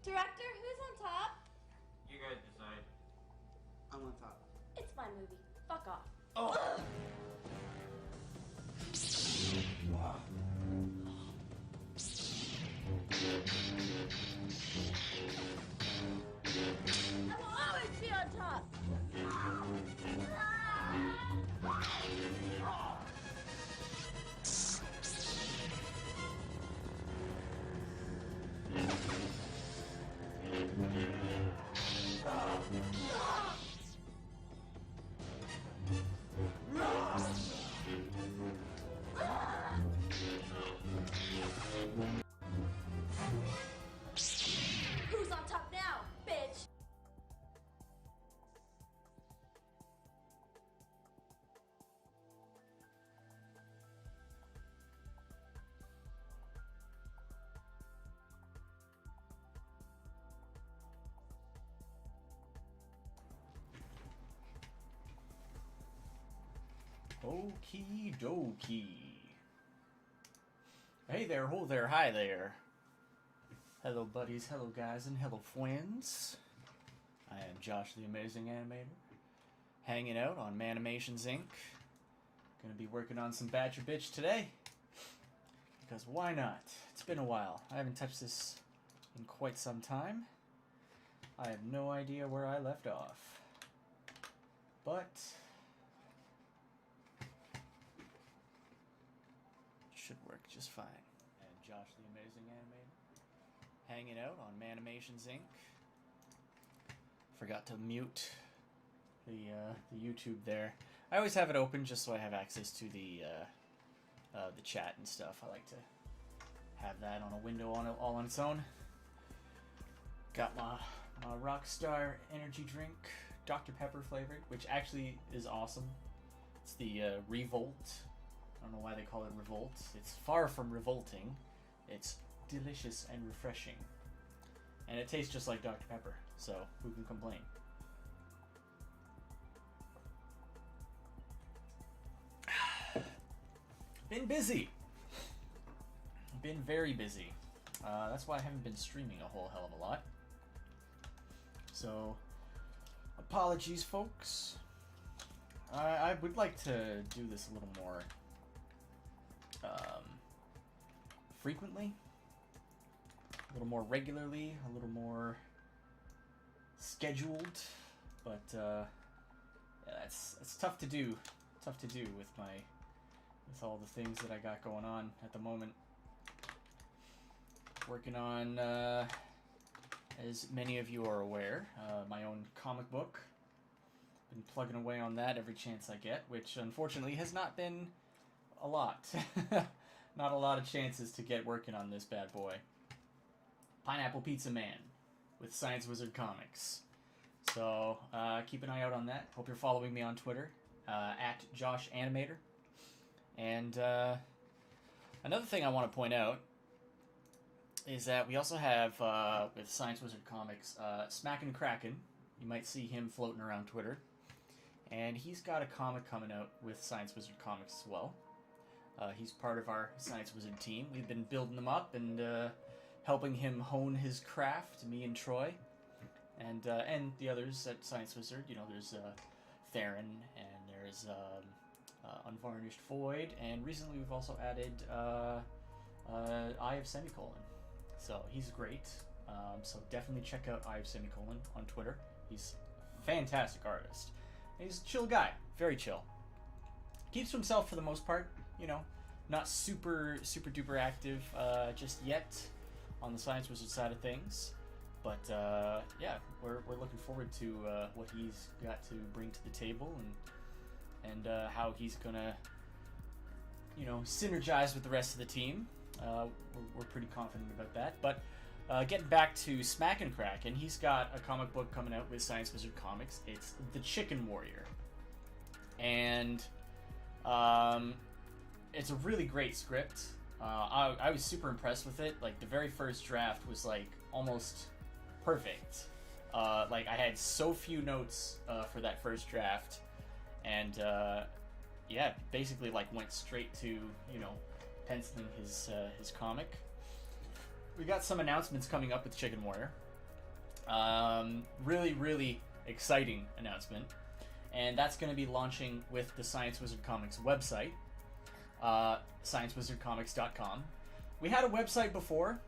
Director, who's on top? You guys decide. I'm on top. It's my movie. Fuck off. Oh! Wow. I will always be on top. Who's on top now, bitch? Okie dokie. Hey there, ho there, hi there. Hello buddies, hello guys, and hello friends. I am Josh the Amazing Animator, hanging out on MANimations Inc. Gonna be working on some Badger Bitch today. Because why not? It's been a while. I haven't touched this in quite some time. I have no idea where I left off. But should work just fine. And Josh the Amazing Animator, hanging out on MANimations Inc. Forgot to mute the YouTube there. I always have it open just so I have access to the chat and stuff. I like to have that on a window all on its own. Got my Rockstar energy drink, Dr. Pepper flavored, which actually is awesome. It's the Revolt. I don't know why they call it Revolt. It's far from revolting. It's delicious and refreshing. And it tastes just like Dr. Pepper, so who can complain? Been busy. Been very busy. That's why I haven't been streaming a whole hell of a lot. So, apologies, folks. I would like to do this a little more frequently, a little more regularly, a little more scheduled, but yeah, it's tough to do. Tough to do with all the things that I got going on at the moment. Working on, as many of you are aware, my own comic book. Been plugging away on that every chance I get, which unfortunately has not been a lot. Not a lot of chances to get working on this bad boy. Pineapple Pizza Man with Science Wizard Comics. So keep an eye out on that. Hope you're following me on Twitter at Josh Animator. And another thing I want to point out is that we also have with Science Wizard Comics Smackin' Kraken. You might see him floating around Twitter. And he's got a comic coming out with Science Wizard Comics as well. He's part of our Science Wizard team. We've been building him up and helping him hone his craft, me and Troy. And the others at Science Wizard. You know, there's Theron, and there's Unvarnished Void, and recently we've also added Eye of Semicolon. So he's great. So definitely check out Eye of Semicolon on Twitter. He's a fantastic artist. And he's a chill guy. Very chill. Keeps to himself for the most part. You know, not super duper active just yet on the Science Wizard side of things. But yeah, we're looking forward to what he's got to bring to the table and how he's gonna, you know, synergize with the rest of the team. We're pretty confident about that. But getting back to Smackin' Kraken, he's got a comic book coming out with Science Wizard Comics. It's The Chicken Warrior, and it's a really great script. I was super impressed with it. Like, the very first draft was like almost perfect. Like, I had so few notes for that first draft, and yeah, basically like went straight to, you know, penciling his comic. We got some announcements coming up with Chicken Warrior. Really, really exciting announcement. And that's going to be launching with the Science Wizard Comics website, sciencewizardcomics.com. We had a website before,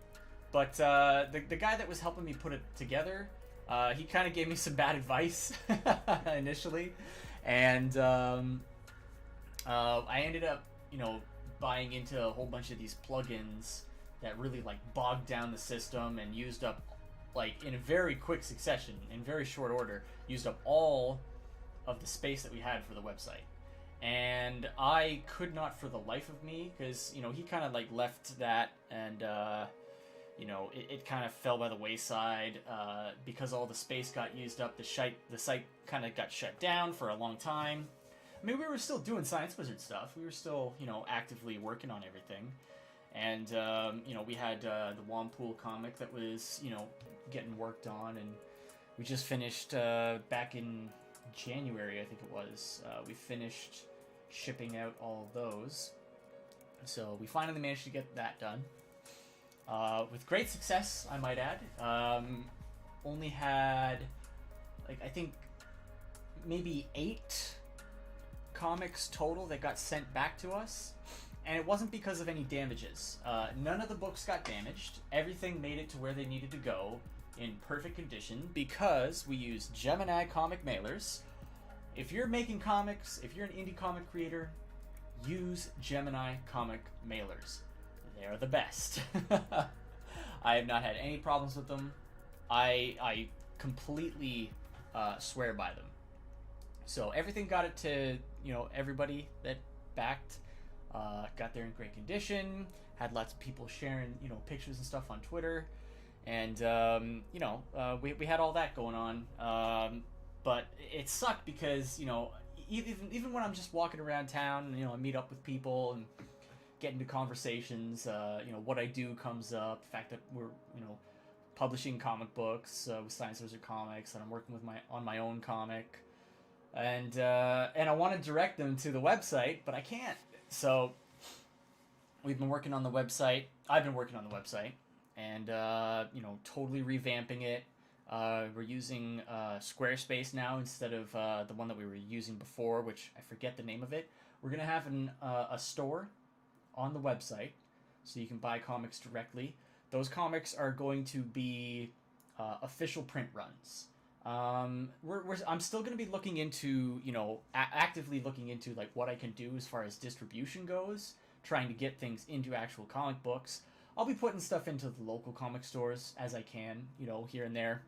but the guy that was helping me put it together, he kind of gave me some bad advice initially, and I ended up, buying into a whole bunch of these plugins that really bogged down the system and used up, in a very quick succession, in very short order, used up all of the space that we had for the website. And I could not for the life of me, because, he kind of left that, and it kind of fell by the wayside because all the space got used up. The site kind of got shut down for a long time. I mean, we were still doing Science Wizard stuff. We were still, actively working on everything. And, we had the Juanpool comic that was, getting worked on. And we just finished back in January, I think it was. We finished shipping out all of those. So we finally managed to get that done. With great success, I might add. Only had, I think, maybe 8 comics total that got sent back to us, and it wasn't because of any damages. None of the books got damaged. Everything made it to where they needed to go in perfect condition because we use Gemini comic mailers. If you're making comics, if you're an indie comic creator, use Gemini comic mailers. They are the best. I have not had any problems with them. I completely swear by them. So everything got it to, everybody that backed, got there in great condition, had lots of people sharing, pictures and stuff on Twitter. And, we had all that going on. But it sucked because, even when I'm just walking around town, I meet up with people and get into conversations, what I do comes up, the fact that we're, publishing comic books with Science Wizard Comics, and I'm working on my own comic. And I want to direct them to the website, but I can't. So we've been working on the website. I've been working on the website, and totally revamping it. We're using Squarespace now instead of the one that we were using before, which I forget the name of it. We're gonna have a store on the website, so you can buy comics directly. Those comics are going to be official print runs. I'm still going to be looking into, actively looking into what I can do as far as distribution goes, trying to get things into actual comic books. I'll be putting stuff into the local comic stores as I can, here and there,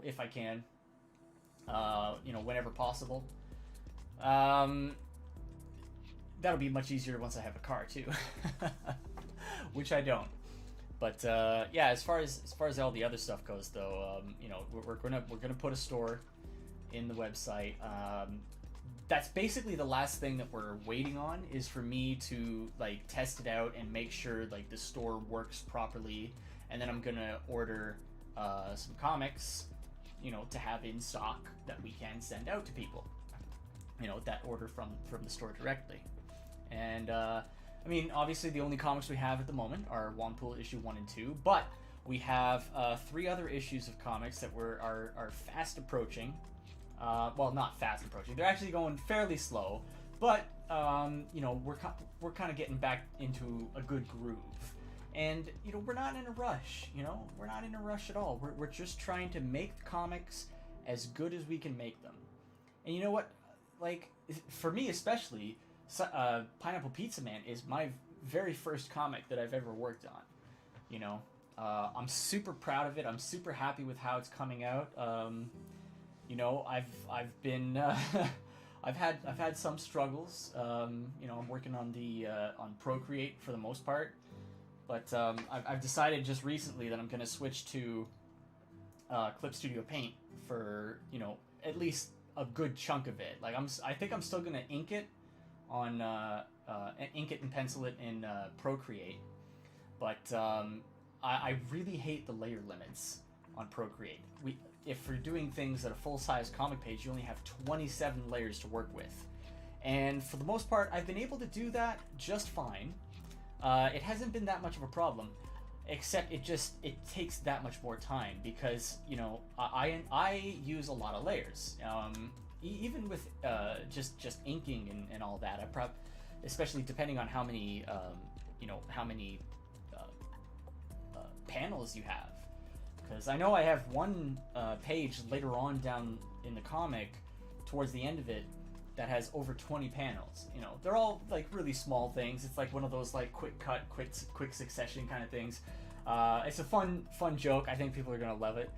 if I can, whenever possible. That'll be much easier once I have a car too, which I don't. But yeah, as far as all the other stuff goes, though, we're gonna put a store in the website. That's basically the last thing that we're waiting on, is for me to test it out and make sure the store works properly, and then I'm gonna order some comics, to have in stock that we can send out to people, that order from the store directly. And obviously the only comics we have at the moment are Juanpool issue 1 and 2, but we have 3 other issues of comics that are fast approaching. Well, not fast approaching. They're actually going fairly slow, but we're kind of getting back into a good groove. And we're not in a rush. We're not in a rush at all. We're just trying to make the comics as good as we can make them. And you know what? For me especially, Pineapple Pizza Man is my very first comic that I've ever worked on. I'm super proud of it. I'm super happy with how it's coming out. I've been I've had some struggles. I'm working on on Procreate for the most part, but I've decided just recently that I'm going to switch to Clip Studio Paint for at least a good chunk of it. I think I'm still going to ink it on ink it and pencil it in Procreate, but I really hate the layer limits on Procreate. If you're doing things at a full-size comic page, you only have 27 layers to work with, and for the most part I've been able to do that just fine. It hasn't been that much of a problem. except it takes that much more time because I use a lot of layers. Even with just inking and all that, especially depending on how many panels you have. Because I know I have one page later on down in the comic, towards the end of it, that has over 20 panels. They're all like really small things. It's like one of those like quick cut, quick succession kind of things. It's a fun joke. I think people are gonna love it.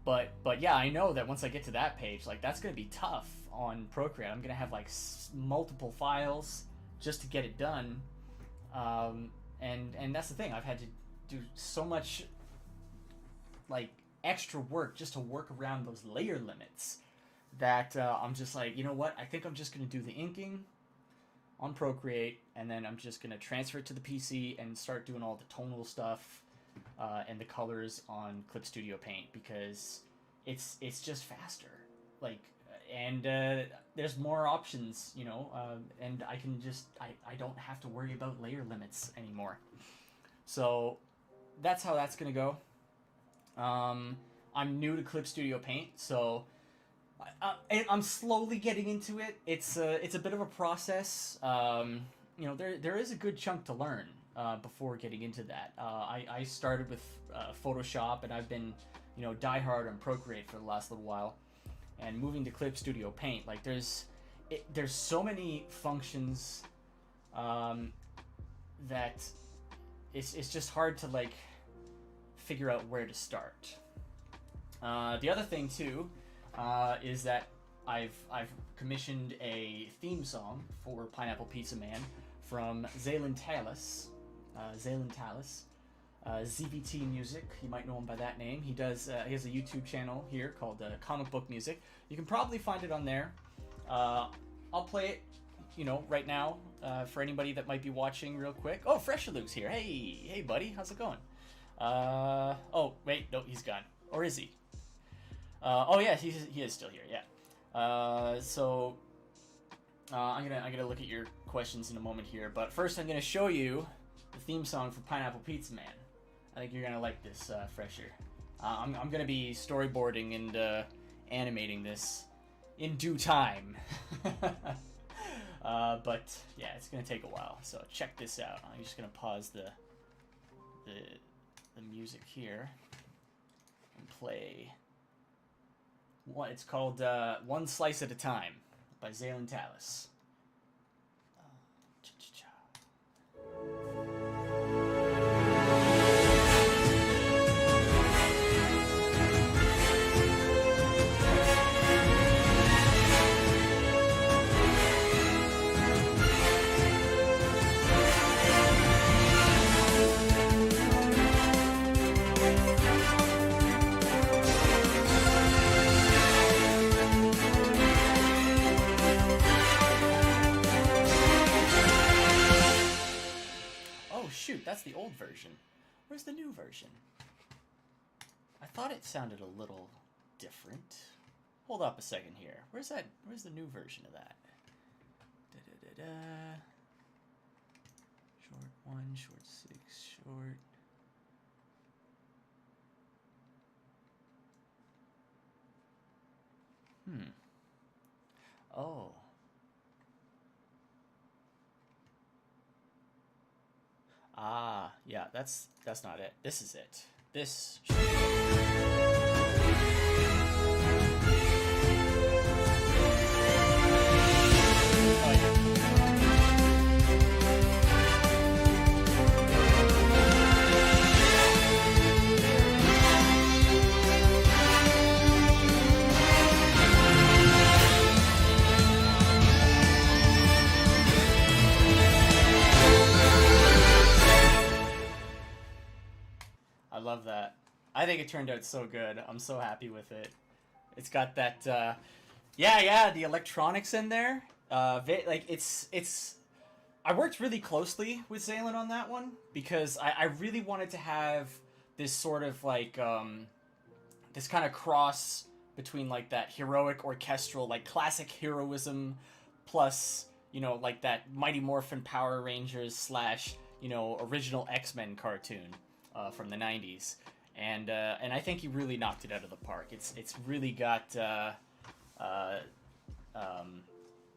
But yeah, I know that once I get to that page, like that's gonna be tough on Procreate. I'm gonna have like multiple files just to get it done. And that's the thing. I've had to do so much like extra work just to work around those layer limits that I'm just like, you know what? I think I'm just gonna do the inking on Procreate, and then I'm just gonna transfer it to the PC and start doing all the tonal stuff and the colors on Clip Studio Paint, because it's just faster. Like, and there's more options, and I can just I don't have to worry about layer limits anymore. So that's how that's gonna go. I'm new to Clip Studio Paint, so I'm slowly getting into it. It's a bit of a process. There is a good chunk to learn before getting into that. I started with Photoshop, and I've been diehard on Procreate for the last little while. And moving to Clip Studio Paint, like there's so many functions that it's just hard to like figure out where to start. The other thing too is that I've commissioned a theme song for Pineapple Pizza Man from Zaylen Tallis. ZVT Music, you might know him by that name. He has a YouTube channel here called Comic Book Music. You can probably find it on there. I'll play it, right now for anybody that might be watching real quick. Oh, Freshaluke's here. Hey, buddy, how's it going? Oh, wait, no, he's gone. Or is he? Oh yeah, he is still here. Yeah. So I'm gonna look at your questions in a moment here, but first I'm gonna show you the theme song for Pineapple Pizza Man. I think you're gonna like this, Fresher. I'm gonna be storyboarding and animating this in due time. But yeah, it's gonna take a while. So check this out. I'm just gonna pause the music here and play. It's called One Slice at a Time by Zaylen Tallis. Shoot, that's the old version. Where's the new version? I thought it sounded a little different. Hold up a second here. Where's the new version of that? Short 1, short 6, short. Oh. Ah, yeah, that's not it. This is it. This. Oh, yeah. I love that. I think it turned out so good. I'm so happy with it. It's got that, the electronics in there. I worked really closely with Zaylen on that one because I really wanted to have this sort of like, this kind of cross between like that heroic orchestral, like classic heroism plus, like that Mighty Morphin Power Rangers / original X-Men cartoon from the 90s. And I think he really knocked it out of the park. It's really got the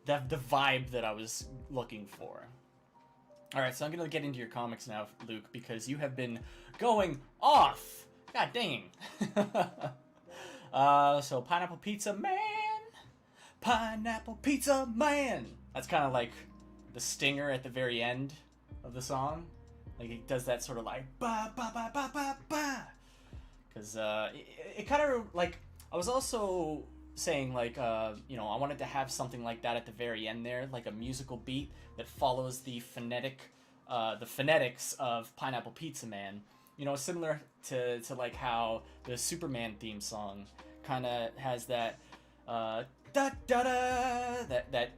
vibe that I was looking for. All right, so I'm gonna get into your comics now, Luke, because you have been going off. God dang. So Pineapple Pizza Man, Pineapple Pizza Man. That's kind of like the stinger at the very end of the song. Like it does that sort of like ba ba ba ba ba ba. Because it kind of like, I was also saying like I wanted to have something like that at the very end there, like a musical beat that follows the phonetics of Pineapple Pizza Man. Similar to like how the Superman theme song kind of has that da da da that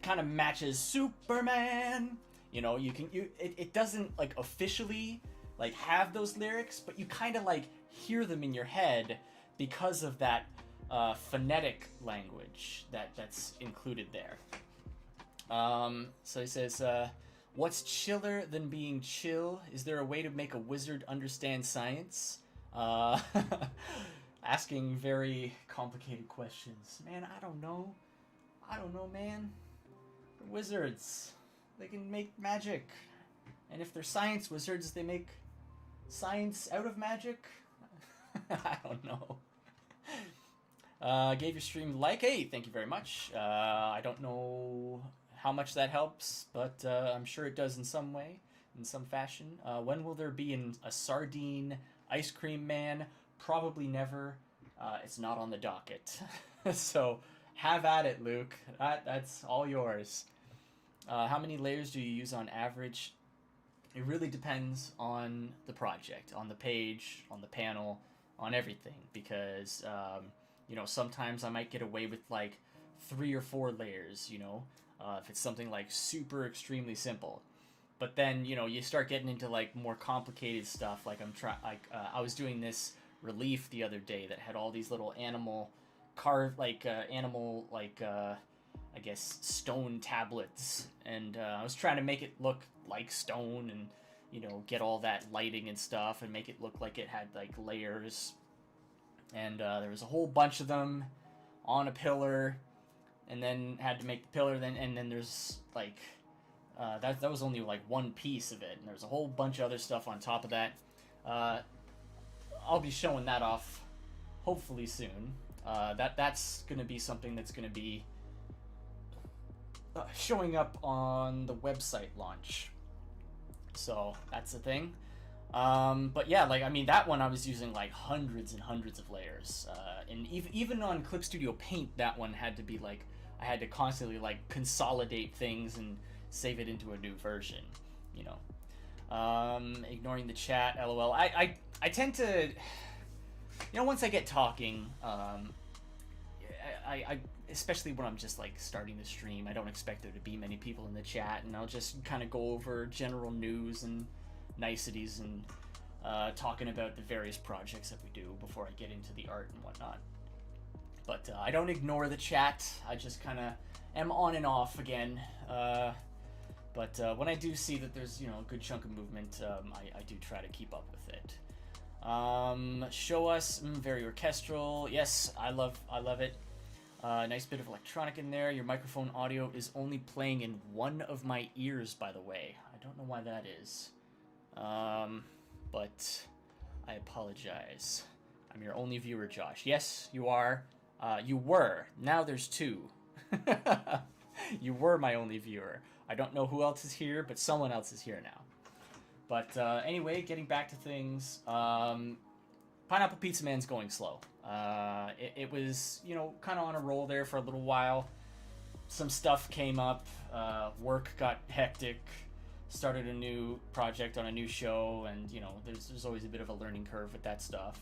kind of matches Superman. It doesn't like officially like have those lyrics, but you kind of like hear them in your head because of that phonetic language that's included there. So he says, what's chiller than being chill? Is there a way to make a wizard understand science? Asking very complicated questions. Man, I don't know, man. They're wizards. They can make magic. And if they're science wizards, they make science out of magic? I don't know. Gave your stream like. Hey, thank you very much. I don't know how much that helps, but I'm sure it does in some way, in some fashion. When will there be a sardine ice cream man? Probably never. It's not on the docket. So have at it, Luke. That's all yours. How many layers do you use on average? It really depends on the project, on the page, on the panel, on everything, because sometimes I might get away with like 3 or 4 layers, if it's something like super extremely simple. But then you start getting into like more complicated stuff. Like I was doing this relief the other day that had all these little animal I guess stone tablets, and I was trying to make it look like stone and get all that lighting and stuff and make it look like it had like layers. And there was a whole bunch of them on a pillar, and then had to make the pillar. And then there's like that was only like one piece of it, and there's a whole bunch of other stuff on top of that. I'll be showing that off hopefully soon. That's gonna be something that's gonna be showing up on the website launch. So that's the thing. But yeah, that one I was using like hundreds and hundreds of layers, and even on Clip Studio Paint, that one had to be like, I had to constantly like consolidate things and save it into a new version, ignoring the chat, lol. I tend to, once I get talking, I especially when I'm just like starting the stream, I don't expect there to be many people in the chat, and I'll just kind of go over general news and niceties and talking about the various projects that we do before I get into the art and whatnot. But I don't ignore the chat. I just kind of am on and off again. But when I do see that there's a good chunk of movement, I do try to keep up with it. Show us, very orchestral. Yes, I love it. Nice bit of electronic in there. Your microphone audio is only playing in one of my ears, by the way. I don't know why that is. But I apologize. I'm your only viewer, Josh. Yes, you are. You were. Now there's 2. You were my only viewer. I don't know who else is here, but someone else is here now. But anyway, getting back to things. Pineapple Pizza Man's going slow. It was, kind of on a roll there for a little while. Some stuff came up. Work got hectic. Started a new project on a new show, and there's always a bit of a learning curve with that stuff.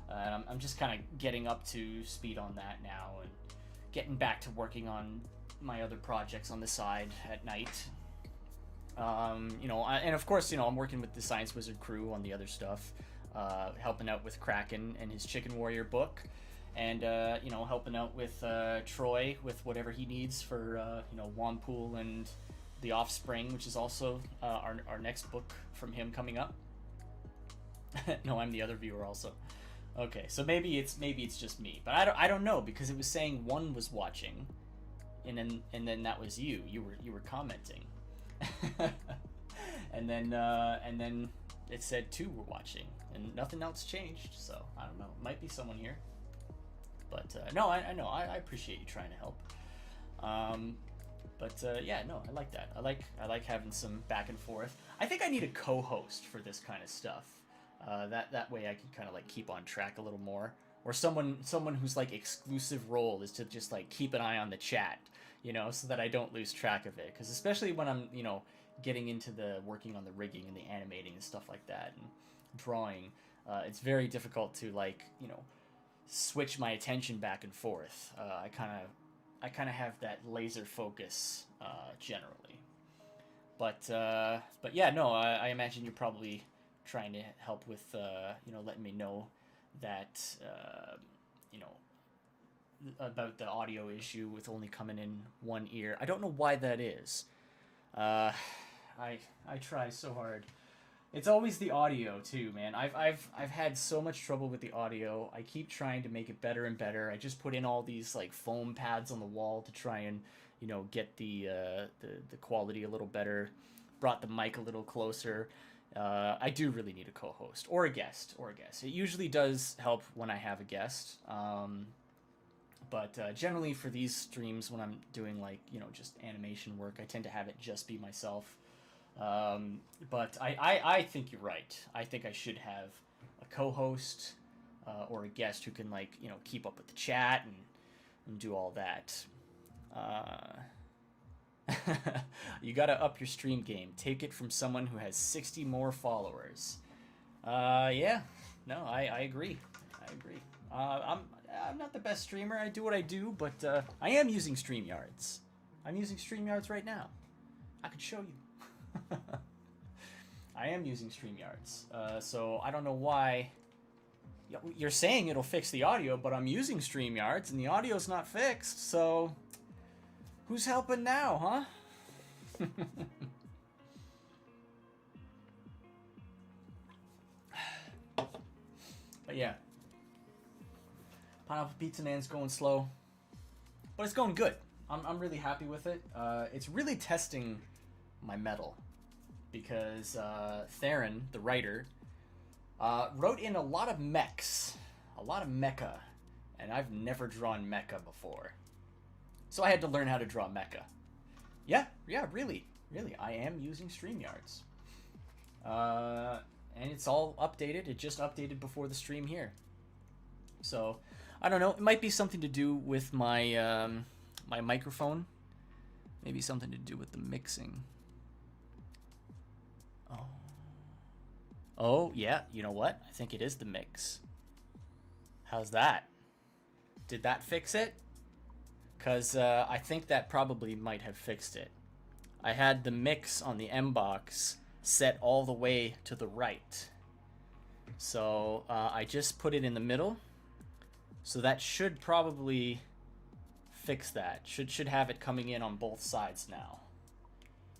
I'm just kind of getting up to speed on that now, and getting back to working on my other projects on the side at night. And of course, I'm working with the Science Wizard crew on the other stuff, helping out with Kraken and his Chicken Warrior book, and helping out with Troy with whatever he needs for Juanpool and The Offspring, which is also our next book from him coming up. No, I'm the other viewer also. Okay, so maybe it's just me, but I don't know, because it was saying one was watching, and then that was you. You were commenting, and then it said two were watching, and nothing else changed. So I don't know. It might be someone here, but no, I know. I appreciate you trying to help. Yeah, no, I like that. I like having some back and forth. I think I need a co-host for this kind of stuff. That way I can kind of like keep on track a little more, or someone whose like exclusive role is to just like keep an eye on the chat, you know, so that I don't lose track of it. Because especially when I'm, you know, getting into the working on the rigging and the animating and stuff like that and drawing, it's very difficult to, like, you know, switch my attention back and forth. I kind of have that laser focus generally, but yeah, no, I imagine you're probably trying to help with you know, letting me know that you know, about the audio issue with only coming in one ear. I don't know why that is. I try so hard. It's always the audio too, man. I've had so much trouble with the audio. I keep trying to make it better and better. I just put in all these like foam pads on the wall to try and, you know, get the quality a little better. Brought the mic a little closer. I do really need a co-host or a guest. It usually does help when I have a guest. But generally for these streams, when I'm doing, like, you know, just animation work, I tend to have it just be myself. But I think you're right. I think I should have a co-host or a guest who can, like, you know, keep up with the chat and do all that. You gotta up your stream game. Take it from someone who has 60 more followers. Yeah, no, I agree. I'm not the best streamer. I do what I do, but I am using StreamYards. I'm using StreamYards right now. I could show you. I am using StreamYards. So I don't know why you're saying it'll fix the audio, but I'm using StreamYards and the audio's not fixed, so who's helping now, huh? But yeah. Pineapple Pizza Man's going slow, but it's going good. I'm really happy with it. It's really testing my metal, because Theron, the writer, wrote in a lot of mechs, a lot of mecha, and I've never drawn mecha before. So I had to learn how to draw mecha. Yeah, really. I am using StreamYards. And it's all updated. It just updated before the stream here. So, I don't know. It might be something to do with my my microphone. Maybe something to do with the mixing. Oh, yeah. You know what? I think it is the mix. How's that? Did that fix it? Because I think that probably might have fixed it. I had the mix on the M box set all the way to the right. So I just put it in the middle. So that should probably fix that. Should have it coming in on both sides now.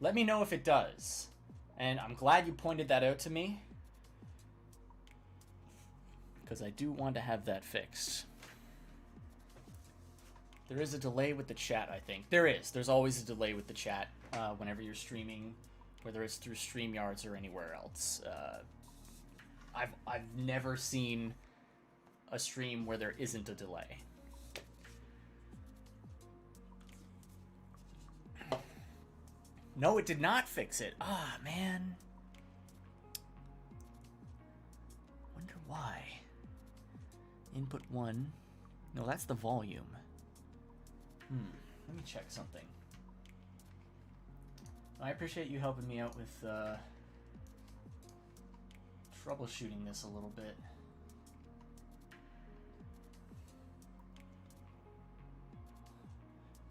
Let me know if it does. And I'm glad you pointed that out to me, because I do want to have that fixed. There is a delay with the chat, I think. There is. There's always a delay with the chat whenever you're streaming, whether it's through StreamYards or anywhere else. I've never seen a stream where there isn't a delay. No, it did not fix it. Ah, man. Wonder why. Input 1. No, that's the volume. Let me check something. I appreciate you helping me out with troubleshooting this a little bit.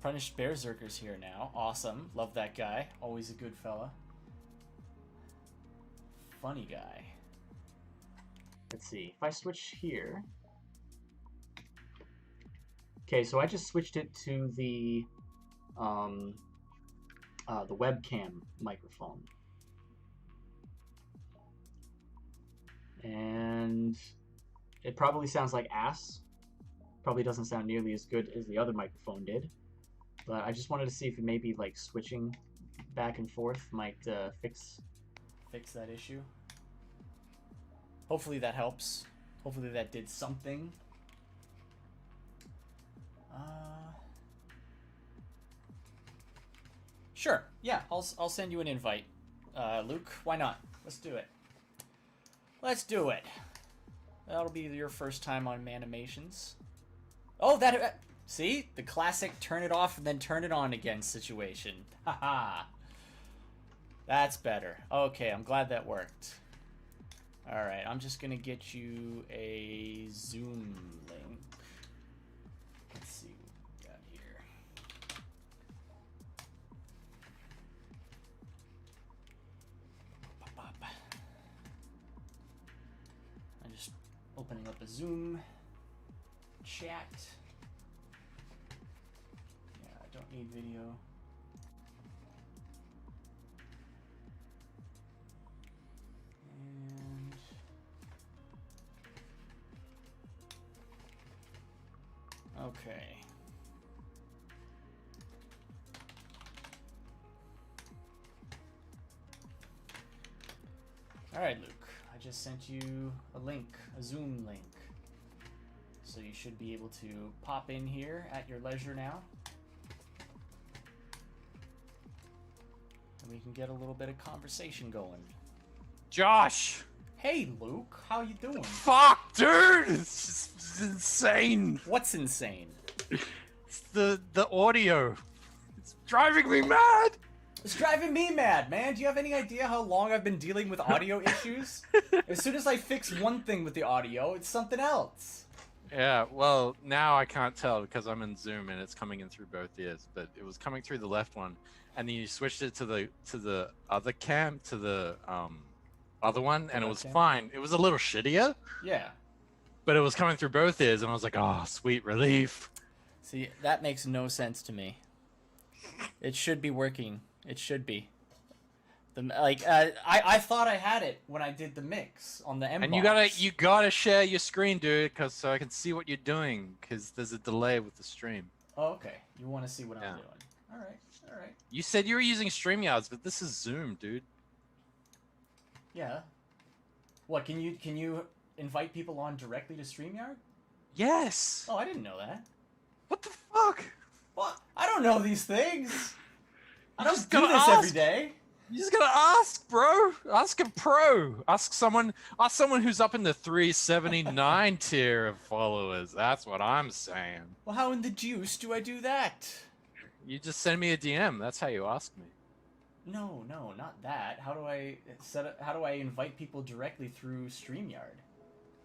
Punished Berserker's here now. Awesome. Love that guy. Always a good fella. Funny guy. Let's see. If I switch here... Okay, so I just switched it to the the webcam microphone. And it probably sounds like ass. Probably doesn't sound nearly as good as the other microphone did. But I just wanted to see if maybe like switching back and forth might fix that issue. Hopefully that helps. Hopefully that did something. Sure. Yeah, I'll send you an invite, Luke. Why not? Let's do it. Let's do it. That'll be your first time on MANimations. Oh, that... see? The classic turn it off and then turn it on again situation. Haha. That's better. Okay, I'm glad that worked. Alright, I'm just gonna get you a Zoom link. Let's see what we got here. I'm just opening up a Zoom chat. Yeah, I don't need video. And okay. All right, Luke. I just sent you a link, a Zoom link. So you should be able to pop in here at your leisure now. And we can get a little bit of conversation going. Josh! Hey, Luke. How you doing? Fuck, dude! It's just insane! What's insane? It's the audio. It's driving me mad! It's driving me mad, man. Do you have any idea how long I've been dealing with audio issues? As soon as I fix one thing with the audio, it's something else. Yeah, well, now I can't tell because I'm in Zoom and it's coming in through both ears, but it was coming through the left one, and then you switched it to the other cam, to the other one, and it was fine. It was a little shittier. Yeah. But it was coming through both ears, and I was like, oh, sweet relief. See, that makes no sense to me. It should be working. It should be. I thought I had it when I did the mix on the M. And you gotta share your screen, dude, so I can see what you're doing, because there's a delay with the stream. Oh, okay. You want to see what I'm doing? All right. All right. You said you were using StreamYards, but this is Zoom, dude. Yeah. What, can you invite people on directly to StreamYard? Yes. Oh, I didn't know that. What the fuck? What? I don't know these things. I don't just do gotta this every ask. day. You just gotta ask, bro. Ask a pro. Ask someone who's up in the 379 tier of followers. That's what I'm saying. Well, how in the juice do I do that? You just send me a DM. That's how you ask me. No, not that. How do I invite people directly through StreamYard?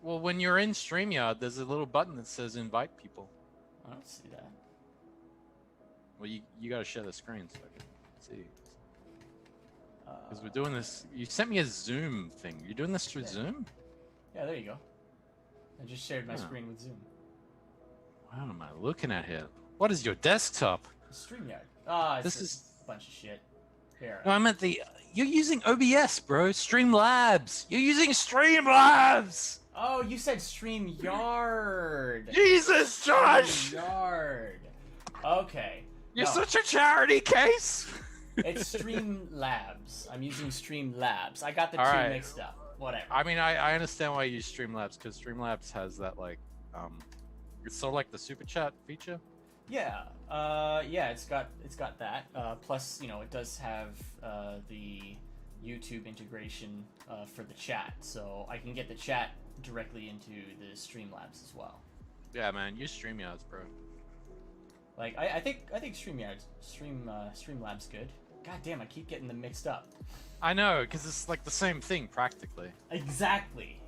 Well, when you're in StreamYard, there's a little button that says invite people. I don't see that. Well, you gotta share the screen so I can see. Because we're doing this. You sent me a Zoom thing. You're doing this through Zoom? Yeah, there you go. I just shared my screen with Zoom. What am I looking at here? What is your desktop? StreamYard. Ah, this is is a bunch of shit. Here. No, I meant you're using OBS, bro. Streamlabs. You're using Streamlabs. Oh, you said StreamYard. Jesus, Josh. StreamYard. Okay. You're such a charity case. It's Streamlabs. I'm using Streamlabs. I got the All two right. mixed up. Whatever. I mean, I understand why you use Streamlabs, because Streamlabs has that, like, it's sort of like the super chat feature. Yeah. Yeah, it's got that. Plus, it does have the YouTube integration for the chat, so I can get the chat directly into the Streamlabs as well. Yeah, man, use StreamYards, bro. Like, I think Streamlabs good. God damn, I keep getting them mixed up. I know, because it's like the same thing practically. Exactly.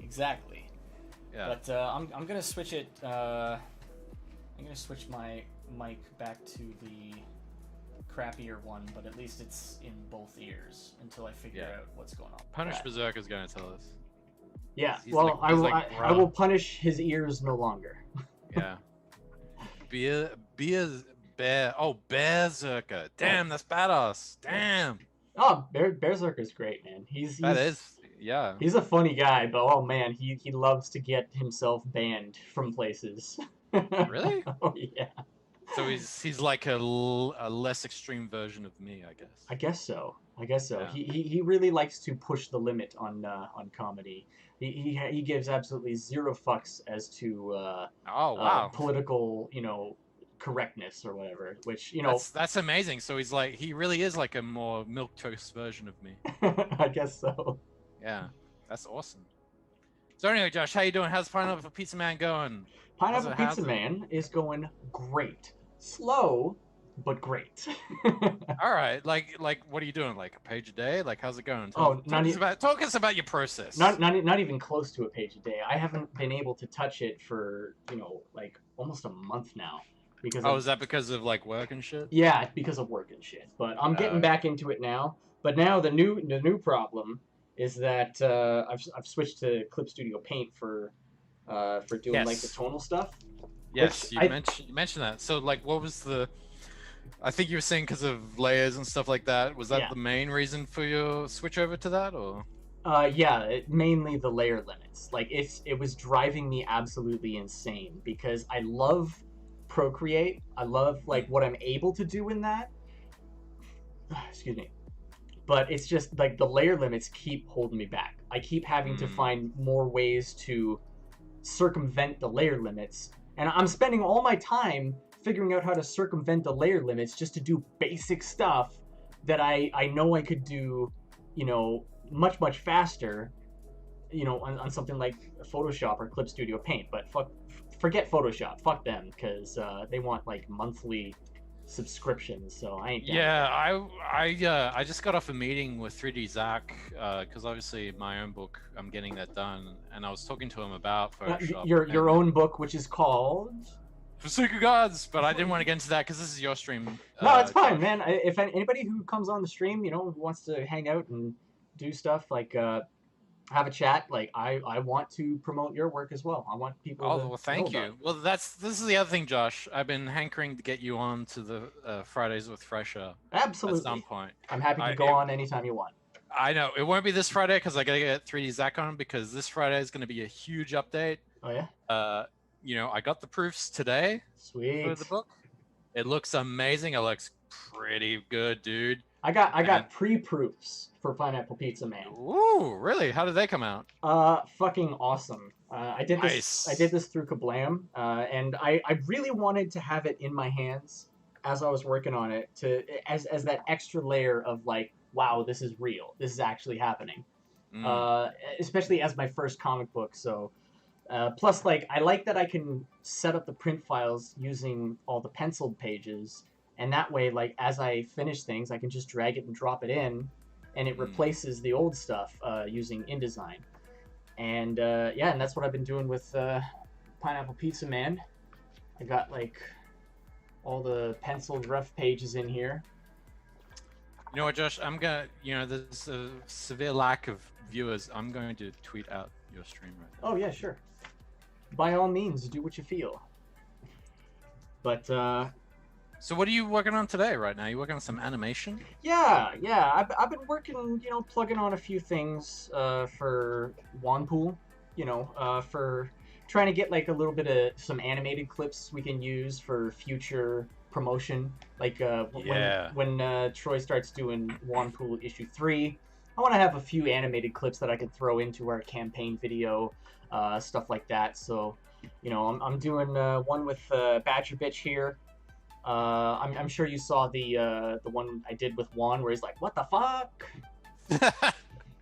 Yeah. But I'm gonna switch it. I'm gonna switch my mic back to the crappier one, but at least it's in both ears until I figure out what's going on. Punish Berserker's gonna tell us. Yeah. He's well, like, I will punish his ears no longer. Yeah. Berserker. Damn, that's badass. Damn. Oh, Berserker's great, man. He's Yeah. he's a funny guy, but oh man, he loves to get himself banned from places. Really? Oh yeah. So he's like a less extreme version of me, I guess. I guess so. Yeah. He really likes to push the limit on comedy. He gives absolutely zero fucks as to Oh wow. political, correctness or whatever. Which That's amazing. So he really is like a more milquetoast version of me. I guess so. Yeah, that's awesome. So anyway, Josh, how you doing? How's Pineapple Pizza Man going? Pineapple Pizza Man is going great. Slow, but great. All right, like what are you doing? Like a page a day? Like how's it going? Talk Talk us about your process. Not even close to a page a day. I haven't been able to touch it for like almost a month now. Because is that because of like work and shit? Yeah, because of work and shit. But I'm getting back into it now. But now the new problem is that I've switched to Clip Studio Paint for doing like the tonal stuff. Yes, you mentioned that. So like, what was the? I think you were saying because of layers and stuff like that. Was that the main reason for your switch over to that, or? Mainly the layer limits. Like it was driving me absolutely insane because I love Procreate. I love like what I'm able to do in that. Excuse me. But it's just like the layer limits keep holding me back. I keep having to find more ways to circumvent the layer limits. And I'm spending all my time figuring out how to circumvent the layer limits just to do basic stuff that I know I could do, much faster, on something like Photoshop or Clip Studio Paint. But forget Photoshop. Fuck them, because they want like monthly subscriptions. So I ain't. Yeah, I just got off a meeting with 3D Zach because obviously my own book, I'm getting that done, and I was talking to him about Photoshop. Your own book, which is called Forsaken Gods, but I didn't want to get into that because this is your stream. No, it's fine, man. If anybody who comes on the stream, who wants to hang out and do stuff like have a chat, like I want to promote your work as well. I want people. Oh, well, thank you. Well, this is the other thing, Josh. I've been hankering to get you on to the Fridays with Fresher. Absolutely. At some point. I'm happy to go on anytime you want. I know it won't be this Friday because I gotta get 3D Zach on because this Friday is gonna be a huge update. Oh yeah. I got the proofs today. Sweet. For the book. It looks amazing. It looks pretty good, dude. I got pre-proofs for Pineapple Pizza Man. Ooh, really? How did they come out? Fucking awesome. I did this through Kablam, and I really wanted to have it in my hands as I was working on it as that extra layer of like, wow, this is real. This is actually happening. Especially as my first comic book. So, plus like I like that I can set up the print files using all the penciled pages. And that way, like, as I finish things, I can just drag it and drop it in, and it replaces the old stuff using InDesign. And, and that's what I've been doing with Pineapple Pizza Man. I got, like, all the penciled rough pages in here. You know what, Josh? I'm going to, there's a severe lack of viewers. I'm going to tweet out your stream right now. Oh, yeah, sure. By all means, do what you feel. But, so what are you working on today right now? You working on some animation? Yeah. I've been working, plugging on a few things for Juanpool, for trying to get like a little bit of some animated clips we can use for future promotion. Like when Troy starts doing Juanpool issue 3, I want to have a few animated clips that I can throw into our campaign video, stuff like that. So, I'm doing one with Badger Bitch here. I'm sure you saw the one I did with Juan where he's like, "What the fuck?" Did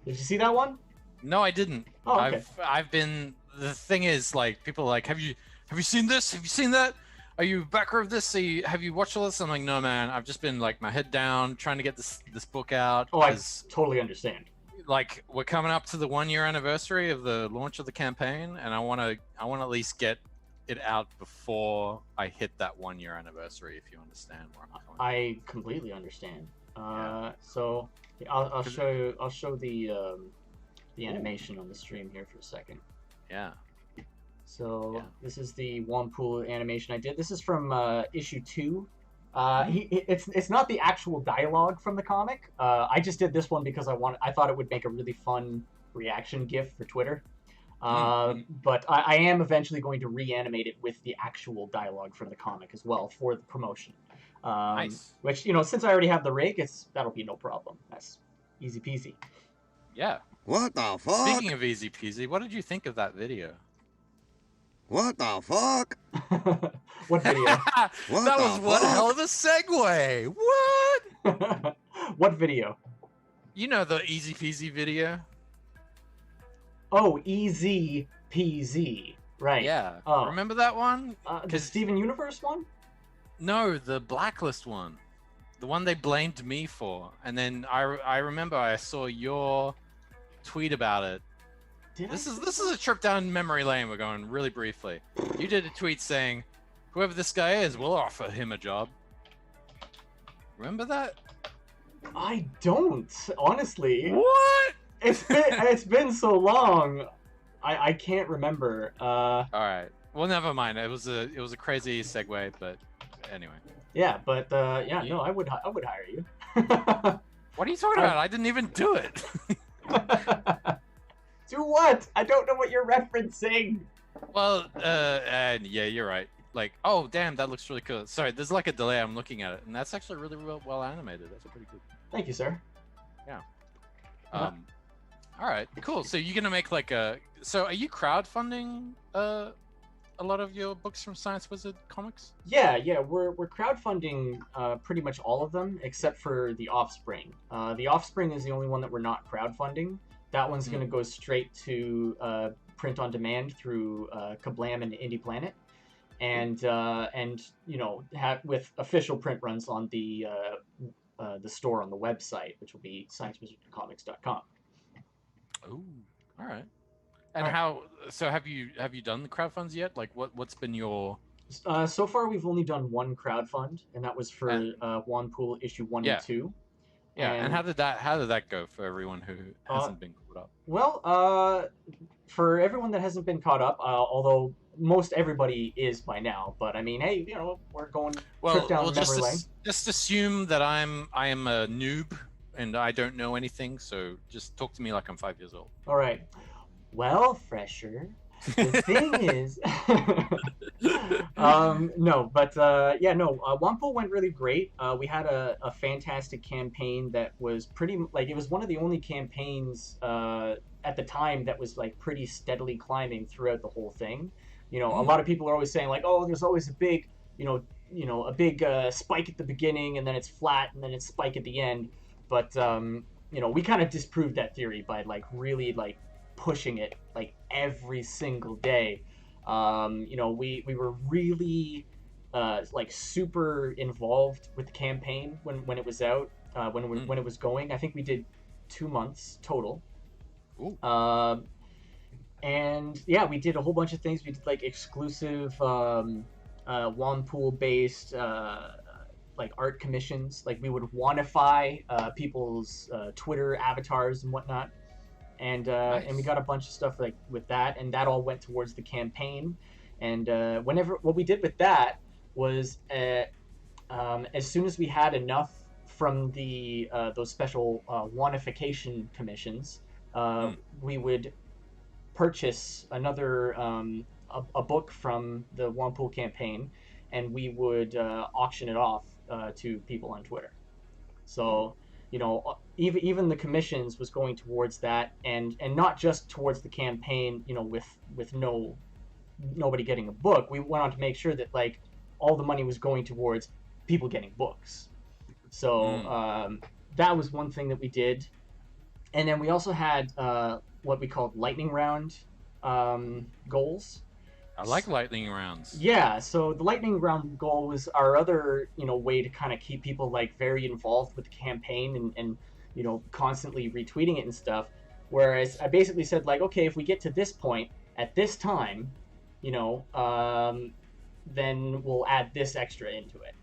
you see that one? No, I didn't. Oh, okay. I've been. The thing is, like, people are like, "Have you seen this? Have you seen that? Are you backer of this? Have you watched all this?" I'm like, "No, man. I've just been like my head down trying to get this book out." Oh, I totally understand. Like, we're coming up to the 1-year anniversary of the launch of the campaign, and I want to at least get it out before I hit that 1-year anniversary, if you understand where I'm going. I completely understand. So I'll show the animation on the stream here for a second. Yeah. So this is the Juanpool animation I did. This is from issue 2 It's not the actual dialogue from the comic. I just did this one because I thought it would make a really fun reaction GIF for Twitter. But I am eventually going to reanimate it with the actual dialogue from the comic as well for the promotion. Nice. Which, since I already have the rig, that'll be no problem. That's easy peasy. Yeah. What the fuck? Speaking of easy peasy, what did you think of that video? What the fuck? What video? What That the was one fuck? hell of a segue. What? What video? You know the easy peasy video? Oh, easy peasy. Right. Yeah. Oh. Remember that one? The Steven Universe one? No, the Blacklist one. The one they blamed me for. And then I remember I saw your tweet about it. This is a trip down memory lane. We're going really briefly. You did a tweet saying, "Whoever this guy is, we'll offer him a job." Remember that? I don't, honestly. What? It's been so long. I can't remember. All right. Well, never mind. It was a crazy segue, but anyway. Yeah, but yeah, no, I would hire you. What are you talking about? I didn't even do it. Do what? I don't know what you're referencing. Well, and yeah, you're right. Like, oh damn, that looks really cool. Sorry, there's like a delay. I'm looking at it, and that's actually really well animated. That's pretty good. Thank you, sir. Yeah. All right, cool. So you're gonna make like a. So are you crowdfunding a lot of your books from Science Wizard Comics? Yeah, we're crowdfunding pretty much all of them except for The Offspring. The Offspring is the only one that we're not crowdfunding. That one's going to go straight to print on demand through Kablam and Indie Planet, and with official print runs on the store on the website, which will be sciencewizardcomics.com. Oh, all right. And how? So have you done the crowdfunds yet? Like, what's been your? So far, we've only done one crowdfund, and that was for Juanpool issue 1 and 2. Yeah, and how did that go for everyone who hasn't been caught up? Well, for everyone that hasn't been caught up, although most everybody is by now, but I mean, hey, we're going trip down memory lane. Just assume that I am a noob and I don't know anything, so just talk to me like I'm 5 years old. All right. Well, Fresher, the thing is, Juanpool went really great. We had a fantastic campaign that was it was one of the only campaigns at the time that was like pretty steadily climbing throughout the whole thing. A lot of people are always saying like, oh, there's always a big, a big spike at the beginning and then it's flat and then it's spike at the end. But we kind of disproved that theory by like really like pushing it like every single day. We were really like super involved with the campaign when it was out, when it was going. I think we did 2 months total. Ooh. And yeah, we did a whole bunch of things. We did like exclusive Juanpool based like art commissions. Like we would wantify people's Twitter avatars and whatnot. And Nice. And we got a bunch of stuff like with that, and that all went towards the campaign. And what we did with that was as soon as we had enough from the those special wanification commissions, we would purchase another a book from the Juanpool campaign, and we would auction it off to people on Twitter. So even the commissions was going towards that, and not just towards the campaign, with nobody getting a book. We went on to make sure that like all the money was going towards people getting books. So that was one thing that we did. And then we also had what we called lightning round goals. I like lightning rounds. Yeah, so the lightning round goal was our other, way to kind of keep people like very involved with the campaign and constantly retweeting it and stuff. Whereas I basically said like, okay, if we get to this point at this time, then we'll add this extra into it.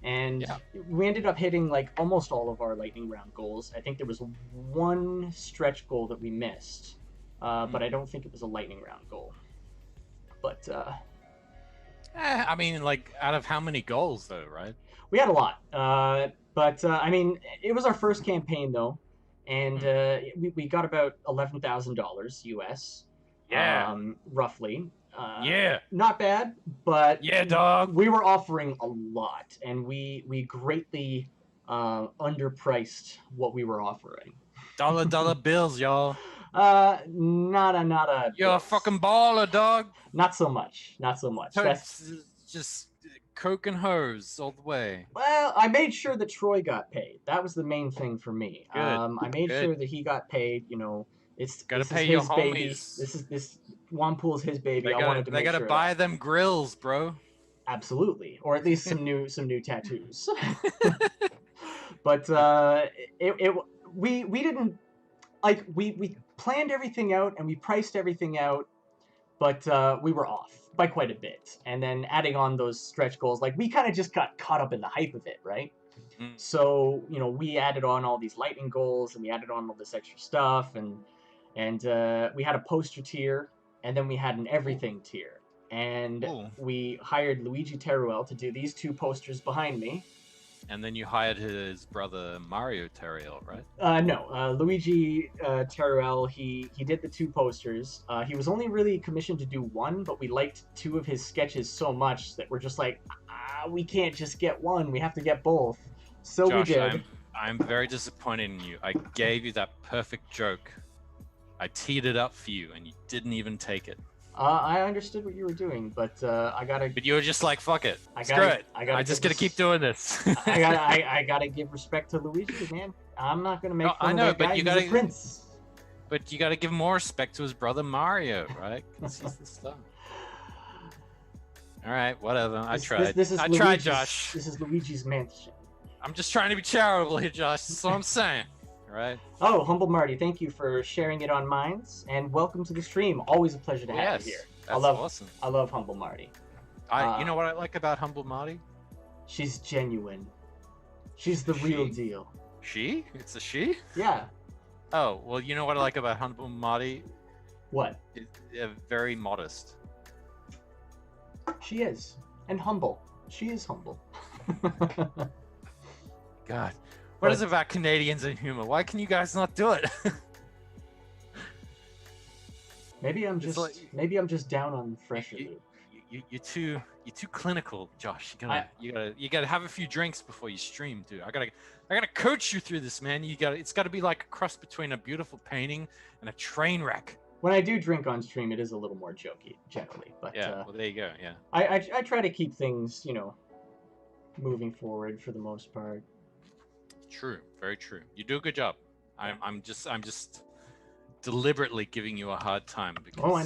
And we ended up hitting like almost all of our lightning round goals. I think there was one stretch goal that we missed, but I don't think it was a lightning round goal. But I mean, like, out of how many goals, though, right? We had a lot, but I mean, it was our first campaign though, and we got about $11,000 US, Yeah. roughly. Yeah. Not bad, but Yeah, dog. we were offering a lot, and we greatly underpriced what we were offering. Dollar bills, y'all. Not a. You're a yes. fucking baller, dog. Not so much. Not so much. That's Just coke and hose all the way. well, I made sure that Troy got paid. That was the main thing for me. Good, I made good. sure that he got paid. You know, Gotta this pay is your his baby. homies. This Juanpool's his baby. They I wanted to gotta, make sure. buy them grills, bro. Absolutely, or at least some new tattoos. But we didn't like we planned everything out and we priced everything out, but we were off by quite a bit. And then adding on those stretch goals, like we kind of just got caught up in the hype of it, right? Mm. So we added on all these lightning goals and we added on all this extra stuff, and we had a poster tier, and then we had an everything tier, and Ooh. we hired Luigi Teruel to do these two posters behind me. And then you hired his brother Mario Terriel, right? No, Luigi Teruel, he did the two posters. He was only really commissioned to do one, but we liked two of his sketches so much that we're just like, we can't just get one, we have to get both. So Josh, we did. I'm very disappointed in you. I gave you that perfect joke. I teed it up for you, and you didn't even take it. I understood what you were doing, but I gotta. But you were just like, "Fuck it, I screw gotta- it. I gotta I'm just give gonna this- keep doing this." I gotta give respect to Luigi, man. I'm not gonna make No, fun I of know, that but guy. you He's gotta- a prince. But you gotta give more respect to his brother Mario, right? 'Cause he's the star. All right, whatever. I tried. This is I tried, Luigi's- Josh. This is Luigi's mansion. I'm just trying to be charitable here, Josh. That's all I'm saying. All right. Oh, Humble Marty, thank you for sharing it on Minds, and welcome to the stream. Always a pleasure to have Yes, you here. that's love- awesome. I love Humble Marty. You know what I like about Humble Marty? She's genuine. She's the real deal. She? It's a she? Yeah. Oh, well, you know what I like about Humble Marty? What? Very modest. She is. And humble. She is humble. God. What is it about Canadians and humor? Why can you guys not do it? Maybe I'm It's just like- down on fresher You- loop. You're too clinical, Josh. You gotta have a few drinks before you stream, dude. I gotta coach you through this, man. It's gotta be like a cross between a beautiful painting and a train wreck. When I do drink on stream, it is a little more jokey, generally. But Yeah, well there you go, yeah. I try to keep things, moving forward for the most part. True, very true. You do a good job. I'm just deliberately giving you a hard time because Oh, I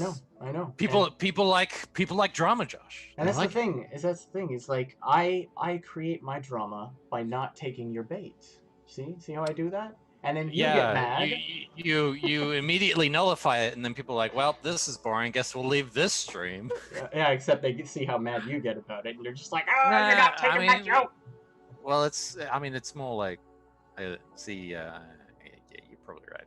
know. People like drama, Josh. And They that's like the thing. That's the thing. It's like I create my drama by not taking your bait. See how I do that? And then you get mad. You immediately nullify it, and then people are like, well, this is boring. Guess we'll leave this stream. Yeah, except they see how mad you get about it, and they're just like, "Oh, Nah, you're not taking my mean, joke." Well, it's more like, yeah, you're probably right.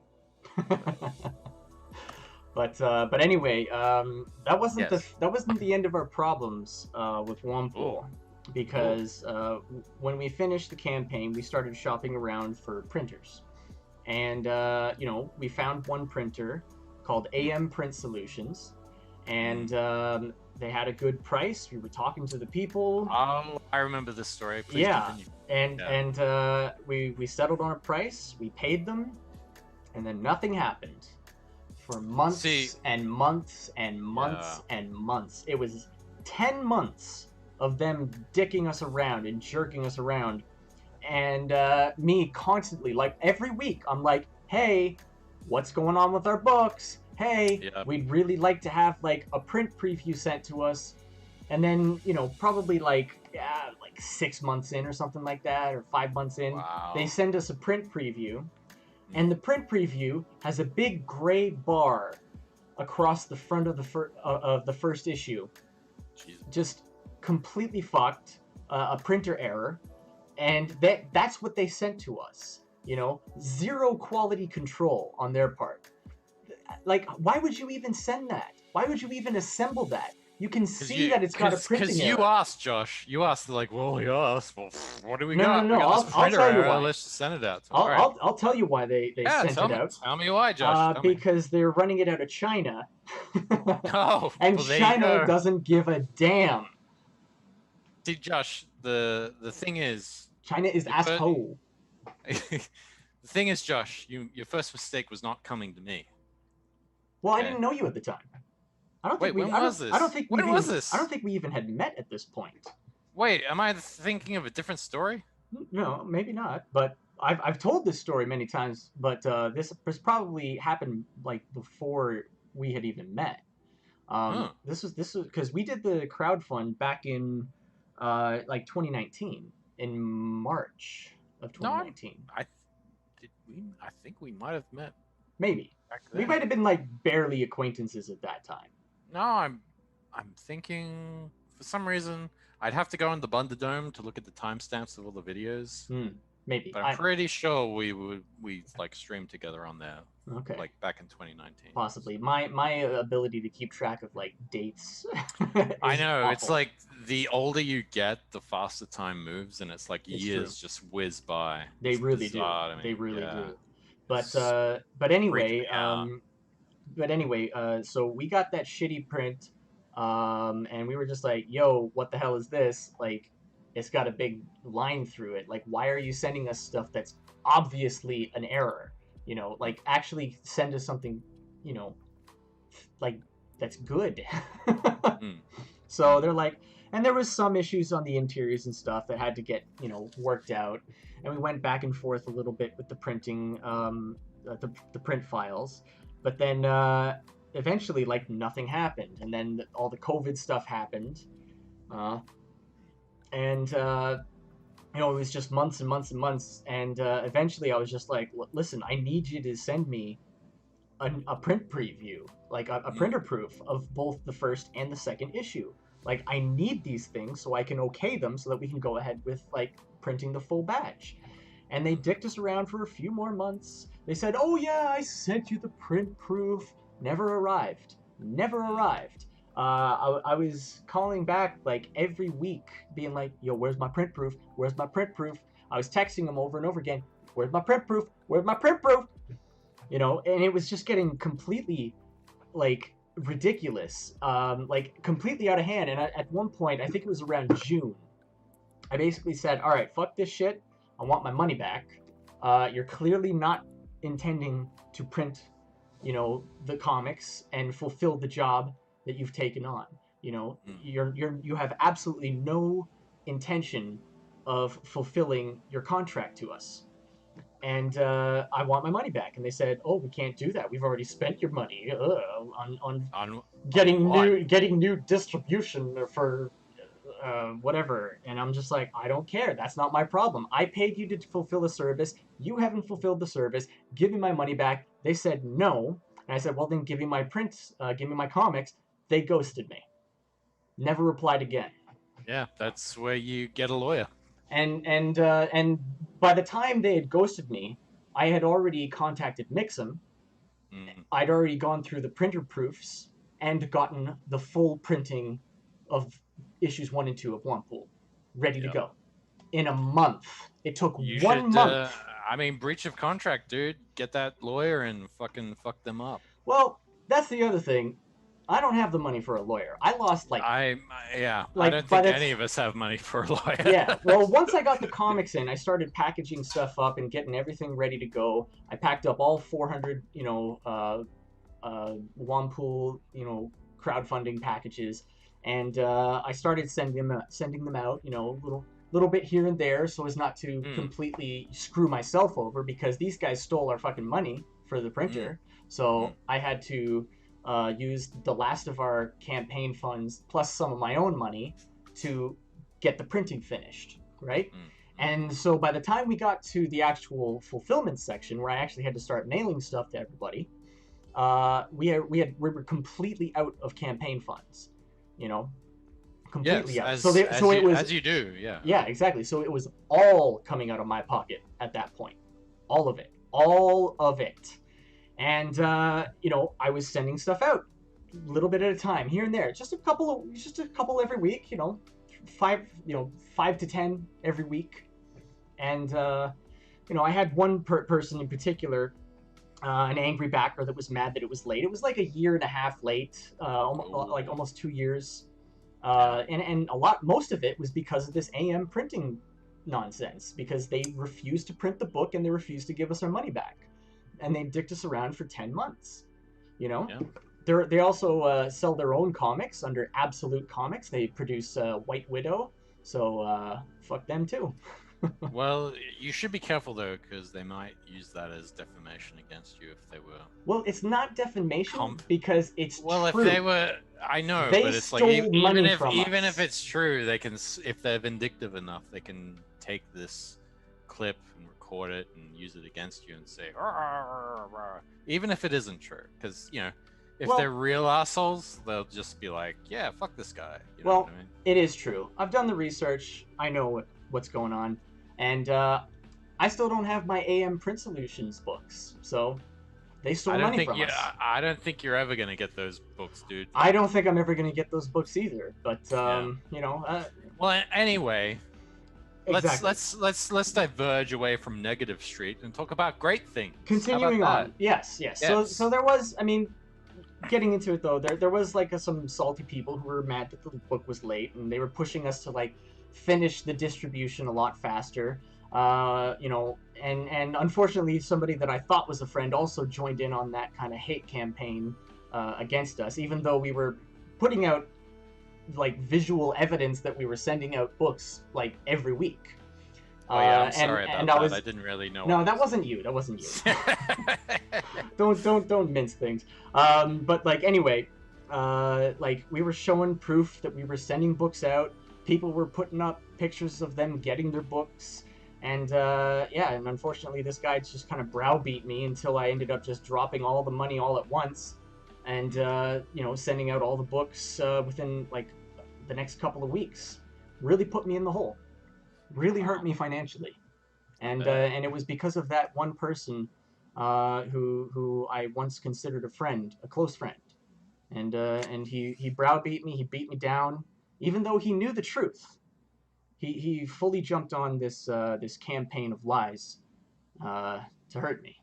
But anyway, that wasn't Yes. the end of our problems with Juanpool, because when we finished the campaign, we started shopping around for printers, and we found one printer called AM Print Solutions, and they had a good price. We were talking to the people. Oh, I remember this story. Please Yeah. continue. And we settled on a price. We paid them, and then nothing happened for months and months and months and months. It was 10 months of them dicking us around and jerking us around, and me constantly, like every week, I'm like, "Hey, what's going on with our books? Hey, we'd really like to have like a print preview sent to us." And then, probably like 6 months in or something like that, or 5 months in, Wow. they send us a print preview, and the print preview has a big gray bar across the front of the first issue. Jesus. Just completely fucked, a printer error, and that's what they sent to us. Zero quality control on their part. Like, why would you even send that? Why would you even assemble that? You can see that it's got a printing Because error. you asked, Josh. You asked, like, well, yes. Well, what do we No, got? no, no, We got this I'll printer tell you error. why. Let's just send it out. All right. I'll tell you why they Yeah, sent it out. tell me why, Josh. Tell me. Because they're running it out of China. Oh, And well, there you China go. doesn't give a damn. See, Josh, the thing is, China is asshole. the thing is, Josh, your first mistake was not coming to me. Well, I Okay. didn't know you at the time. I don't Wait, think when was this? I don't think When was this? I don't think we even had met at this point. Wait, am I thinking of a different story? No, maybe not. But I've told this story many times. But this probably happened like before we had even met. This was because we did the crowdfund back in like 2019 in March of 2019. I think we might have met Maybe back we then. might have been like barely acquaintances at that time. No, I'm thinking for some reason I'd have to go on the Bundadome to look at the timestamps of all the videos. Maybe. But I'm pretty sure we like streamed together on there. Okay. Like back in 2019. Possibly. My ability to keep track of like dates. I is know, awful. it's like the older you get, the faster time moves, and it's like It's years just whiz by. They It's really bizarre do. to They me, really yeah. do. But freaking me out. anyway, so we got that shitty print, and we were just like, "Yo, what the hell is this? Like, it's got a big line through it. Like, why are you sending us stuff that's obviously an error? You know, like actually send us something, you know, like that's good." So they're like, and there was some issues on the interiors and stuff that had to get, you know, worked out. And we went back and forth a little bit with the printing, the print files. But then eventually, like, nothing happened. And then all the COVID stuff happened. And you know, it was just months and months and months. And eventually I was just like, listen, I need you to send me a print preview, like a printer proof of both the first and the second issue. Like, I need these things so I can okay them so that we can go ahead with, like, printing the full batch. And they dicked us around for a few more months. They said, oh yeah, I sent you the print proof. Never arrived. Never arrived. I was calling back, like, every week, being like, yo, where's my print proof? Where's my print proof? I was texting them over and over again, where's my print proof? Where's my print proof? You know, and it was just getting completely, like, ridiculous, like completely out of hand. And at one point, I think it was around June, I basically said, all right, fuck this shit, I want my money back. You're clearly not intending to print, you know, the comics and fulfill the job that you've taken on. You know, you have absolutely no intention of fulfilling your contract to us. And I want my money back. And they said, oh, we can't do that. We've already spent your money on getting new distribution for whatever. And I'm just like, I don't care. That's not my problem. I paid you to fulfill a service. You haven't fulfilled the service. Give me my money back. They said no. And I said, well, then give me my prints. Give me my comics. They ghosted me. Never replied again. Yeah, that's where you get a lawyer. And by the time they had ghosted me, I had already contacted Mixam. I'd already gone through the printer proofs and gotten the full printing of issues 1 and 2 of Juanpool ready to go in a month. It took one month. I mean, breach of contract, dude. Get that lawyer and fucking fuck them up. Well, that's the other thing. I don't have the money for a lawyer. I lost like I like, don't think any of us have money for a lawyer. Yeah. Well, once I got the comics in, I started packaging stuff up and getting everything ready to go. I packed up all 400, you know, Juanpool, you know, crowdfunding packages, and I started sending them out, you know, little bit here and there, so as not to completely screw myself over, because these guys stole our fucking money for the printer. So I had to use the last of our campaign funds plus some of my own money to get the printing finished, right? And so by the time we got to the actual fulfillment section, where I actually had to start mailing stuff to everybody, we were completely out of campaign funds, you know, completely out. As you do, yeah. Yeah, exactly. So it was all coming out of my pocket at that point, all of it. And you know, I was sending stuff out, little bit at a time, here and there, just a couple every week, five to 10 every week. And I had one person in particular, an angry backer that was mad that it was late. It was like a year and a half late, like almost 2 years. And most of it was because of this AM printing nonsense, because they refused to print the book and they refused to give us our money back, and they dicked us around for 10 months. Yeah. They also sell their own comics under Absolute Comics. They produce White Widow, so fuck them too. Well, you should be careful though, because they might use that as defamation against you if they were. Well, it's not defamation because it's true. If they were, I know, they but it's like stole money even from if us. it's true, they can, if they're vindictive enough, they can take this clip and record it and use it against you and say, "Rah, rah, rah," even if it isn't true, because if they're real assholes, they'll just be like, "Yeah, fuck this guy." You know what I mean? It is true. I've done the research. I know what's going on, and I still don't have my AM Print Solutions books, so they stole money from us. I don't think you're ever gonna get those books, dude. I don't think I'm ever gonna get those books either. But Well, anyway, exactly. let's diverge away from negative street and talk about great things. Continuing on, yes. So there was, getting into it though, there was like some salty people who were mad that the book was late, and they were pushing us to like finish the distribution a lot faster. And unfortunately, somebody that I thought was a friend also joined in on that kind of hate campaign against us, even though we were putting out like visual evidence that we were sending out books like every week. Oh yeah, I'm sorry about that. I didn't really know. No, that wasn't you. Don't mince things. But like anyway, like we were showing proof that we were sending books out. People were putting up pictures of them getting their books, and and unfortunately, this guy just kind of browbeat me until I ended up just dropping all the money all at once, and sending out all the books within like the next couple of weeks. Really put me in the hole. Really hurt me financially, and it was because of that one person who I once considered a close friend, and he browbeat me, he beat me down, even though he knew the truth. He fully jumped on this campaign of lies to hurt me.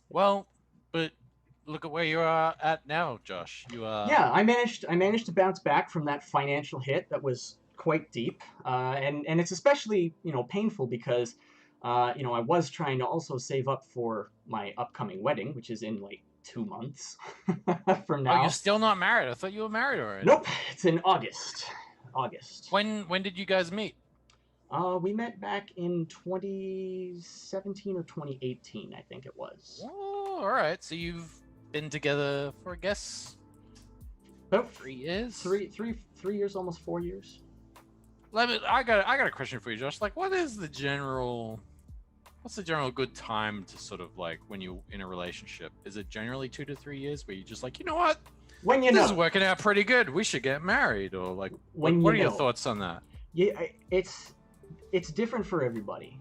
Well, but look at where you are at now, Josh. You are. Yeah, I managed to bounce back from that financial hit that was quite deep, and it's especially painful because I was trying to also save up for my upcoming wedding, which is in like 2 months from now. Oh, you're still not married? I thought you were married already. Nope, it's in August. When did you guys meet? We met back in 2017 or 2018, I think it was. Oh, all right. So you've been together for, I guess, about 3 years. 3 years, almost 4 years. I got a question for you, Josh. Like, what's the general good time to sort of like when you're in a relationship? Is it generally 2 to 3 years where you're just like, you know what? When this is working out pretty good. We should get married, or like, what are your thoughts on that? Yeah, it's different for everybody.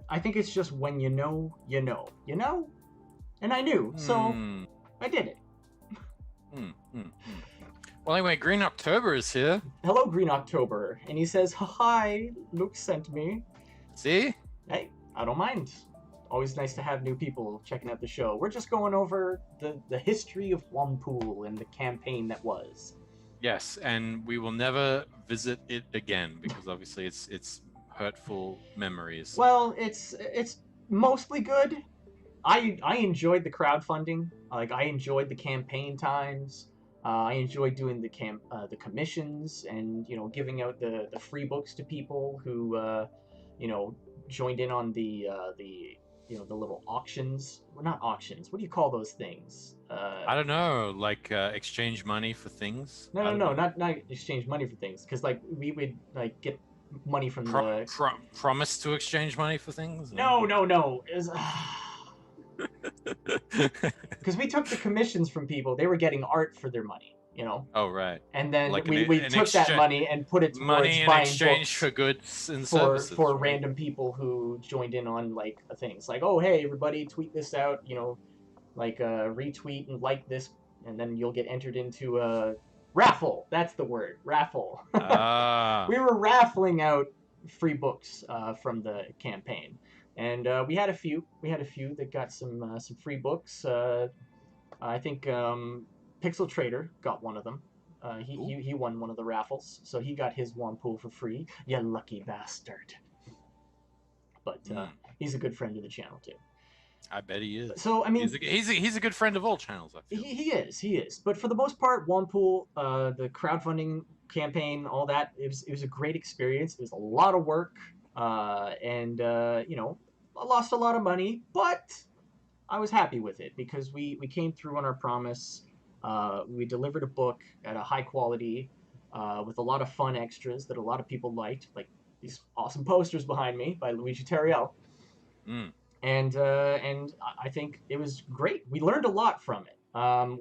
I think it's just when you know, and I knew, so I did it. Well, anyway, Green October is here. Hello, Green October. And he says, hi, Luke sent me. See? Hey, I don't mind. Always nice to have new people checking out the show. We're just going over the history of Juanpool and the campaign that was. Yes, and we will never visit it again because obviously it's hurtful memories. Well, it's mostly good. I enjoyed the crowdfunding. Like, I enjoyed the campaign times. I enjoyed doing the commissions and giving out the free books to people who joined in on the little auctions. Well, not auctions. What do you call those things? I don't know, like exchange money for things. No, not exchange money for things. Because like we would like get money from promise to exchange money for things. No. Because we took the commissions from people. They were getting art for their money, Oh, right. And then like we took that money and put it towards money in buying exchange books for goods and services. For right? random people who joined in on things like, oh, hey, everybody, tweet this out, like retweet and like this and then you'll get entered into a raffle. That's the word, raffle. Ah. We were raffling out free books from the campaign, and we had a few. We had a few that got some free books. I think Pixel Trader got one of them. He won one of the raffles, so he got his Juanpool for free. You lucky bastard. But he's a good friend of the channel too. I bet he is. So I mean, he's a good friend of all channels. I feel. he is. But for the most part, Juanpool, the crowdfunding campaign, all that, it was a great experience. It was a lot of work, and you know, I lost a lot of money, but I was happy with it because we came through on our promise. We delivered a book at a high quality, with a lot of fun extras that a lot of people liked, like these awesome posters behind me by Luigi Terriel. And I think it was great. We learned a lot from it.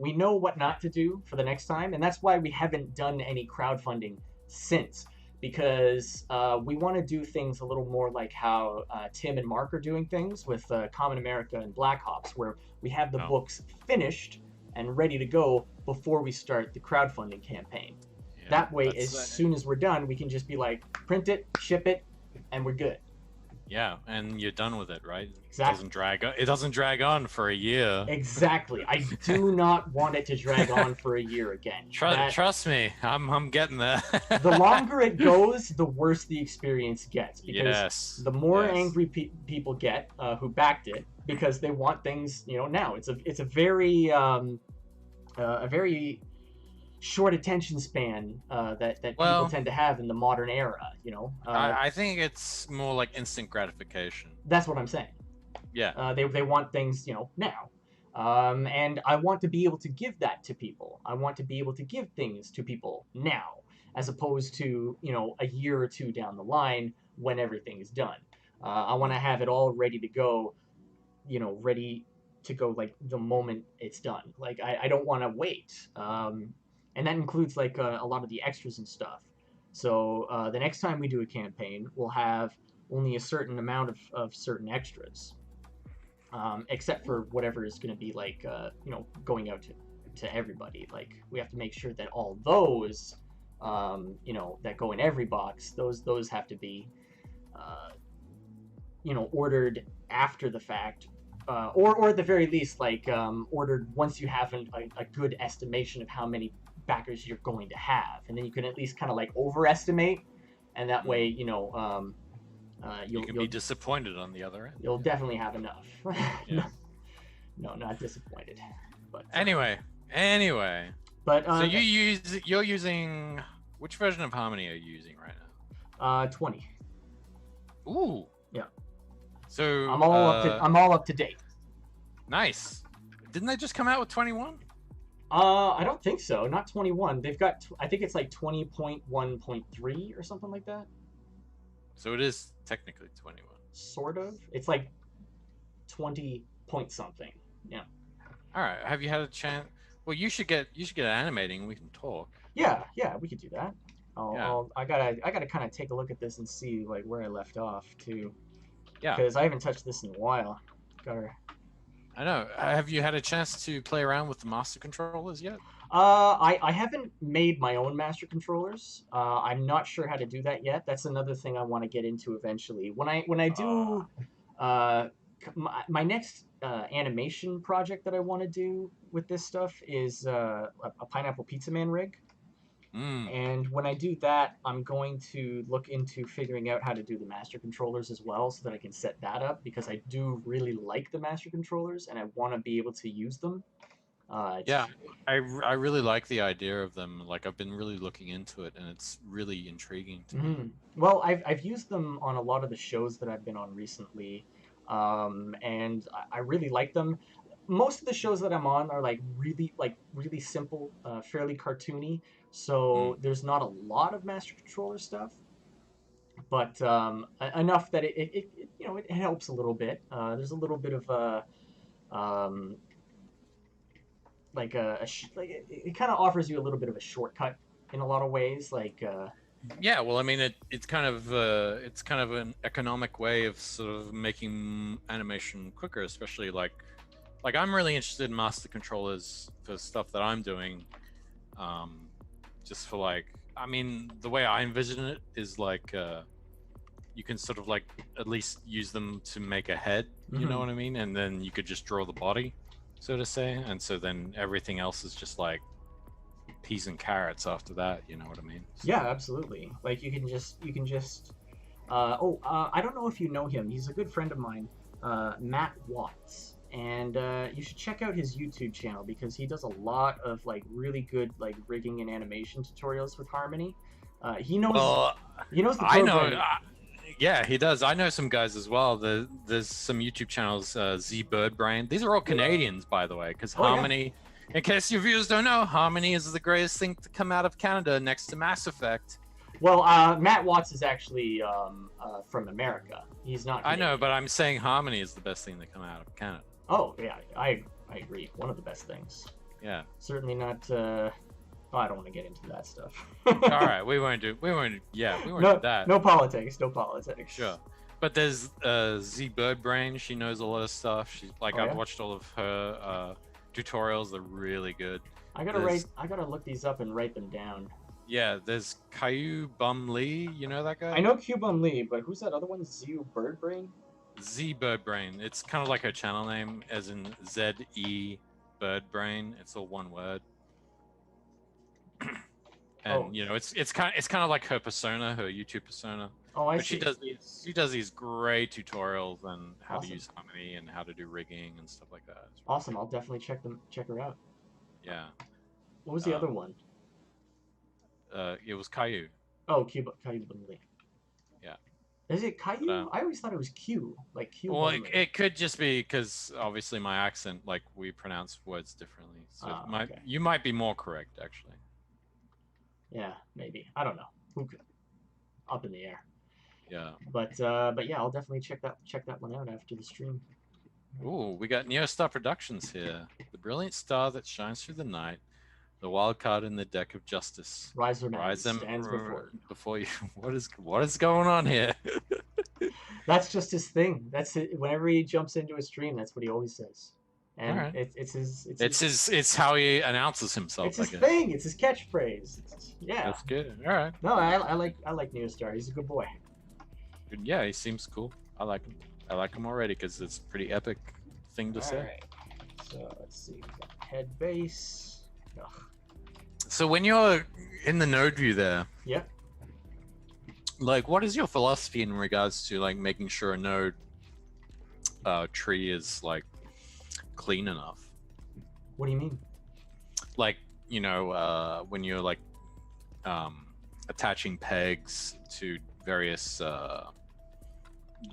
We know what not to do for the next time, and that's why we haven't done any crowdfunding since, because we want to do things a little more like how Tim and Mark are doing things with Common America and Black Ops, where we have the books finished and ready to go before we start the crowdfunding campaign. Yeah, that way, as soon as we're done, we can just be like, print it, ship it, and we're good. Yeah, and you're done with it, right? Exactly. It doesn't drag on for a year. Exactly. I do not want it to drag on for a year again. Trust me, I'm getting there. The longer it goes, the worse the experience gets. Because the more angry people get who backed it, because they want things, you know, now. It's a very short attention span that people tend to have in the modern era, you know. I think it's more like instant gratification. That's what I'm saying. Yeah. They want things, you know, now. And I want to be able to give that to people. I want to be able to give things to people now, as opposed to, you know, a year or two down the line when everything is done. I want to have it all ready to go, you know, ready to go like the moment it's done. Like I don't want to wait. And that includes like a lot of the extras and stuff. So the next time we do a campaign, we'll have only a certain amount of certain extras, except for whatever is going to be like, you know, going out to everybody. Like we have to make sure that all those, you know, that go in every box, those have to be, you know, ordered after the fact. Or at the very least, like ordered once you have a good estimation of how many backers you're going to have, and then you can at least kind of like overestimate, and that way, you know, you'll be disappointed on the other end. You'll definitely have enough. Yeah. No, not disappointed. But anyway. But so you're using which version of Harmony are you using right now? 20. Ooh. Yeah. So I'm all up to date. Nice. Didn't they just come out with 21? I don't think so. Not 21. They've got, I think it's like 20.1.3 or something like that. So it is technically 21. Sort of. It's like 20 point something. Yeah. All right. Have you had a chance? Well, you should get animating. We can talk. Yeah, we could do that. I gotta kind of take a look at this and see like where I left off too. Yeah. Because I haven't touched this in a while. I know. Have you had a chance to play around with the master controllers yet? I haven't made my own master controllers. I'm not sure how to do that yet. That's another thing I want to get into eventually. When I do my next animation project that I want to do with this stuff is a Pineapple Pizza Man rig. And when I do that, I'm going to look into figuring out how to do the master controllers as well, so that I can set that up, because I do really like the master controllers and I want to be able to use them. Yeah, I really like the idea of them. Like I've been really looking into it, and it's really intriguing to me. Well, I've used them on a lot of the shows that I've been on recently, and I really like them. Most of the shows that I'm on are like really simple, fairly cartoony. So there's not a lot of master controller stuff, but enough that it you know, it helps a little bit. There's a little bit of a like it kind of offers you a little bit of a shortcut in a lot of ways. Like yeah, well, I mean, it's kind of an economic way of sort of making animation quicker, especially like like I'm really interested in master controllers for stuff that I'm doing. Just for like, I mean, the way I envision it is like you can sort of like at least use them to make a head, you know what I mean? And then you could just draw the body, so to say. And so then everything else is just like peas and carrots after that, you know what I mean? So, Yeah, absolutely. Like you can just I don't know if you know him. He's a good friend of mine, Matt Watts. And you should check out his YouTube channel because he does a lot of like really good like rigging and animation tutorials with Harmony. He knows the I program. know. Yeah, he does. I know some guys as well. There's some YouTube channels, Z Bird Brain. These are all Canadians, by the way, because Harmony, in case your viewers don't know, Harmony is the greatest thing to come out of Canada next to Mass Effect. Well, Matt Watts is actually from America. He's not Canadian. I know, but I'm saying Harmony is the best thing to come out of Canada. Oh, yeah, I agree. One of the best things. Yeah. Certainly not... I don't want to get into that stuff. All right, we won't do that. No politics, no politics. Sure. But there's Z Bird Brain. She knows a lot of stuff. She's like, I've watched all of her tutorials. They're really good. I gotta look these up and write them down. Yeah, there's Caillou Bum Lee. You know that guy? I know Cubum Lee, but who's that other one? Zeo Birdbrain? Z Bird Brain. It's kind of like her channel name, as in Z-E Bird Brain. It's all one word. And you know, it's kind of like her persona, her YouTube persona. Oh, I but see. She does these great tutorials on how to use Harmony and how to do rigging and stuff like that. Really awesome. I'll definitely check her out. Yeah. What was the other one? It was Caillou. Oh, Caillou Lee. Yeah. Is it Caillou? I always thought it was Q, like Q. Well, it could just be because obviously my accent, like we pronounce words differently. So you might be more correct, actually. Yeah, maybe. I don't know. Who could? Up in the air. Yeah. But yeah, I'll definitely check that one out after the stream. Ooh, we got Neostar Productions here. The brilliant star that shines through the night. The wild card in the deck of justice. Rise stands before you. What is going on here? That's just his thing. That's it. Whenever he jumps into a stream, that's what he always says. And it's how he announces himself. It's his thing. It's his catchphrase. Yeah. That's good. All right. No, I like Neostar. He's a good boy. Yeah, he seems cool. I like him. I like him already because it's a pretty epic thing to say. Right. So let's see. We got head base. Ugh. So when you're in the node view there, yep. Like, what is your philosophy in regards to like making sure a node tree is like clean enough? What do you mean? Like, you know, when you're like attaching pegs to various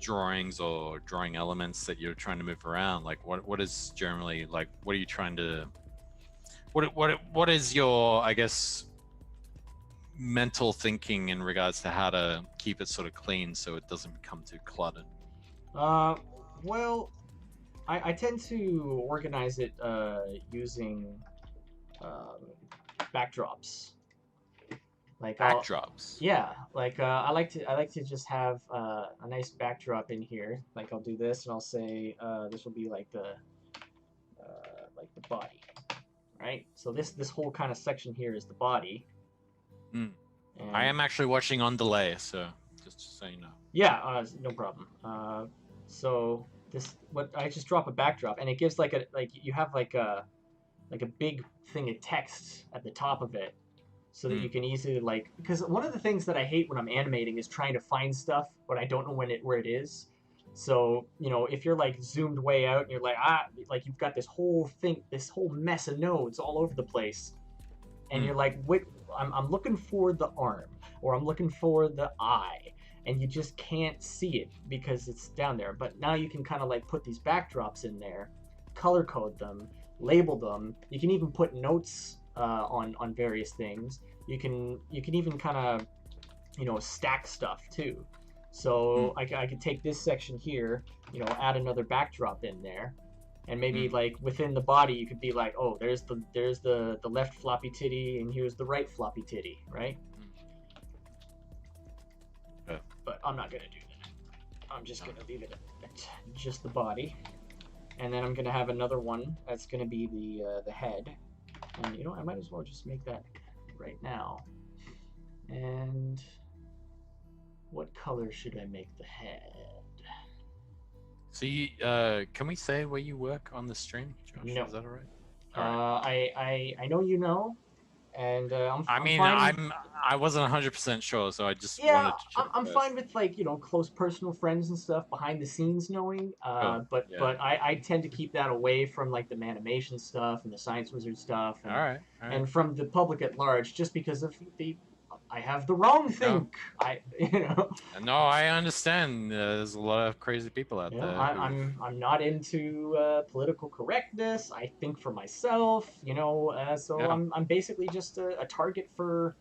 drawings or drawing elements that you're trying to move around, like what is generally like, what are you trying to, what is your, I guess, mental thinking in regards to how to keep it sort of clean so it doesn't become too cluttered? Well, I tend to organize it using backdrops. Like backdrops. Yeah, like I like to just have a nice backdrop in here. Like I'll do this and I'll say this will be like the body, right? So this whole kind of section here is the body. Mm. I am actually watching on delay, so just so you know. Yeah, no problem. So I just drop a backdrop and it gives you have like a big thing of text at the top of it, so that you can easily because one of the things that I hate when I'm animating is trying to find stuff but I don't know where it is. So, you know, if you're like zoomed way out and you're like you've got this whole mess of nodes all over the place, and you're like, wait, I'm looking for the arm, or I'm looking for the eye, and you just can't see it because it's down there. But now you can kind of like put these backdrops in there, color code them, label them. You can even put notes on various things. You can even kind of, you know, stack stuff too. So I could take this section here, you know, add another backdrop in there, and maybe like within the body you could be like, oh, there's the left floppy titty and here's the right floppy titty, right? But I'm not gonna do that. I'm just gonna leave it at just the body. and then I'm gonna have another one that's gonna be the head. And you know, I might as well just make that right now. And what color should I make the head? So you, can we say where you work on the stream, Josh? No. Is that all right? I know you know, and I mean, I wasn't 100% sure, so I just wanted to check I'm first. fine with like, you know, close personal friends and stuff behind the scenes knowing. But I tend to keep that away from like the MANimations stuff and the Science Wizard stuff, and, All right. and from the public at large, just because of I have the wrong think. You know. No, I understand. There's a lot of crazy people out You there. know, I'm not into political correctness. I think for myself, you know. So Yeah. I'm basically just a target for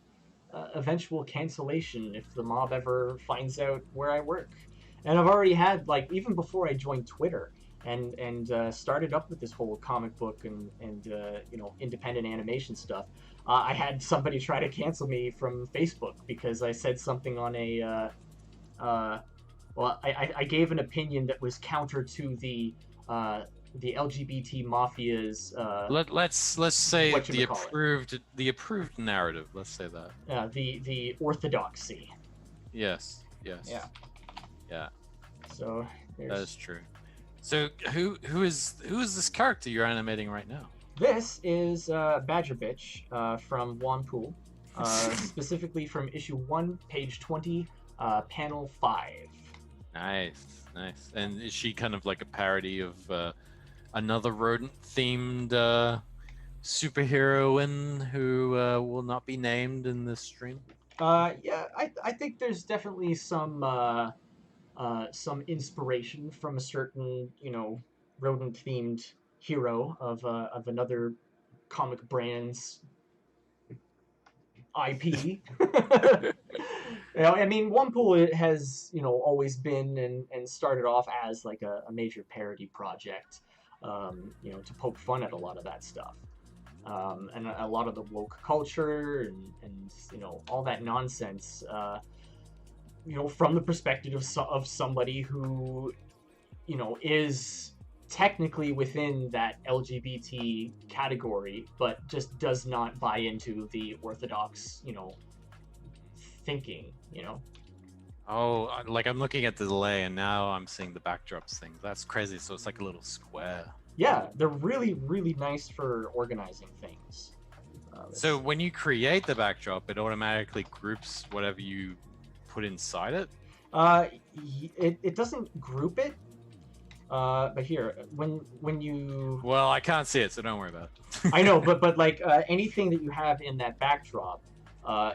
eventual cancellation if the mob ever finds out where I work. And I've already had, like, even before I joined Twitter and started up with this whole comic book and you know, independent animation stuff, I had somebody try to cancel me from Facebook because I said something on a well, I gave an opinion that was counter to the LGBT mafia's Let's say whatchamacallit. the approved narrative. Let's say that. The orthodoxy. Yes. Yeah. So That is true. So who is this character you're animating right now? This is Badger Bitch from Juanpool, specifically from issue 1, page 20, panel 5. Nice. And is she kind of like a parody of another rodent-themed superheroine who will not be named in this stream? Yeah, I think there's definitely some inspiration from a certain, you know, rodent-themed hero of another comic brand's IP. You know, I mean, Juanpool has, you know, always been and started off as like a major parody project, you know, to poke fun at a lot of that stuff. And a lot of the woke culture and you know, all that nonsense, you know, from the perspective of somebody who, you know, is technically within that LGBT category, but just does not buy into the orthodox, you know, thinking, you know. Oh, like I'm looking at the delay and now I'm seeing the backdrops thing. That's crazy. So it's like a little square. Yeah, they're really, really nice for organizing things. So when you create the backdrop, it automatically groups whatever you put inside it? It doesn't group it. But here, when you... Well, I can't see it, so don't worry about it. I know, but like anything that you have in that backdrop,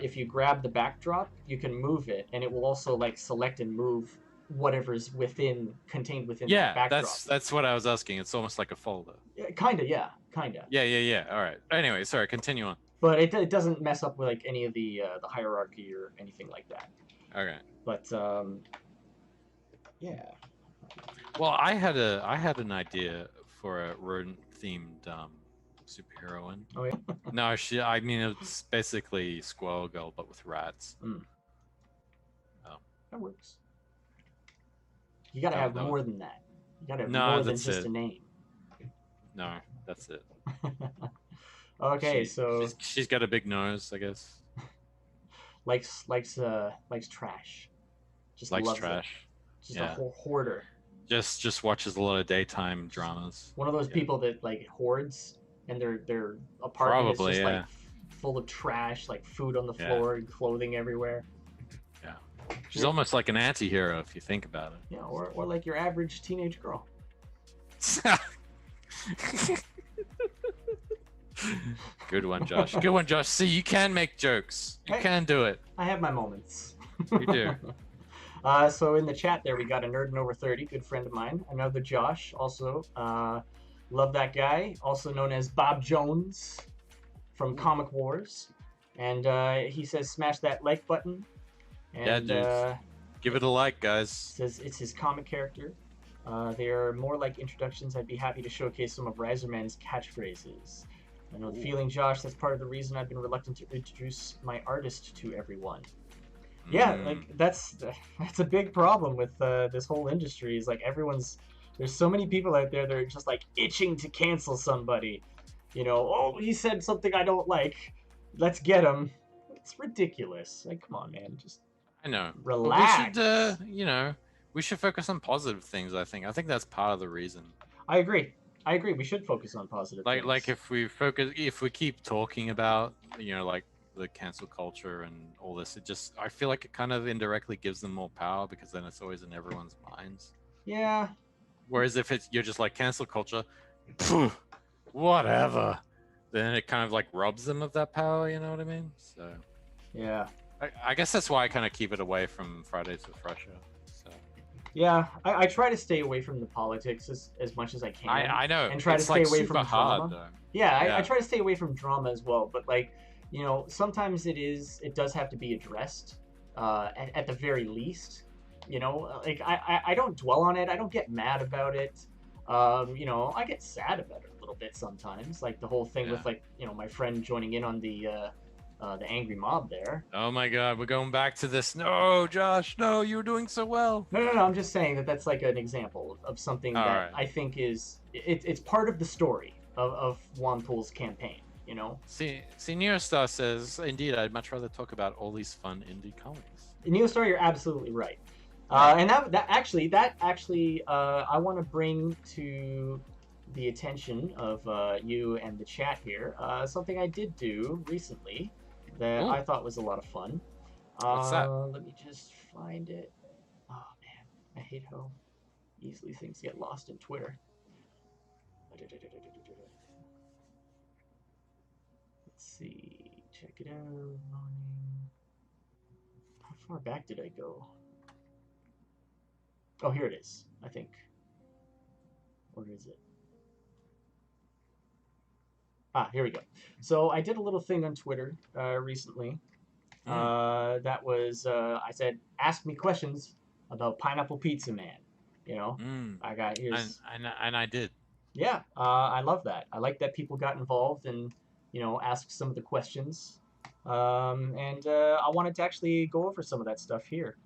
if you grab the backdrop, you can move it, and it will also like select and move whatever's contained within that backdrop. Yeah, that's what I was asking. It's almost like a folder. Kinda. Yeah. All right. Anyway, sorry. Continue on. But it doesn't mess up with like any of the hierarchy or anything like that. Okay. But yeah. Well, I had an idea for a rodent-themed superheroine. Oh yeah. No, I mean, it's basically Squirrel Girl, but with rats. Mm. Oh. That works. You gotta have more than that. You gotta have No, more than that's just it. a name. No, that's it. Okay, so she's got a big nose, I guess. likes trash. Just Likes loves trash. It. Just Yeah. a hoarder. Just watches a lot of daytime dramas. One of those people that like hoards, and their apartment Probably, is just yeah. like full of trash, like food on the Yeah. floor and clothing everywhere. Yeah. She's almost like an anti-hero if you think about it. Yeah, or like your average teenage girl. Good one, Josh. Good one, Josh. See, you can make jokes. You can do it. I have my moments. You do. So in the chat there, we got a Nerd Over 30, good friend of mine. Another Josh, also. Love that guy. Also known as Bob Jones from Comic Wars. And he says, smash that like button. And, yeah, dude. Give it a like, guys. Says it's his comic character. They are more like introductions. I'd be happy to showcase some of Razorman's catchphrases. I know the feeling, Josh. That's part of the reason I've been reluctant to introduce my artist to everyone. Yeah, like that's a big problem with this whole industry. Is like everyone's There's so many people out there that are just like itching to cancel somebody. You know, oh, he said something I don't like. Let's get him. It's ridiculous. Like, come on, man. Just I know. relax. But we should, you know, we should focus on positive things. I think that's part of the reason. I agree. We should focus on positive things. Like if we keep talking about, you know, like the cancel culture and all this, I feel like it kind of indirectly gives them more power because then it's always in everyone's minds. Yeah. Whereas if you're just like cancel culture, phew, whatever, then it kind of like robs them of that power. You know what I mean? So Yeah. I guess that's why I kind of keep it away from Fridays with Fresher. So Yeah. I try to stay away from the politics as much as I can. I know. And try it's to stay like away super from hard, drama. though. Yeah, I try to stay away from drama as well, but like, you know, sometimes it does have to be addressed, at the very least. You know, like I don't dwell on it. I don't get mad about it. You know, I get sad about it a little bit sometimes. Like the whole thing with like, you know, my friend joining in on the angry mob there. Oh my God, we're going back to this. No, Josh, no, you were doing so well. No. I'm just saying that that's like an example of something that right. I think it's part of the story of Juanpool's campaign. You know. See, Neostar says, indeed, I'd much rather talk about all these fun indie comics. Neostar, you're absolutely right. And that actually, I want to bring to the attention of you and the chat here something I did do recently that I thought was a lot of fun. What's that? Let me just find it. Oh man, I hate how easily things get lost in Twitter. Let's see. Check it out. How far back did I go? Oh, here it is, I think. Or is it? Here we go. So I did a little thing on Twitter recently. That was, I said, ask me questions about Pineapple Pizza Man. You know, I got here's... And I did. Yeah, I love that. I like that people got involved and, you know, asked some of the questions. And I wanted to actually go over some of that stuff here.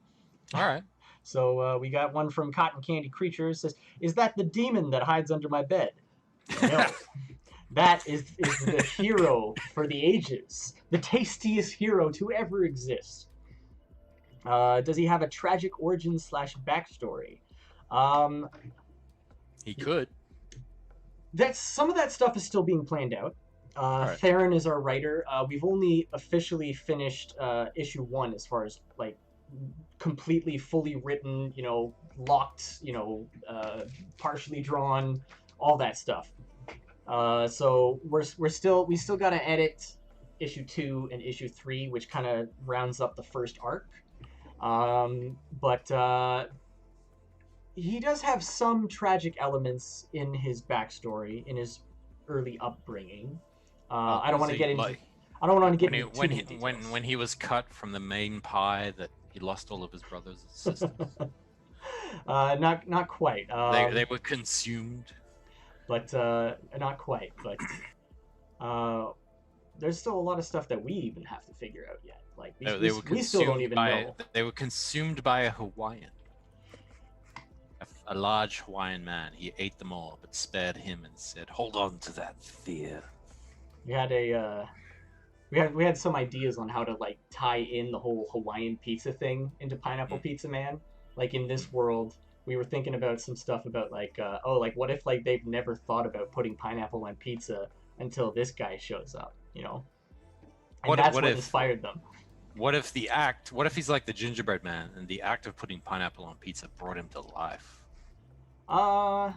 All right. So we got one from Cotton Candy Creature. It says, is that the demon that hides under my bed? No. That is the hero for the ages. The tastiest hero to ever exist. Does he have a tragic origin / backstory? He could. Some of that stuff is still being planned out. Right. Theron is our writer. We've only officially finished issue 1 as far as like completely fully written, you know, locked, you know, partially drawn, all that stuff. So we still got to edit issue 2 and issue 3, which kind of rounds up the first arc. But he does have some tragic elements in his backstory, in his early upbringing. I don't want to get into. I don't want to get into too many details. When he was cut from the main pie that he lost all of his brothers and sisters. Not quite. They were consumed. But not quite. But there's still a lot of stuff that we even have to figure out yet. Like we still don't even know. They were consumed by a Hawaiian. A large Hawaiian man. He ate them all, but spared him and said, "Hold on to that fear." We had some ideas on how to like tie in the whole Hawaiian pizza thing into Pineapple Pizza Man. Like in this world, we were thinking about some stuff about like, like what if like they've never thought about putting pineapple on pizza until this guy shows up, you know? And that's what inspired them. What if he's like the gingerbread man and the act of putting pineapple on pizza brought him to life? Well,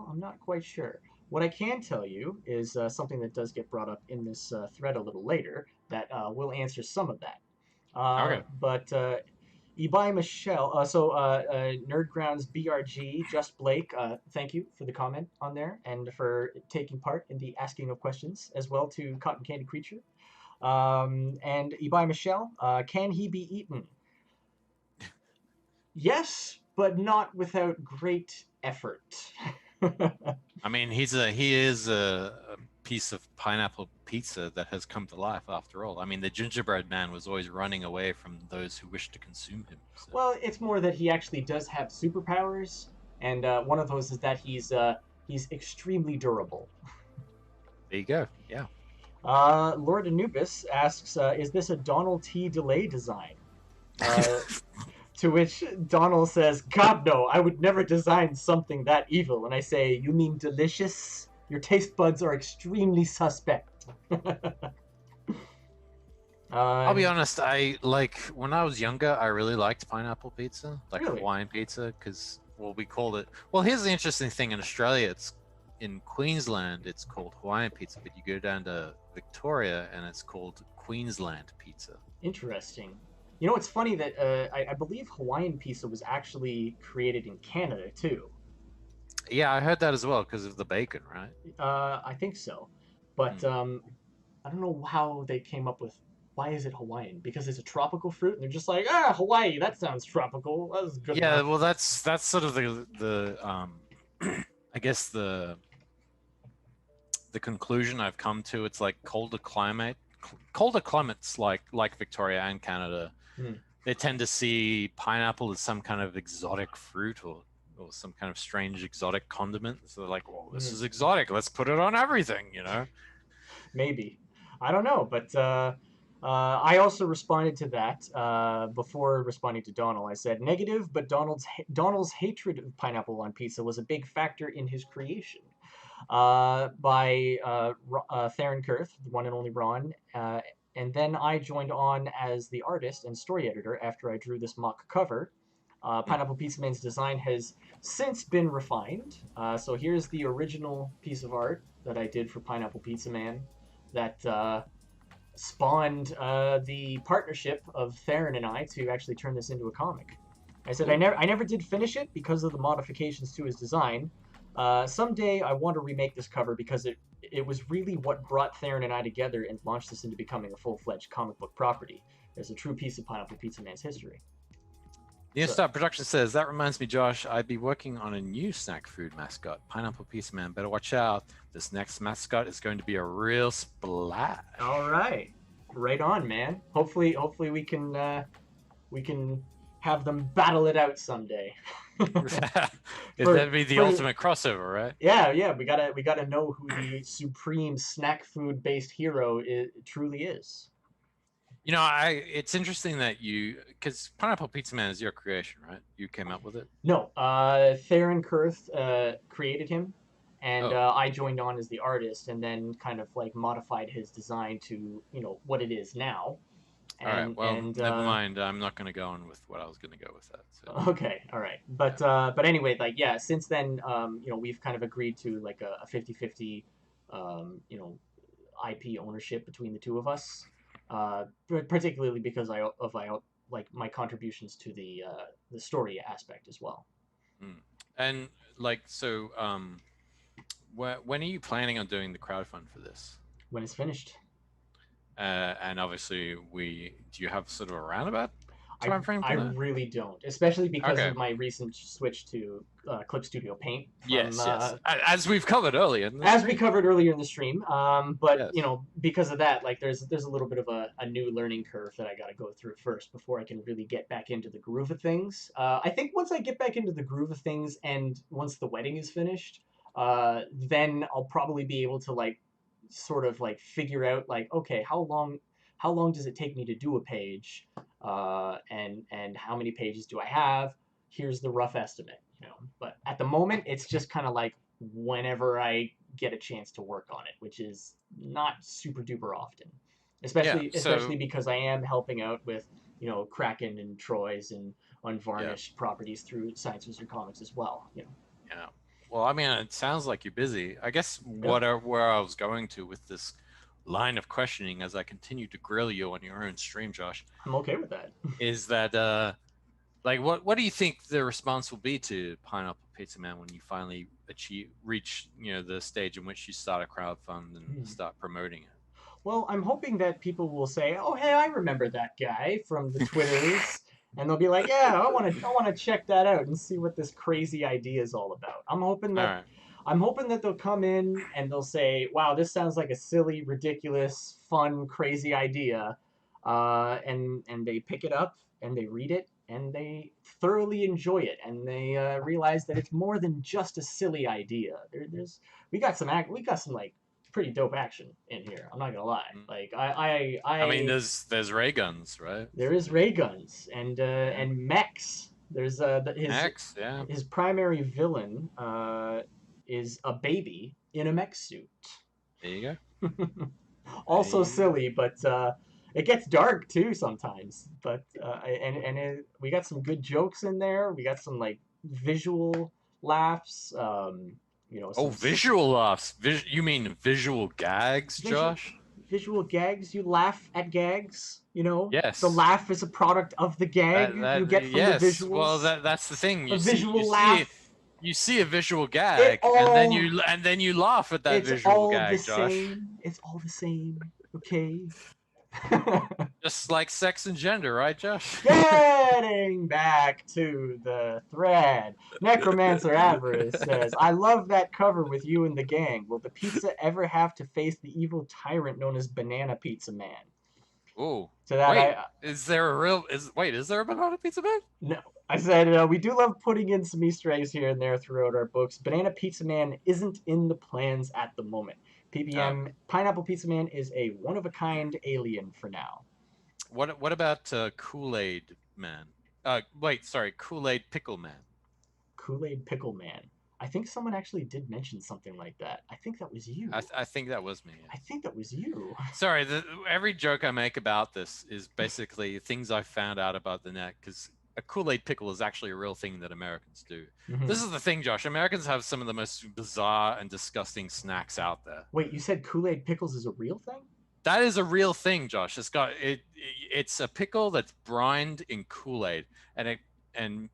I'm not quite sure. What I can tell you is something that does get brought up in this thread a little later that will answer some of that. Okay. But Ibai Michelle, Nerdgrounds BRG, Just Blake, thank you for the comment on there and for taking part in the asking of questions as well to Cotton Candy Creature. And Ibai Michelle, can he be eaten? Yes, but not without great effort. I mean, he is a piece of pineapple pizza that has come to life after all. I mean, the gingerbread man was always running away from those who wished to consume him. So. Well, it's more that he actually does have superpowers, and one of those is that he's extremely durable. There you go. Yeah. Lord Anubis asks, is this a Donald T. Delay design? To which Donald says, God no, I would never design something that evil. And I say, you mean delicious? Your taste buds are extremely suspect. I'll be honest. I like when I was younger. I really liked pineapple pizza, like Really? Hawaiian pizza, because we called it. Well, here's the interesting thing: in Australia, it's in Queensland, it's called Hawaiian pizza, but you go down to Victoria, and it's called Queensland pizza. Interesting. You know, it's funny that I believe Hawaiian pizza was actually created in Canada too. Yeah, I heard that as well because of the bacon, right? I think so, but I don't know how they came up with. Why is it Hawaiian? Because it's a tropical fruit, and they're just like, Hawaii. That sounds tropical. That's good Yeah, enough. well, that's sort of the I guess the conclusion I've come to. It's like colder climates like Victoria and Canada. Hmm. They tend to see pineapple as some kind of exotic fruit or some kind of strange exotic condiment. So they're like, well, this is exotic. Let's put it on everything, you know? Maybe. I don't know, but I also responded to that before responding to Donald. I said negative, but Donald's hatred of pineapple on pizza was a big factor in his creation. By Theron Kurth, the one and only Ron, and then I joined on as the artist and story editor after I drew this mock cover. Pineapple Pizza Man's design has since been refined. So here's the original piece of art that I did for Pineapple Pizza Man that spawned the partnership of Theron and I to actually turn this into a comic. I said I never did finish it because of the modifications to his design. Someday I want to remake this cover because it was really what brought Theron and I together and launched this into becoming a full-fledged comic book property. There's a true piece of Pineapple Pizza Man's history. New Start Production says, that reminds me, Josh, I'd be working on a new snack food mascot, Pineapple Pizza Man. Better watch out. This next mascot is going to be a real splash. All right. Right on, man. Hopefully we can have them battle it out someday. That'd be the ultimate crossover, right? Yeah. We gotta know who the supreme snack food based hero truly is. You know, it's interesting that because Pineapple Pizza Man is your creation, right? You came up with it? No, Theron Kurth created him, and I joined on as the artist, and then kind of like modified his design to what it is now. All right. Well, never mind. I'm not going to go on with what I was going to go with that. So. Okay. All right. But anyway, like since then, we've kind of agreed to like a 50-50, IP ownership between the two of us. Particularly because of my contributions to the story aspect as well. And like so, when are you planning on doing the crowdfund for this? When it's finished. And obviously, do you have sort of a roundabout time frame for that? I really don't, especially because of my recent switch to Clip Studio Paint. Yes. As we've covered earlier. We covered earlier in the stream. But yes. Because of that, like there's a little bit of a new learning curve that I got to go through first before I can really get back into the groove of things. I think once I get back into the groove of things, and once the wedding is finished, then I'll probably be able to sort of figure out okay, how long does it take me to do a page, and how many pages do I have? Here's the rough estimate, But at the moment, it's just kind of like whenever I get a chance to work on it, which is not super duper often, especially because I am helping out with Kraken and Troy's and Unvarnished properties through Science Wizard Comics as well. Yeah. Well, I mean, it sounds like you're busy. I guess where I was going to with this line of questioning as I continue to grill you on your own stream, Josh. I'm okay with that. Is that what do you think the response will be to Pineapple Pizza Man when you finally reach the stage in which you start a crowdfund and start promoting it? Well, I'm hoping that people will say, "Oh, hey, I remember that guy from the Twitters." And they'll be like, "Yeah, I want to check that out and see what this crazy idea is all about." I'm hoping that they'll come in and they'll say, "Wow, this sounds like a silly, ridiculous, fun, crazy idea," and they pick it up and they read it and they thoroughly enjoy it, and they realize that it's more than just a silly idea. We got some like pretty dope action in here. I'm not gonna lie. Like I mean, there's ray guns, right? there is ray guns and mechs. There's X, yeah. his primary villain is a baby in a mech suit. There you go. Also Hey. silly, but it gets dark too sometimes. But we got some good jokes in there. We got some like visual laughs. Oh, visual laughs. You mean visual gags, Visual- Josh? visual gags. You laugh at gags. Yes. The laugh is a product of the gag you get from yes. the visuals. Well, that's the thing. A visual laugh. You see a visual gag, and then you laugh at that It's visual all gag, the Josh. same. It's all the same. Okay. Just like sex and gender, right, Josh? Getting back to the thread, Necromancer Avarice says, "I love that cover with you and the gang. Will the pizza ever have to face the evil tyrant known as Banana Pizza Man?" Ooh. So that Wait, is there a banana pizza man? No. I said, we do love putting in some Easter eggs here and there throughout our books. Banana Pizza Man isn't in the plans at the moment. PPM, Pineapple Pizza Man is a one-of-a-kind alien for now. What about Kool-Aid Man? Kool-Aid Pickle Man. Kool-Aid Pickle Man. I think someone actually did mention something like that. I think that was you. I think that was me. I think that was you. Sorry, every joke I make about this is basically things I found out about the net, because a Kool-Aid pickle is actually a real thing that Americans do. Mhm. This is the thing, Josh. Americans have some of the most bizarre and disgusting snacks out there. Wait, you said Kool-Aid pickles is a real thing? That is a real thing, Josh. It's a pickle that's brined in Kool-Aid, and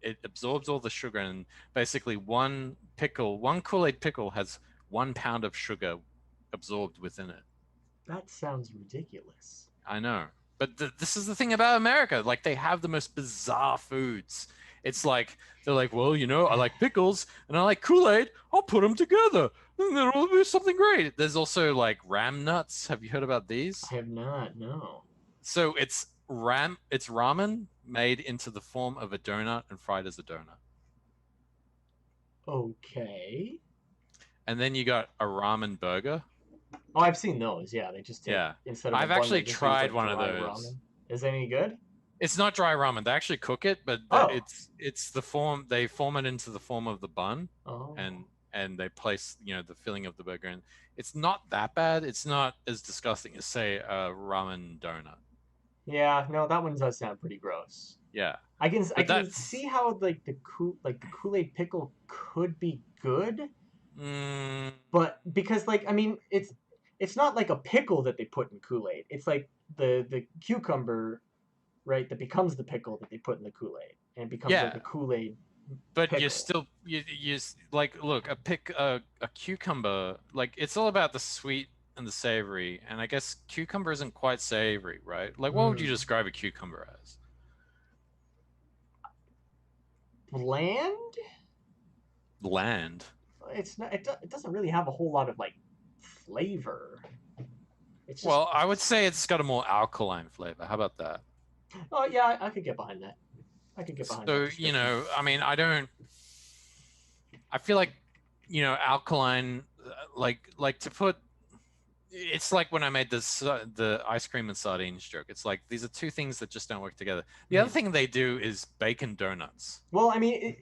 it absorbs all the sugar, and basically one Kool-Aid pickle has 1 pound of sugar absorbed within it. That sounds ridiculous. I know. But this is the thing about America. Like, they have the most bizarre foods. It's like, they're like, well, I like pickles and I like Kool-Aid. I'll put them together. And then it'll be something great. There's also like ram nuts. Have you heard about these? I have not, no. So it's ramen made into the form of a donut and fried as a donut. Okay. And then you got a ramen burger. Oh, I've seen those. Yeah, they just take, instead of I've a bun, actually they just use, tried like, one of dry those. ramen. Is it any good? It's not dry ramen. They actually cook it, but Oh. it's the form. They form it into the form of the bun, Oh. and they place the filling of the burger in. It's not that bad. It's not as disgusting as, say, a ramen donut. Yeah, no, that one does sound pretty gross. Yeah. I can that's- see how like the Kool-Aid pickle could be good, Mm, but because it's not like a pickle that they put in Kool-Aid. It's like the cucumber, right, that becomes the pickle that they put in the Kool-Aid, and it becomes like Yeah. a Kool-Aid. but Pickle. you still you like, look, a cucumber, like, it's all about the sweet and the savory, and I guess cucumber isn't quite savory, right? Like, what would you describe a cucumber as? Bland. Bland. It's not. It doesn't really have a whole lot of like flavor. It's just, Well, I would say it's got a more alkaline flavor. How about that? oh yeah, I could get behind that. I could get behind So, that. description. I mean, I feel like, alkaline, like to put, it's like when I made the ice cream and sardines joke. It's like, these are two things that just don't work together. The other thing they do is bacon donuts. Well, I mean,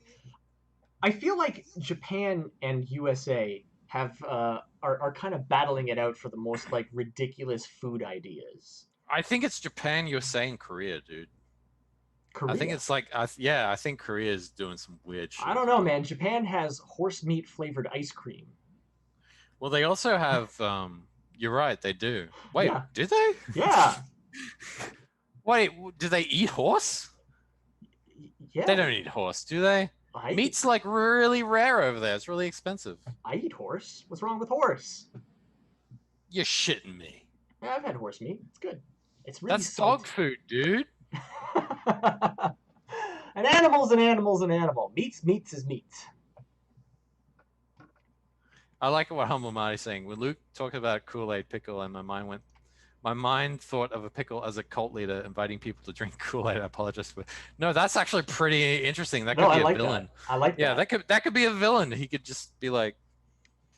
I feel like Japan and USA have are kind of battling it out for the most like ridiculous food ideas. I think it's Japan, USA, and Korea, dude. Korea. I think it's like, I think Korea is doing some weird shit. I don't know, man. Japan has horse meat flavored ice cream. Well, they also have, you're right, they do. Wait, Yeah. do they? Yeah. Wait, do they eat horse? Yeah. They don't eat horse, do they? Meat's like really rare over there. It's really expensive. I eat horse. What's wrong with horse? You're shitting me. Yeah, I've had horse meat. It's good. It's really That's dog food, dude. An animal's an animal's an animal. Meat's is meat. I like what Humble Marty's saying. When Luke talked about Kool-Aid pickle, and my mind My mind thought of a pickle as a cult leader inviting people to drink Kool-Aid. I apologize for. No, that's actually pretty interesting. That could No, be I a like villain. that. I like Yeah, that. that could be a villain. He could just be like,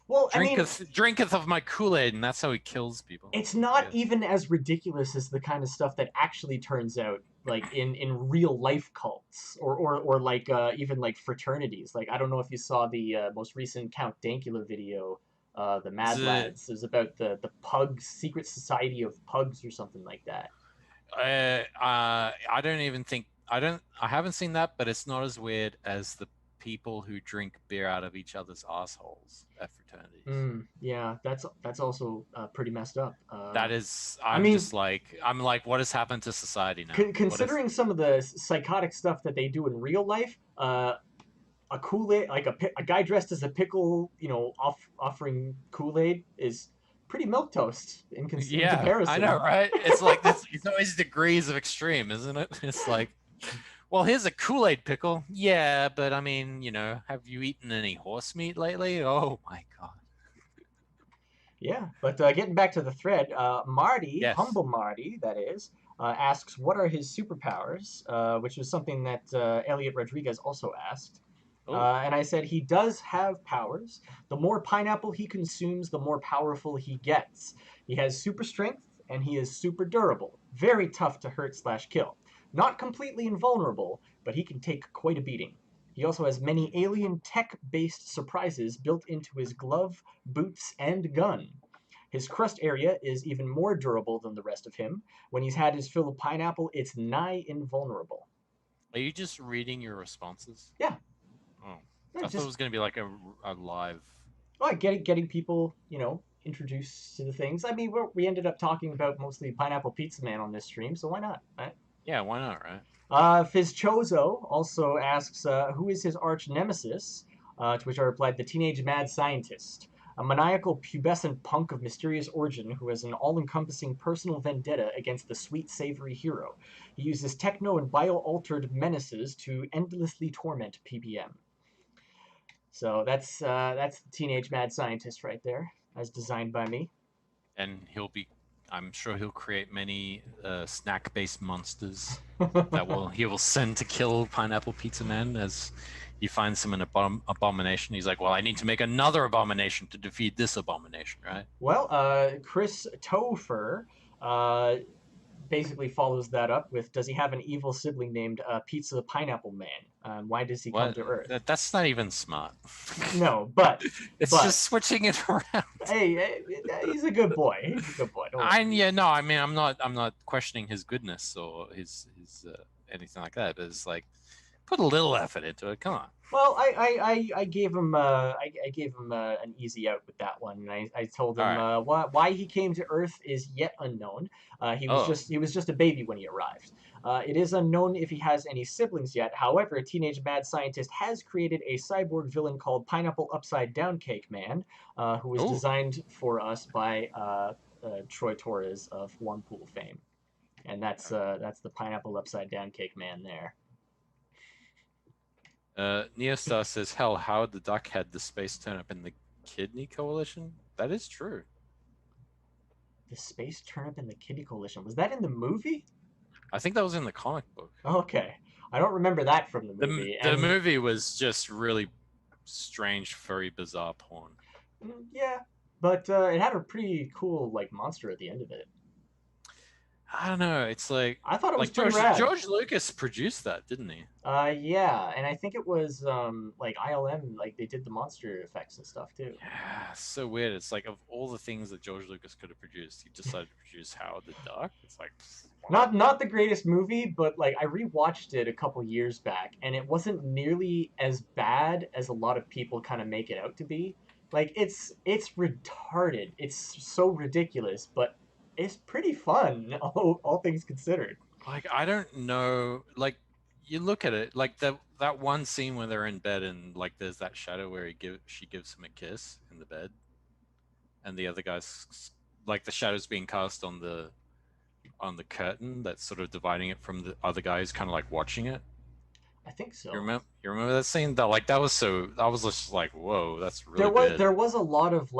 Well, I mean, drinketh of my Kool-Aid, and that's how he kills people. it's not Yes. even as ridiculous as the kind of stuff that actually turns out like in real life cults or like even like fraternities. Like I don't know if you saw the most recent Count Dankula video, the Mad Is it- Lads. It was about the Pugs Secret Society of Pugs or something like that. I don't even think I haven't seen that, but it's not as weird as the people who drink beer out of each other's assholes at fraternities. Yeah, that's also pretty messed up. That is, I mean, I'm like, what has happened to society now? Considering some of the psychotic stuff that they do in real life, a Kool-Aid, like a guy dressed as a pickle, offering Kool-Aid is pretty milquetoast in comparison. I know, right? It's like it's always degrees of extreme, isn't it? It's like, well, here's a Kool-Aid pickle. Yeah, but I mean, have you eaten any horse meat lately? Oh my god. Yeah, but getting back to the thread, Marty, Yes. Humble Marty, that is, asks, what are his superpowers? Which is something that Elliot Rodriguez also asked. And I said he does have powers. The more pineapple he consumes, the more powerful he gets. He has super strength, and he is super durable. Very tough to hurt/kill. Not completely invulnerable, but he can take quite a beating. He also has many alien tech-based surprises built into his glove, boots, and gun. His crust area is even more durable than the rest of him. When he's had his fill of pineapple, it's nigh invulnerable. Are you just reading your responses? Yeah. Oh, Yeah, I thought it was going to be like a live. Well, getting people, introduced to the things. I mean, we ended up talking about mostly Pineapple Pizza Man on this stream, so why not, right? Yeah, why not, right? Fizchozo also asks, who is his arch nemesis? To which I replied, the teenage mad scientist. A maniacal pubescent punk of mysterious origin who has an all-encompassing personal vendetta against the sweet, savory hero. He uses techno and bio-altered menaces to endlessly torment PBM. So that's the teenage mad scientist right there, as designed by me. And I'm sure he'll create many snack-based monsters that he will send to kill Pineapple Pizza Man as he finds him an abomination. He's like, well, I need to make another abomination to defeat this abomination, right? Well, Chris Topher basically follows that up with, does he have an evil sibling named Pizza Pineapple Man? Why does he come to Earth? That's not even smart. No, but it's just switching it around. Hey, he's a good boy. He's a good boy. I'm not questioning his goodness or his anything like that. But it's like, put a little effort into it. Come on. Well, I gave him an easy out with that one, and I told him why he came to Earth is yet unknown. He was just a baby when he arrived. It is unknown if he has any siblings yet. However, a teenage mad scientist has created a cyborg villain called Pineapple Upside Down Cake Man, who was designed for us by Troy Torres of Juanpool fame, and that's the Pineapple Upside Down Cake Man there. Neostar says, hell, Howard the Duck had the space turnip in the Kidney Coalition? That is true. The space turnip in the Kidney Coalition. Was that in the movie? I think that was in the comic book. Okay. I don't remember that from the movie. The movie was just really strange, furry, bizarre porn. Yeah, but it had a pretty cool monster at the end of it. I don't know. It's like, I thought it was pretty rad. George Lucas produced that, didn't he? Yeah, and I think it was ILM, they did the monster effects and stuff too. Yeah, so weird. It's like, of all the things that George Lucas could have produced, he decided to produce Howard the Duck. It's like, not the greatest movie, but I rewatched it a couple years back, and it wasn't nearly as bad as a lot of people kind of make it out to be. It's retarded. It's so ridiculous, but it's pretty fun, all things considered. I don't know. You look at it, that one scene where they're in bed and there's that shadow where she gives him a kiss in the bed, and the other guy's the shadow's being cast on the curtain that's sort of dividing it from the other guy who's kind of watching it. I think so. You remember that scene? That was just like, whoa, that's really good. There was a lot of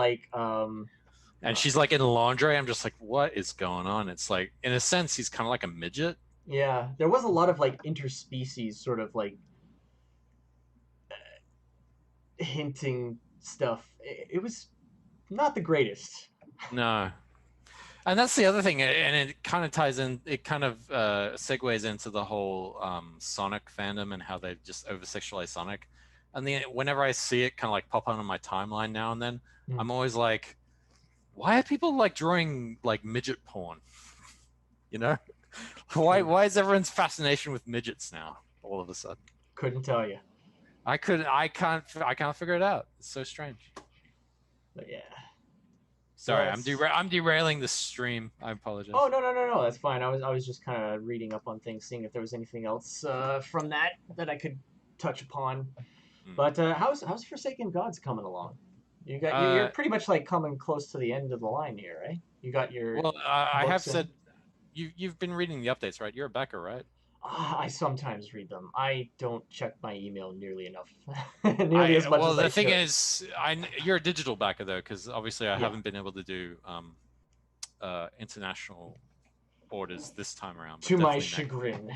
And she's like in lingerie. I'm just like, what is going on? It's like, in a sense, he's kind of like a midget. Yeah, there was a lot of like interspecies sort of like hinting stuff. It was not the greatest. No. And that's the other thing, and it kind of ties in. It kind of segues into the whole Sonic fandom and how they just over-sexualize Sonic. And then whenever I see it kind of like pop on my timeline now and then, I'm always like, why are people like drawing like midget porn? You know, why is everyone's fascination with midgets now all of a sudden? Couldn't tell you. I can't figure it out. It's so strange. But yeah. Sorry, Yes. I'm derailing the stream. I apologize. Oh no, that's fine. I was just kind of reading up on things, seeing if there was anything else from that I could touch upon. But how's Forsaken Gods coming along? You're pretty much like coming close to the end of the line here, right? You got your Well, I have books in? said you've been reading the updates, right? You're a backer, right? I sometimes read them. I don't check my email nearly enough, nearly as much well, as I the thing should. is, you're a digital backer though, because obviously I Yeah. haven't been able to do international orders this time around. but To my definitely next. chagrin.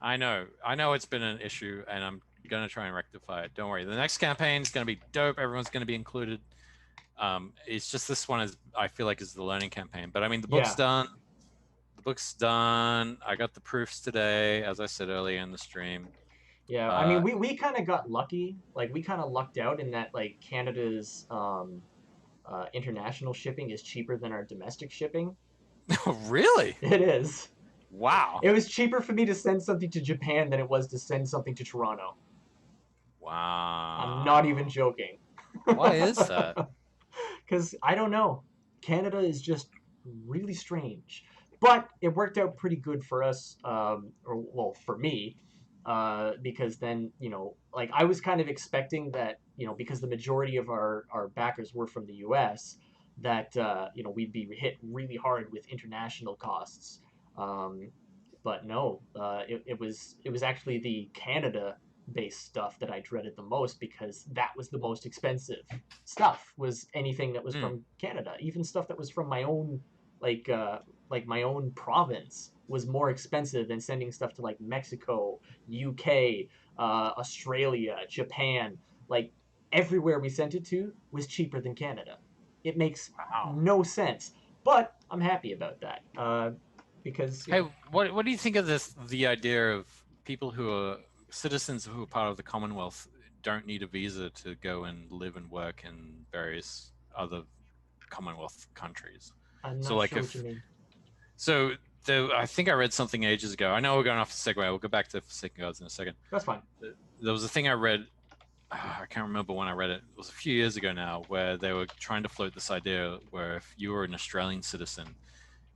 I know it's been an issue, and I'm gonna try and rectify it. Don't worry. The next campaign is gonna be dope. Everyone's gonna be included. It's just this one is I feel like is the learning campaign. But I mean, the book's done. The book's done. I got the proofs today, as I said earlier in the stream. Yeah, I mean, we kind of got lucky. Like, we kind of lucked out in that, like, Canada's international shipping is cheaper than our domestic shipping. Really? It is. Wow. It was cheaper for me to send something to Japan than it was to send something to Toronto. Wow. I'm not even joking. Why is that? Because I don't know. Canada is just really strange. But it worked out pretty good for us, for me, because then, like I was kind of expecting that, because the majority of our backers were from the US, that, we'd be hit really hard with international costs. But no, it was actually the Canada-based stuff that I dreaded the most because that was the most expensive stuff. Was anything that was from Canada, even stuff that was from my own like my own province was more expensive than sending stuff to like Mexico, UK, Australia, Japan. Like everywhere we sent it to was cheaper than Canada. It makes no sense, but I'm happy about that because. Hey, what do you think of the idea of people who are citizens who are part of the Commonwealth don't need a visa to go and live and work in various other Commonwealth countries? I'm not So like sure what you mean. So I think I read something ages ago. I know we're going off the segue. We'll go back to Forsaken Gods in a second. That's fine. There was a thing I read. I can't remember when I read it. It was a few years ago now, where they were trying to float this idea where if you were an Australian citizen,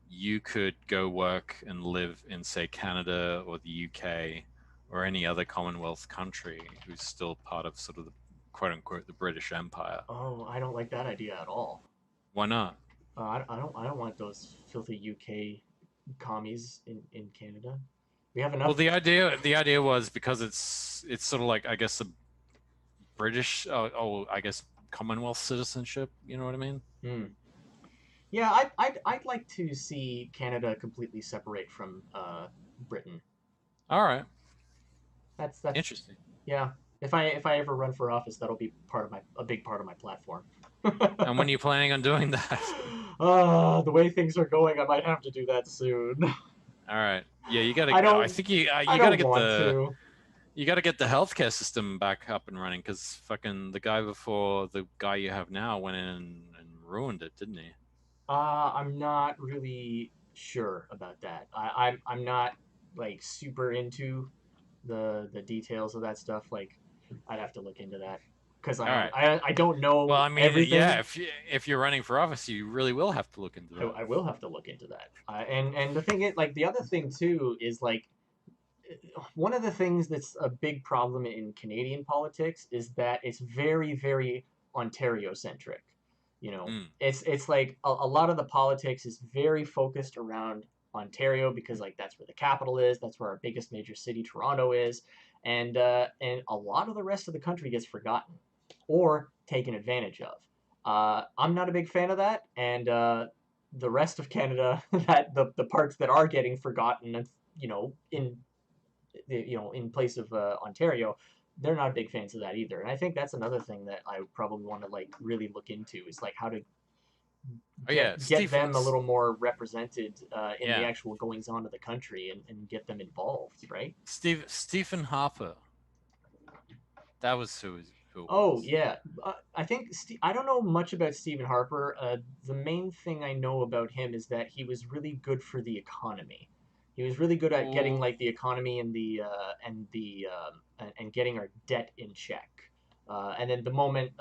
you could go work and live in, say, Canada or the UK or any other Commonwealth country who's still part of sort of the quote unquote the British Empire. Oh, I don't like that idea at all. Why not? I don't want those filthy UK commies in Canada. We have enough. Well, the idea was because it's sort of like I guess a British, I guess Commonwealth citizenship. You know what I mean? Yeah, I'd like to see Canada completely separate from Britain. All right. That's interesting. Yeah, if I ever run for office, that'll be a big part of my platform. And when are you planning on doing that? The way things are going, I might have to do that soon. All right. Yeah, you gotta. I think you I gotta get you gotta get the healthcare system back up and running because fucking the guy before the guy you have now went in and ruined it, didn't he? I'm not really sure about that. I'm not like super into the details of that stuff. Like, I'd have to look into that because I don't know. Well, I mean, everything. yeah. If you're running for office, you really will have to look into that. I will have to look into that. And the thing is, like, the other thing too is like one of the things that's a big problem in Canadian politics is that it's very, very Ontario centric. It's like a lot of the politics is very focused around Ontario because like that's where the capital is, that's where our biggest major city, Toronto, is, and a lot of the rest of the country gets forgotten or taken advantage of. I'm not a big fan of that, and the rest of Canada, that the parts that are getting forgotten, you know, in place of Ontario, they're not big fans of that either. And I think that's another thing that I probably want to like really look into is like how to Oh yeah, get them a Stephen's. little more represented in the Yeah, actual goings on of the country and get them involved, right? Stephen Harper. That was who it Oh was. yeah, I think I don't know much about Stephen Harper. The main thing I know about him is that he was really good for the economy. He was really good at getting Well, like the economy and getting our debt in check. And then the moment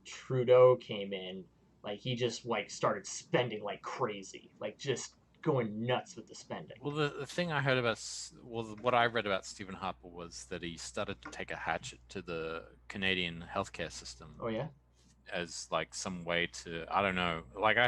Trudeau came in, like he just like started spending like crazy, like just going nuts with the spending. well, the thing I heard about, what I read about Stephen Harper was that he started to take a hatchet to the Canadian healthcare system Oh yeah, as like some way to, I don't know. Like I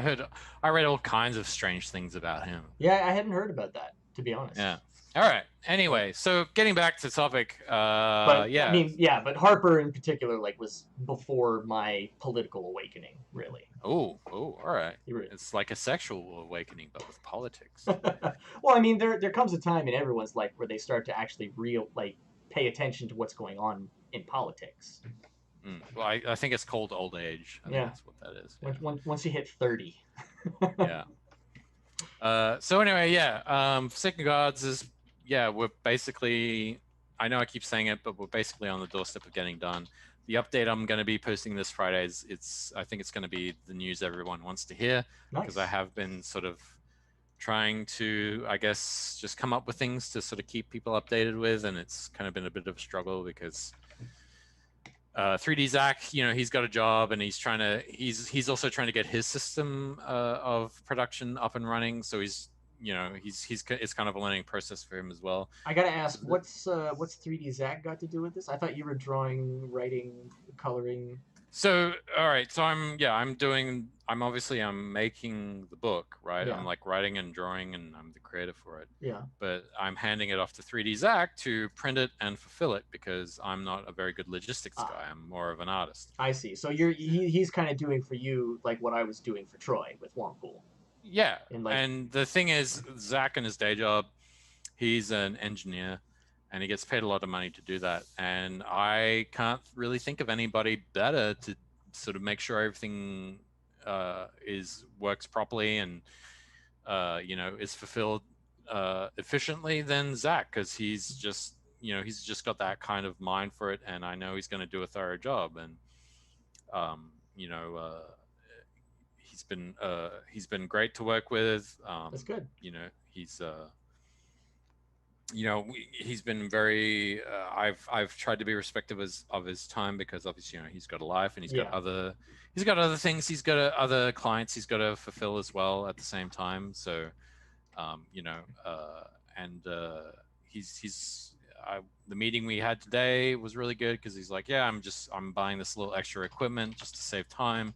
read all kinds of strange things about him. yeah, I hadn't heard about that, to be honest. Yeah. All right. Anyway, so getting back to the topic, But I yeah. mean, yeah, but Harper in particular, like, was before my political awakening, really. Oh, all right. He really- It's like a sexual awakening, but with politics. well, I mean, there comes a time in everyone's life where they start to actually pay attention to what's going on in politics. Well, I think it's called old age. I think Yeah. that's what that is. Yeah. Once you hit 30. Yeah. So anyway, yeah. Forsaken Gods is, yeah, we're basically, I know I keep saying it, but we're basically on the doorstep of getting done. The update I'm going to be posting this Friday is I think it's going to be the news everyone wants to hear, because Nice. I have been sort of trying to, I guess, just come up with things to sort of keep people updated with, and it's kind of been a bit of a struggle because 3D Zach, you know, he's got a job and he's also trying to get his system of production up and running. So he's it's kind of a learning process for him as well. I gotta ask, what's 3D Zach got to do with this? I thought you were drawing, writing, coloring. So all right, so I'm making the book, right? Yeah. I'm like writing and drawing, and I'm the creator for it. Yeah. But I'm handing it off to 3D Zach to print it and fulfill it, because I'm not a very good logistics guy. I'm more of an artist. I see. So he's kind of doing for you like what I was doing for Troy with Juanpool. Yeah. And And the thing is, Zach in his day job, he's an engineer and he gets paid a lot of money to do that. And I can't really think of anybody better to sort of make sure everything works properly and is fulfilled efficiently than Zach, because he's just got that kind of mind for it, and I know he's going to do a thorough job. And he's been great to work with. That's good. He's been very. I've tried to be respectful of his time, because obviously he's got a life and he's got other things. He's got other clients he's got to fulfill as well at the same time. So, the meeting we had today was really good, because he's like, yeah, I'm buying this little extra equipment just to save time,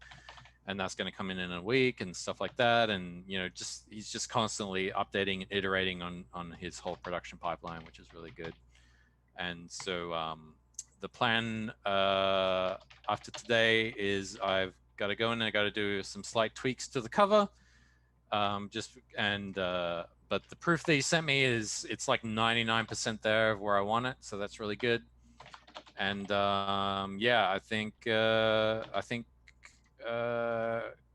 and that's going to come in a week and stuff like that. And he's just constantly updating and iterating on his whole production pipeline, which is really good. And so the plan after today is I've got to go in and I got to do some slight tweaks to the cover, but the proof that he sent me it's like 99% there of where I want it, so that's really good. And I think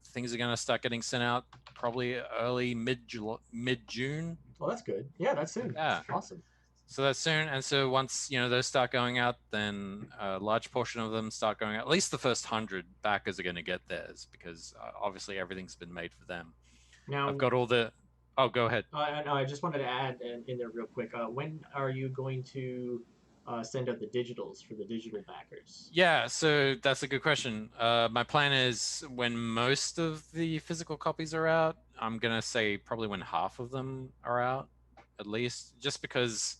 things are going to start getting sent out probably early mid-June. Oh, that's good. Yeah, that's soon. Yeah. Awesome. So that's soon. And so once those start going out, then a large portion of them start going out. At least the first 100 backers are going to get theirs, because obviously everything's been made for them. Now I've got all the. Oh, go ahead. No, I just wanted to add in there real quick. When are you going to send out the digitals for the digital backers? Yeah, so that's a good question. My plan is when most of the physical copies are out, I'm gonna say probably when half of them are out, at least, just because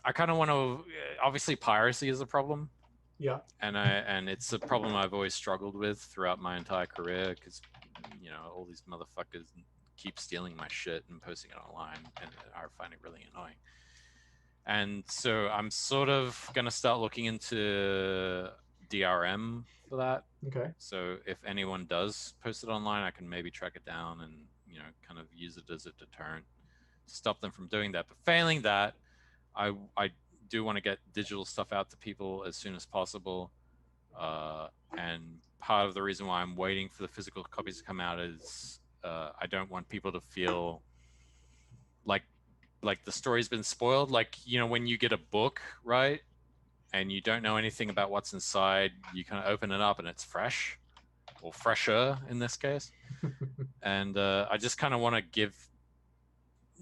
I kind of want to. Obviously, piracy is a problem. Yeah. And it's a problem I've always struggled with throughout my entire career, because all these motherfuckers keep stealing my shit and posting it online, and I find it really annoying. And so I'm sort of gonna start looking into DRM for that. Okay. So if anyone does post it online, I can maybe track it down and kind of use it as a deterrent, stop them from doing that. But failing that, I do want to get digital stuff out to people as soon as possible. And part of the reason why I'm waiting for the physical copies to come out is I don't want people to feel like the story's been spoiled. Like, when you get a book, right, and you don't know anything about what's inside, you kind of open it up and it's fresh, or fresher in this case. And I just kind of want to give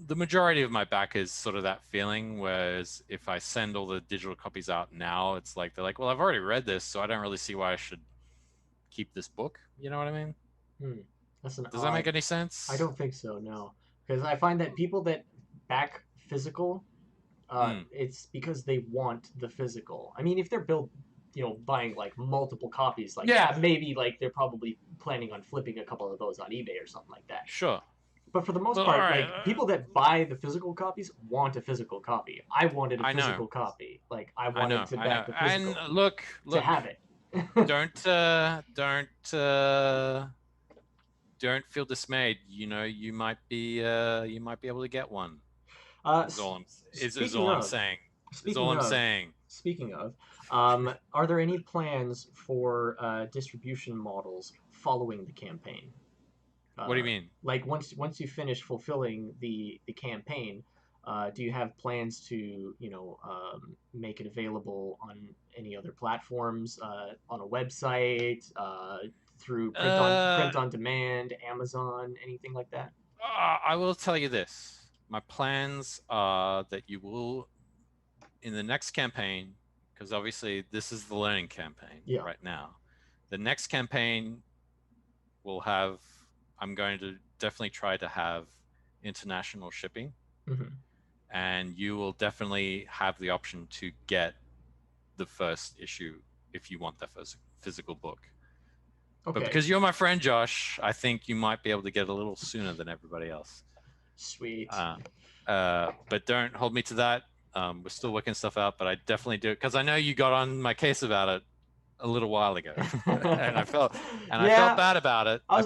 the majority of my backers sort of that feeling, whereas if I send all the digital copies out now, it's like they're like, well, I've already read this, so I don't really see why I should keep this book. You know what I mean? That's an Does that make any sense? I don't think so, no. Because I find that people that back physical, it's because they want the physical. I mean, if they're buying like multiple copies, like maybe like they're probably planning on flipping a couple of those on eBay or something like that. Sure. But for the most part, like people that buy the physical copies want a physical copy. I wanted a physical copy. Like I wanted to back the physical. And look, to have it. don't feel dismayed. You might be able to get one. Is all I'm saying. Speaking of, are there any plans for distribution models following the campaign? What do you mean? Like once you finish fulfilling the campaign, do you have plans to make it available on any other platforms, on a website, through print on demand, Amazon, anything like that? I will tell you this. My plans are that you will, in the next campaign, because obviously this is the learning campaign right now. The next campaign will have, I'm going to definitely try to have international shipping. And you will definitely have the option to get the first issue if you want the first physical book. Okay. But because you're my friend, Josh, I think you might be able to get a little sooner than everybody else. Sweet. But don't hold me to that. We're still working stuff out, but I definitely do it because I know you got on my case about it a little while ago, and I felt bad about it. I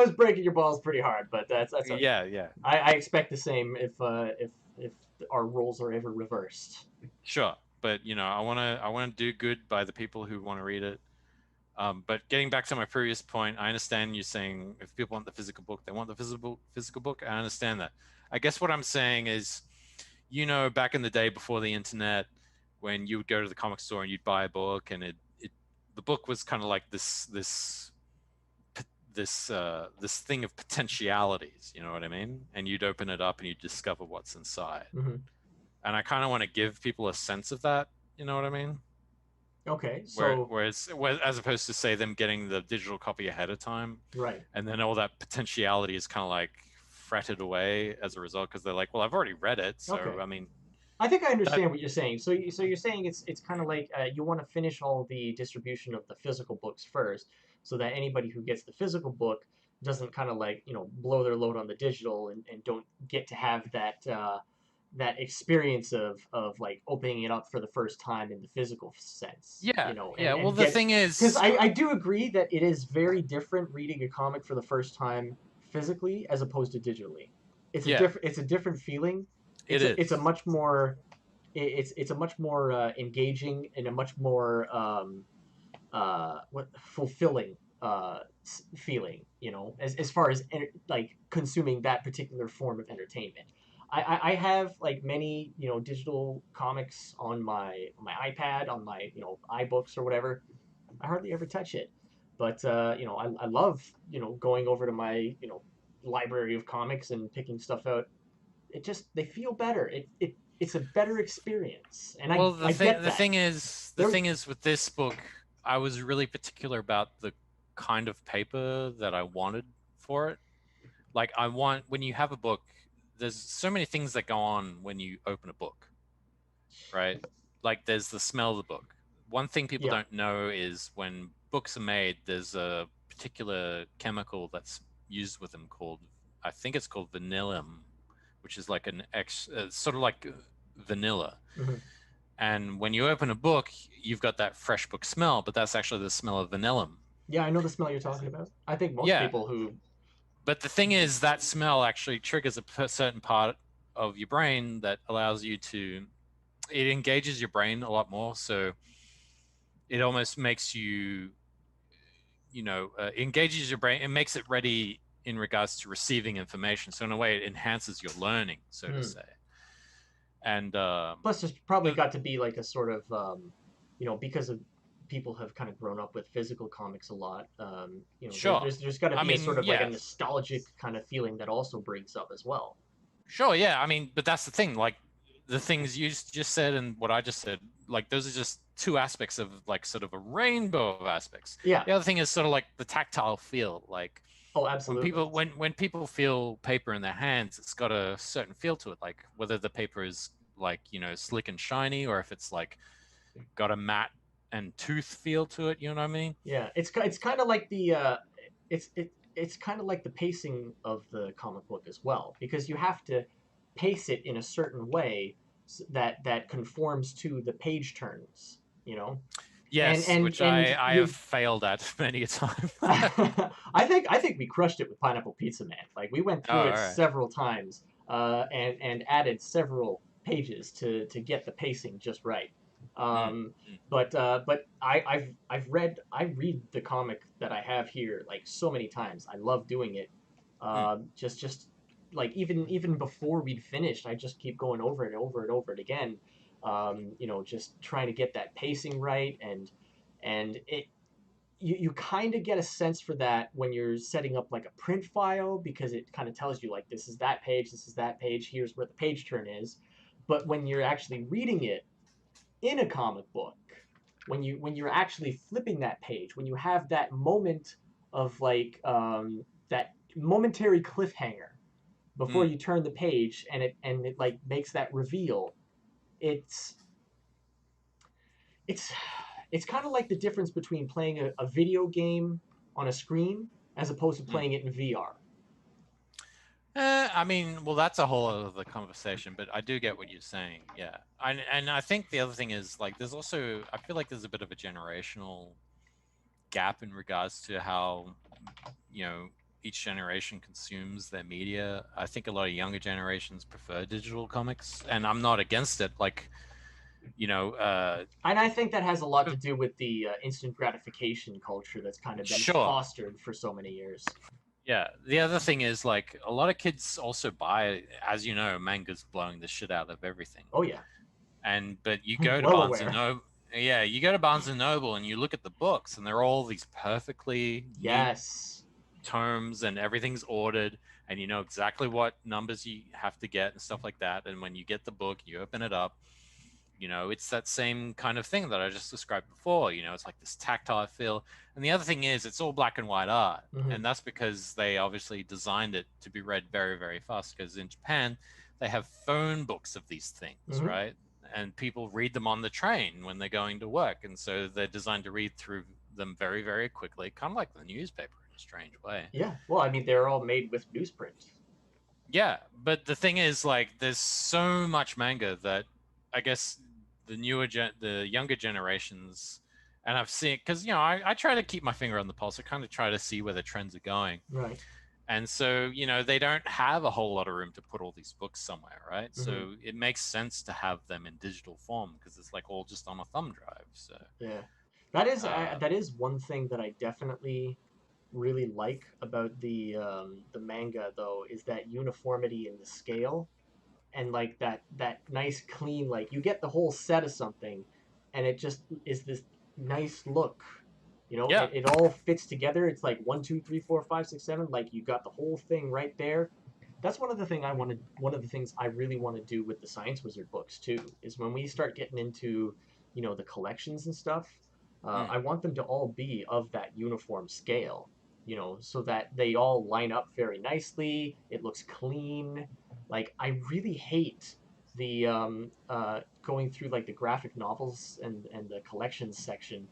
was breaking your balls pretty hard, but that's okay. Yeah. I expect the same if our roles are ever reversed. Sure, but I want to do good by the people who want to read it. But getting back to my previous point, I understand you saying if people want the physical book, they want the physical book. I understand that. I guess what I'm saying is, back in the day before the internet, when you would go to the comic store and you'd buy a book, and the book was kind of like this thing of potentialities, you know what I mean? And you'd open it up and you'd discover what's inside. And I kind of want to give people a sense of that, you know what I mean? Okay, so whereas as opposed to say them getting the digital copy ahead of time, right? And then all that potentiality is kind of like fretted away as a result because they're like, well, I've already read it, so I mean. I think I understand what you're saying. So you're saying it's kind of like you want to finish all the distribution of the physical books first, so that anybody who gets the physical book doesn't kind of like blow their load on the digital and don't get to have that experience of like opening it up for the first time in the physical sense. Yeah. Well, the thing is, because I do agree that it is very different reading a comic for the first time physically as opposed to digitally. It's a different feeling. It's a much more engaging and a much more fulfilling feeling, as far as like consuming that particular form of entertainment. I have like many digital comics on my iPad, on my iBooks or whatever. I hardly ever touch it, but I love going over to my library of comics and picking stuff out. They feel better. It's a better experience. And the thing is with this book, I was really particular about the kind of paper that I wanted for it. Like when you have a book, there's so many things that go on when you open a book, right? Like there's the smell of the book. One thing people don't know is when books are made, there's a particular chemical that's used with them I think it's called vanillum, which is like sort of like vanilla. And when you open a book, you've got that fresh book smell, but that's actually the smell of vanillum. Yeah, I know the smell you're talking about. I think most Yeah. people who But the thing is, that smell actually triggers a certain part of your brain that allows you to, it engages your brain a lot more. So it almost makes you, engages your brain. It makes it ready in regards to receiving information. So in a way, it enhances your learning, so to say. And plus there's probably got to be like a sort of because of people have kind of grown up with physical comics a lot. Sure. There's got to be I a mean, sort of like a yeah. nostalgic kind of feeling that also brings up as well. Sure, yeah. I mean, but that's the thing. Like the things you just said and what I just said, like those are just two aspects of like sort of a rainbow of aspects. Yeah. The other thing is sort of like the tactile feel. Like Oh, absolutely. when people feel paper in their hands, it's got a certain feel to it. Like whether the paper is like slick and shiny, or if it's like got a matte and tooth feel to it. You know what I mean? Yeah, it's kind of like the it's kind of like the pacing of the comic book as well, because you have to pace it in a certain way that conforms to the page turns, you know. Yes, and which and I have failed at many a time. I think we crushed it with Pineapple Pizza Man. Like we went through Oh, it alright. several times, and added several pages to get the pacing just right. Um, but I read the comic that I have here like so many times. I love doing it. Just like even before we'd finished, I just keep going over it and over and over it again. Just trying to get that pacing right, and it you kind of get a sense for that when you're setting up like a print file, because it kind of tells you like this is that page, this is that page, here's where the page turn is. But when you're actually reading it in a comic book, when you're actually flipping that page, when you have that moment of like that momentary cliffhanger before you turn the page, and it like makes that reveal, it's it's it's kind of like the difference between playing a video game on a screen as opposed to playing it in VR. I mean, well, that's a whole other conversation, but I do get what you're saying. Yeah, and I think the other thing is like there's also I feel like there's a bit of a generational gap in regards to how each generation consumes their media. I think a lot of younger generations prefer digital comics, and I'm not against it. Like, And I think that has a lot to do with the instant gratification culture that's kind of been sure. fostered for so many years. Yeah. The other thing is like a lot of kids also buy, as you know, manga's blowing the shit out of everything. Oh yeah. But you go to Well Barnes and Noble. Yeah, you go to Barnes and Noble and you look at the books, and they're all these perfectly neat tomes, and everything's ordered, and you know exactly what numbers you have to get and stuff like that. And when you get the book, you open it up. It's that same kind of thing that I just described before. It's like this tactile feel. And the other thing is it's all black and white art. And that's because they obviously designed it to be read very, very fast, because in Japan, they have phone books of these things, right? And people read them on the train when they're going to work. And so they're designed to read through them very, very quickly, kind of like the newspaper in a strange way. Yeah. Well, I mean, they're all made with newsprint. Yeah. But the thing is, like, there's so much manga that I guess the younger generations, and I've seen, because I try to keep my finger on the pulse. I kind of try to see where the trends are going, right? And so they don't have a whole lot of room to put all these books somewhere, right? So it makes sense to have them in digital form, because it's like all just on a thumb drive. So yeah, that is one thing that I definitely really like about the manga, though, is that uniformity in the scale. And like that nice clean, like you get the whole set of something, and it just is this nice look, yeah. it all fits together. It's like 1 2 3 4 5 6 7, like you got the whole thing right there. That's one of the things I really want to do with the Science Wizard books too, is when we start getting into the collections and stuff, I want them to all be of that uniform scale, so that they all line up very nicely. It looks clean. Like, I really hate the going through like the graphic novels and the collections section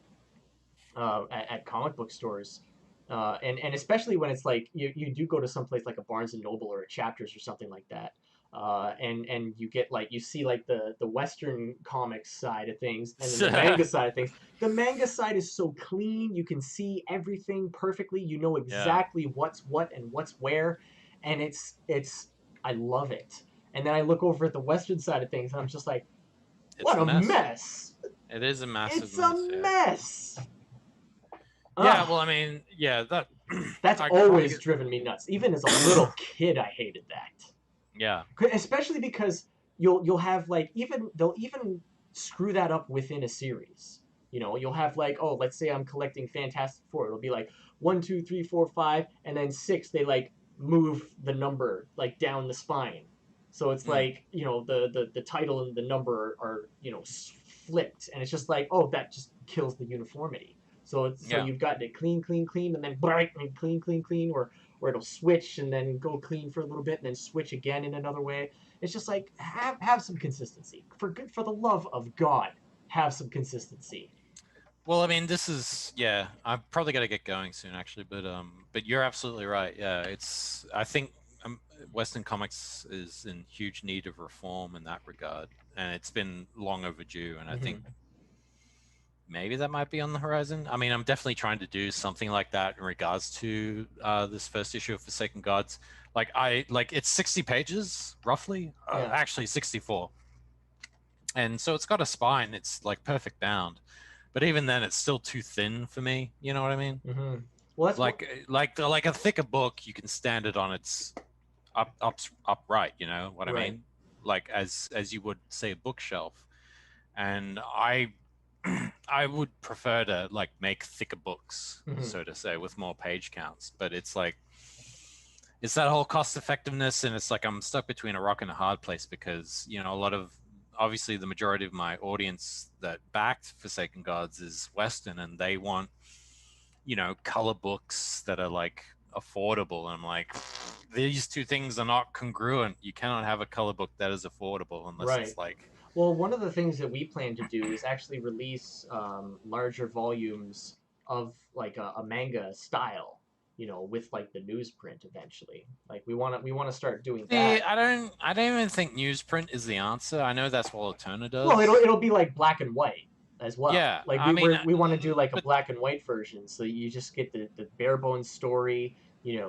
at comic book stores, and especially when it's like you do go to some place like a Barnes and Noble or a Chapters or something like that. and you get like you see like the Western comics side of things and then the manga side of things. The manga side is so clean, you can see everything perfectly. You know exactly what's what and what's where, and it's I love it. And then I look over at the Western side of things and I'm just like, It's what a a mess. mess! It is a massive It's mess. a mess. Yeah, Ugh. well, I mean, yeah, That's I could probably always driven me nuts. Even as a little kid, I hated that. yeah, Especially because you'll have like they'll even screw that up within a series. You know, you'll have like, oh, let's say I'm collecting Fantastic Four. It'll be like 1, 2, 3, 4, 5, and then 6. They like move the number like down the spine, so it's like the title and the number are flipped, and it's just like, oh, that just kills the uniformity. So yeah. you've got it clean, clean, clean, and then bright and clean, clean, clean, or it'll switch and then go clean for a little bit and then switch again in another way. It's just like have some consistency. For the love of God, have some consistency. Well, I mean, this is I'm probably gonna get going soon, actually, but you're absolutely right. Yeah, I think Western comics is in huge need of reform in that regard, and it's been long overdue. And I think maybe that might be on the horizon. I mean, I'm definitely trying to do something like that in regards to this first issue of Forsaken Gods. Like it's 60 pages roughly, actually 64, and so it's got a spine. It's like perfect bound, but even then, it's still too thin for me. You know what I mean? Mm-hmm. Well, that's like a thicker book, you can stand it on its upright. You know what I Right. mean? Like as you would say a bookshelf, and I would prefer to like make thicker books, so to say, with more page counts. But it's like it's that whole cost effectiveness, and it's like I'm stuck between a rock and a hard place because a lot of obviously the majority of my audience that backed Forsaken Gods is Western, and they want color books that are like affordable. And I'm like, these two things are not congruent. You cannot have a color book that is affordable unless it's like. Well, one of the things that we plan to do is actually release larger volumes of like a manga style, with like the newsprint eventually. Like we want to start doing See, that. I don't even think newsprint is the answer. I know that's what Alterna does. Well, it'll be like black and white as well. Yeah, Like I mean, we want to do like a but black and white version, so you just get the bare bones story. You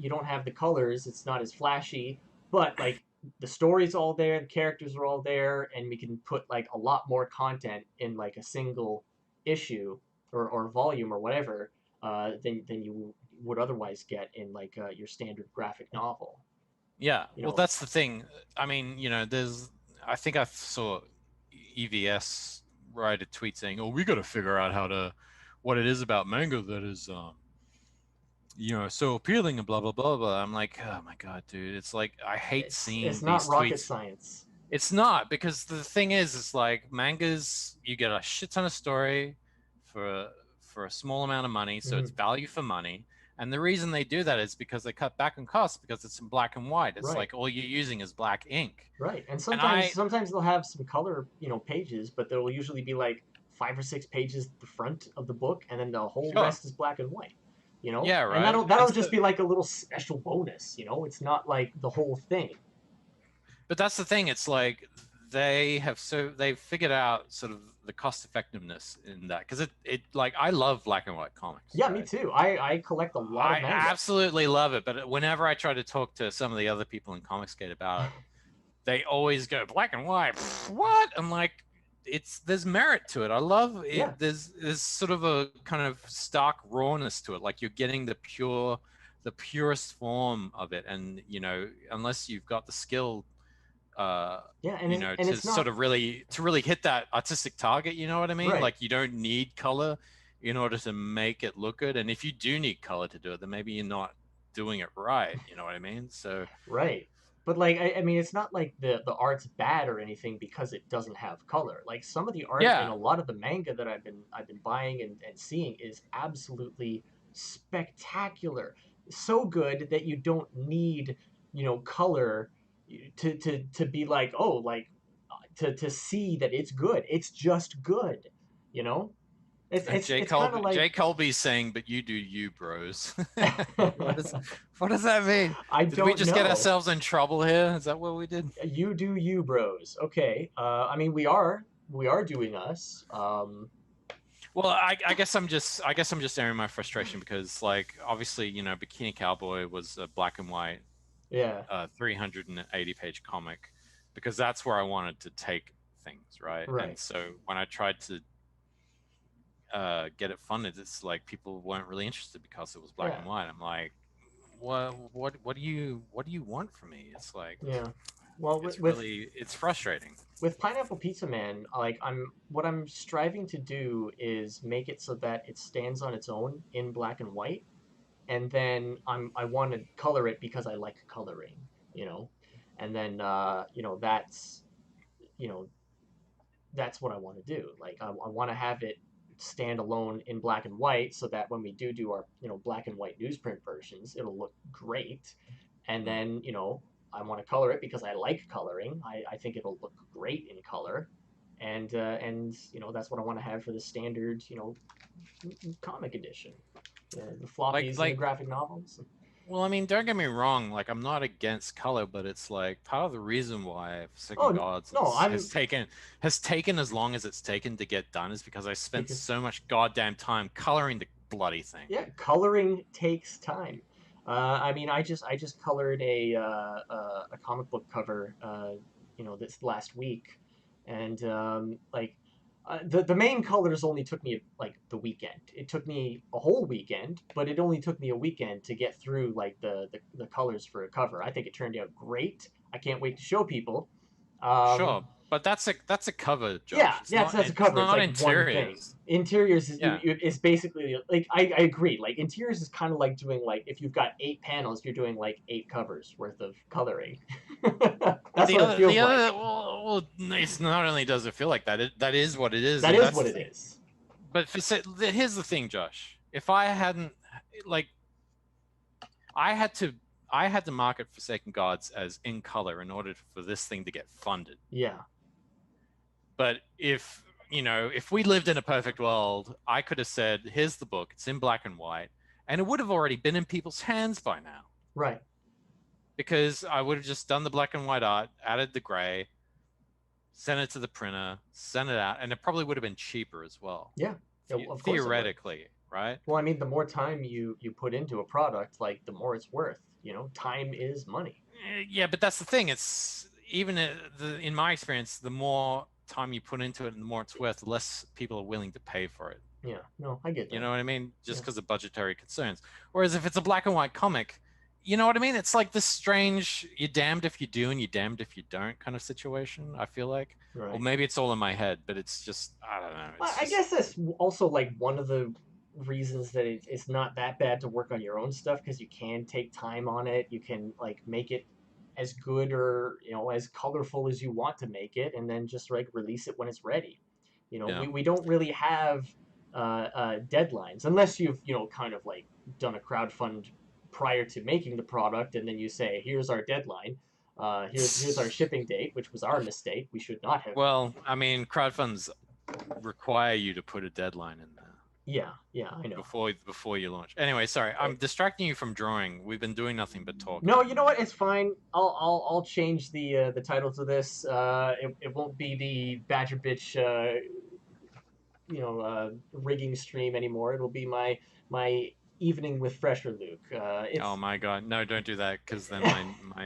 don't have the colors; it's not as flashy, but like the story's all there, the characters are all there, and we can put like a lot more content in like a single issue or volume or whatever than you would otherwise get in like your standard graphic novel. yeah, You well, know, that's the thing. I mean, I think I saw EVS write a tweet saying, "Oh, we got to figure out what it is about manga that is, so appealing and blah blah blah blah." I'm like, oh my god, dude! It's like I hate seeing it's these not rocket tweets. science. It's not, because the thing is, it's like mangas. You get a shit ton of story for a small amount of money, so it's value for money. And the reason they do that is because they cut back on costs because it's in black and white. It's like all you're using is black ink. Right, and sometimes they'll have some color, pages, but there will usually be like 5 or 6 pages at the front of the book, and then the whole rest is black and white. Yeah, right. And that'll just be like a little special bonus. It's not like the whole thing. But that's the thing. It's like they've figured out sort of the cost effectiveness in that, because it like I love black and white comics. Yeah, right? Me too. I collect a lot of manga. I absolutely love it, but whenever I try to talk to some of the other people in Comicsgate about it, they always go black and white. What? I'm like, there's merit to it. I love it. Yeah. There's sort of a kind of stark rawness to it. Like you're getting the purest form of it, and unless you've got the skill. To sort of really hit that artistic target, you know what I mean? Right. Like you don't need color in order to make it look good, and if you do need color to do it, then maybe you're not doing it right. You know what I mean? So right. But like I mean, it's not like the art's bad or anything because it doesn't have color. Like some of the art in a lot of the manga that I've been buying and seeing is absolutely spectacular. So good that you don't need color to be like, oh, like to see that it's good. It's just good, It's Jay kind of like Jay Colby's saying, "But you do you, bros." What does that mean? I Did don't we just get know. ourselves in trouble here? Is that what we did? You do you, bros. Okay. I mean, we are doing us. Well, I guess I'm just airing my frustration because, like, obviously, you know, Bikini Cowboy was a black and white, Yeah. 380-page comic, because that's where I wanted to take things, right? Right. And so when I tried to get it funded, it's like people weren't really interested because it was black Yeah. and white. I'm like, what do you want from me? It's like, Yeah. Well, it's frustrating. with Pineapple Pizza Man, like what I'm striving to do is make it so that it stands on its own in black and white, and then I want to color it because I like coloring, you know, and then you know that's what I want to do. Like I want to have it stand alone in black and white so that when we do our black and white newsprint versions, it'll look great. And then I want to color it because I like coloring. I think it'll look great in color, and that's what I want to have for the standard comic edition, the floppies and the graphic novels. Well, I mean, don't get me wrong. Like, I'm not against color, but it's like part of the reason why Forsaken Gods has taken as long as it's taken to get done is because I spent so much goddamn time coloring the bloody thing. Yeah, coloring takes time. I mean, I just colored a comic book cover, this last week, and the main colors only took me like the weekend. It took me a whole weekend, but it only took me a weekend to get through like the colors for a cover. I think it turned out great. I can't wait to show people. Sure, but that's a cover, Josh. Yeah, that's a cover. It's not like interiors. One thing. Interiors is basically like I agree. Like interiors is kind of like doing like if you've got 8 panels, you're doing like 8 covers worth of coloring. That's what it feels like. Well, it's not only does it feel like that. That is what it is. That is what it is. But here's the thing, Josh. If I hadn't I had to market Forsaken Gods as in color in order for this thing to get funded. Yeah. But if we lived in a perfect world, I could have said, here's the book, it's in black and white, and it would have already been in people's hands by now. Right. Because I would have just done the black and white art, added the gray, sent it to the printer, sent it out, and it probably would have been cheaper as well. Yeah. Of theoretically, right? Well, I mean, the more time you put into a product, like the more it's worth. Time is money. Yeah, but that's the thing. It's even in my experience, the more time you put into it and the more it's worth, the less people are willing to pay for it. Yeah, no, I get that. You know what I mean? Just because of budgetary concerns. Whereas if it's a black and white comic, you know what I mean? It's like this strange, you're damned if you do and you're damned if you don't kind of situation, I feel like. Right. Well, maybe it's all in my head, but it's just, I don't know. I guess that's also like one of the reasons that it's not that bad to work on your own stuff, because you can take time on it. You can like make it as good or as colorful as you want to make it, and then just like release it when it's ready. We don't really have deadlines unless you've kind of like done a crowdfund prior to making the product, and then you say, here's our deadline, here's our shipping date, which was our mistake. We should not have. Well, I mean, crowdfunds require you to put a deadline in there. Yeah, I know. Before you launch. Anyway, sorry, I'm distracting you from drawing. We've been doing nothing but talking. No, you know what? It's fine. I'll change the title to this. It won't be the Badger Bitch rigging stream anymore. It'll be my evening with Fresher Luke. Oh my God, no! Don't do that, because then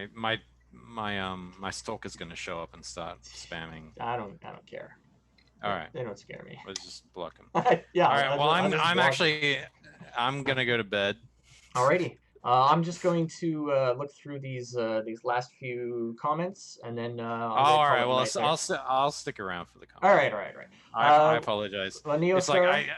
my stalker's gonna show up and start spamming. I don't care. All right. They don't scare me. Let's just block him. Yeah. All right. Well, I'm gonna go to bed. Alrighty. I'm just going to look through these last few comments, and then. All right. Well, I'll stick around for the comments. All right. I apologize. Well, it's like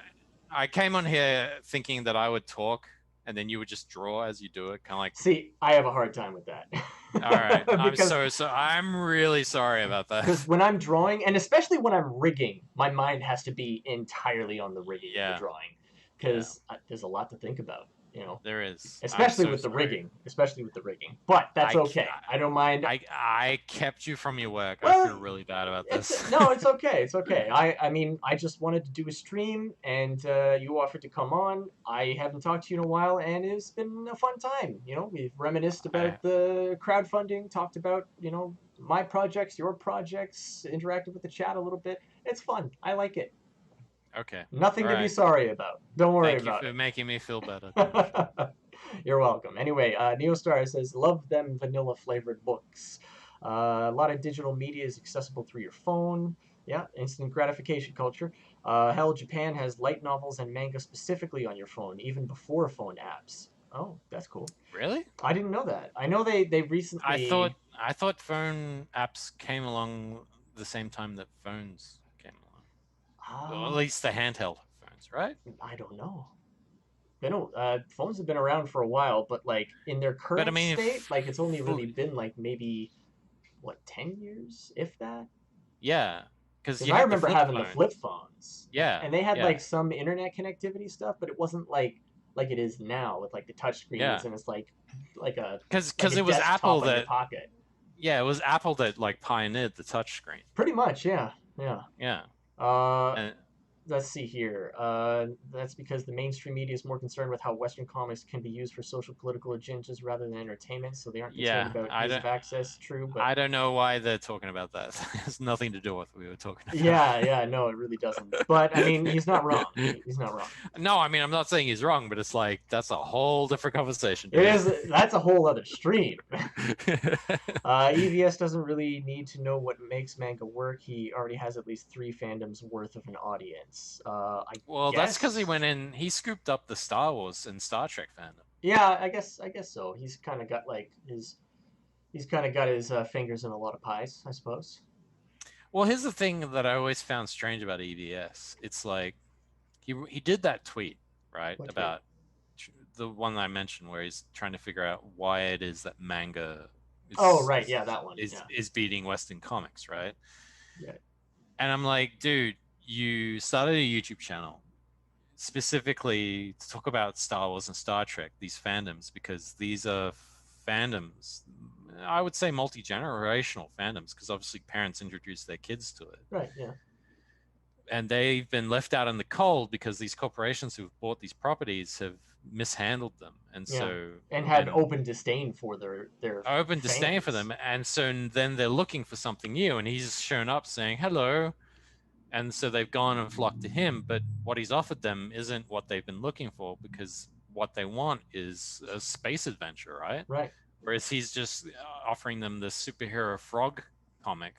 I came on here thinking that I would talk, and then you would just draw as you do it, kind of like. See, I have a hard time with that. All right. I'm really sorry about that. Because when I'm drawing, and especially when I'm rigging, my mind has to be entirely on the rigging of the drawing, because there's a lot to think about. You know, There is. especially I'm so with the sorry. rigging. Especially with the rigging. But that's I okay. I don't mind. I kept you from your work. I Well, feel really bad about this. no, it's okay. It's okay. I mean, I just wanted to do a stream, and you offered to come on. I haven't talked to you in a while, and it's been a fun time. You know, we've reminisced I- about the crowdfunding, talked about my projects, your projects, interacted with the chat a little bit. It's fun. I like it. okay. Nothing All to be right. sorry about. Don't worry Thank you about for making me feel better. it. You're welcome. Anyway, Neostar says, love them vanilla flavored books. A lot of digital media is accessible through your phone. Yeah, instant gratification culture. Hell, Japan has light novels and manga specifically on your phone, even before phone apps. Oh, that's cool. Really? I didn't know that. I know they I recently. thought phone apps came along the same time that phones came along. Well, at least the handheld phones, right? I don't know. Phones have been around for a while, but like in their But I current mean, state, like it's only really f- been like maybe what 10 years, if that. yeah, because Because you I had the remember flip having the phone. flip phones, Yeah, and they had yeah, like some internet connectivity stuff, but it wasn't like it is now with like the touch screens, yeah. and it's like a Because it was Apple desktop on your that, pocket. yeah, it was Apple that like pioneered the touchscreen. Pretty much, yeah, yeah. Yeah, Uh, and let's see here. That's because the mainstream media is more concerned with how Western comics can be used for social political agendas rather than entertainment, so they aren't concerned yeah, about I ease don't, of access. True, but I don't know why they're talking about that. It has nothing to do with what we were talking yeah, about. yeah, no, it really doesn't. But I mean, he's not wrong. He's not wrong. No, I mean I'm not saying he's wrong, but it's like that's a whole different conversation, It dude. is. That's a whole other stream. EVS doesn't really need to know what makes manga work. He already has at least 3 fandoms worth of an audience. I Well, that's because he guess. went in. He scooped up the Star Wars and Star Trek fandom. Yeah, I guess so. He's kind of got like his. He's kind of got his fingers in a lot of pies, I suppose. Well, here's the thing that I always found strange about EVS. It's like he did that tweet, right, What tweet? about the one that I mentioned where he's trying to figure out why it is that manga Oh, right. Yeah, that one. Yeah. is beating Western comics, right? Yeah. And I'm like, dude, you started a YouTube channel specifically to talk about Star Wars and Star Trek, these fandoms, because these are fandoms, I would say multi-generational fandoms, because obviously parents introduce their kids to it. Right. Yeah. And they've been left out in the cold because these corporations who've bought these properties have mishandled them, and Yeah. so And had open disdain for their open disdain for fans. them, and so then they're looking for something new, and he's shown up saying hello, and so they've gone and flocked to him, but what he's offered them isn't what they've been looking for, because what they want is a space adventure, right? Right. Whereas he's just offering them the superhero frog comic.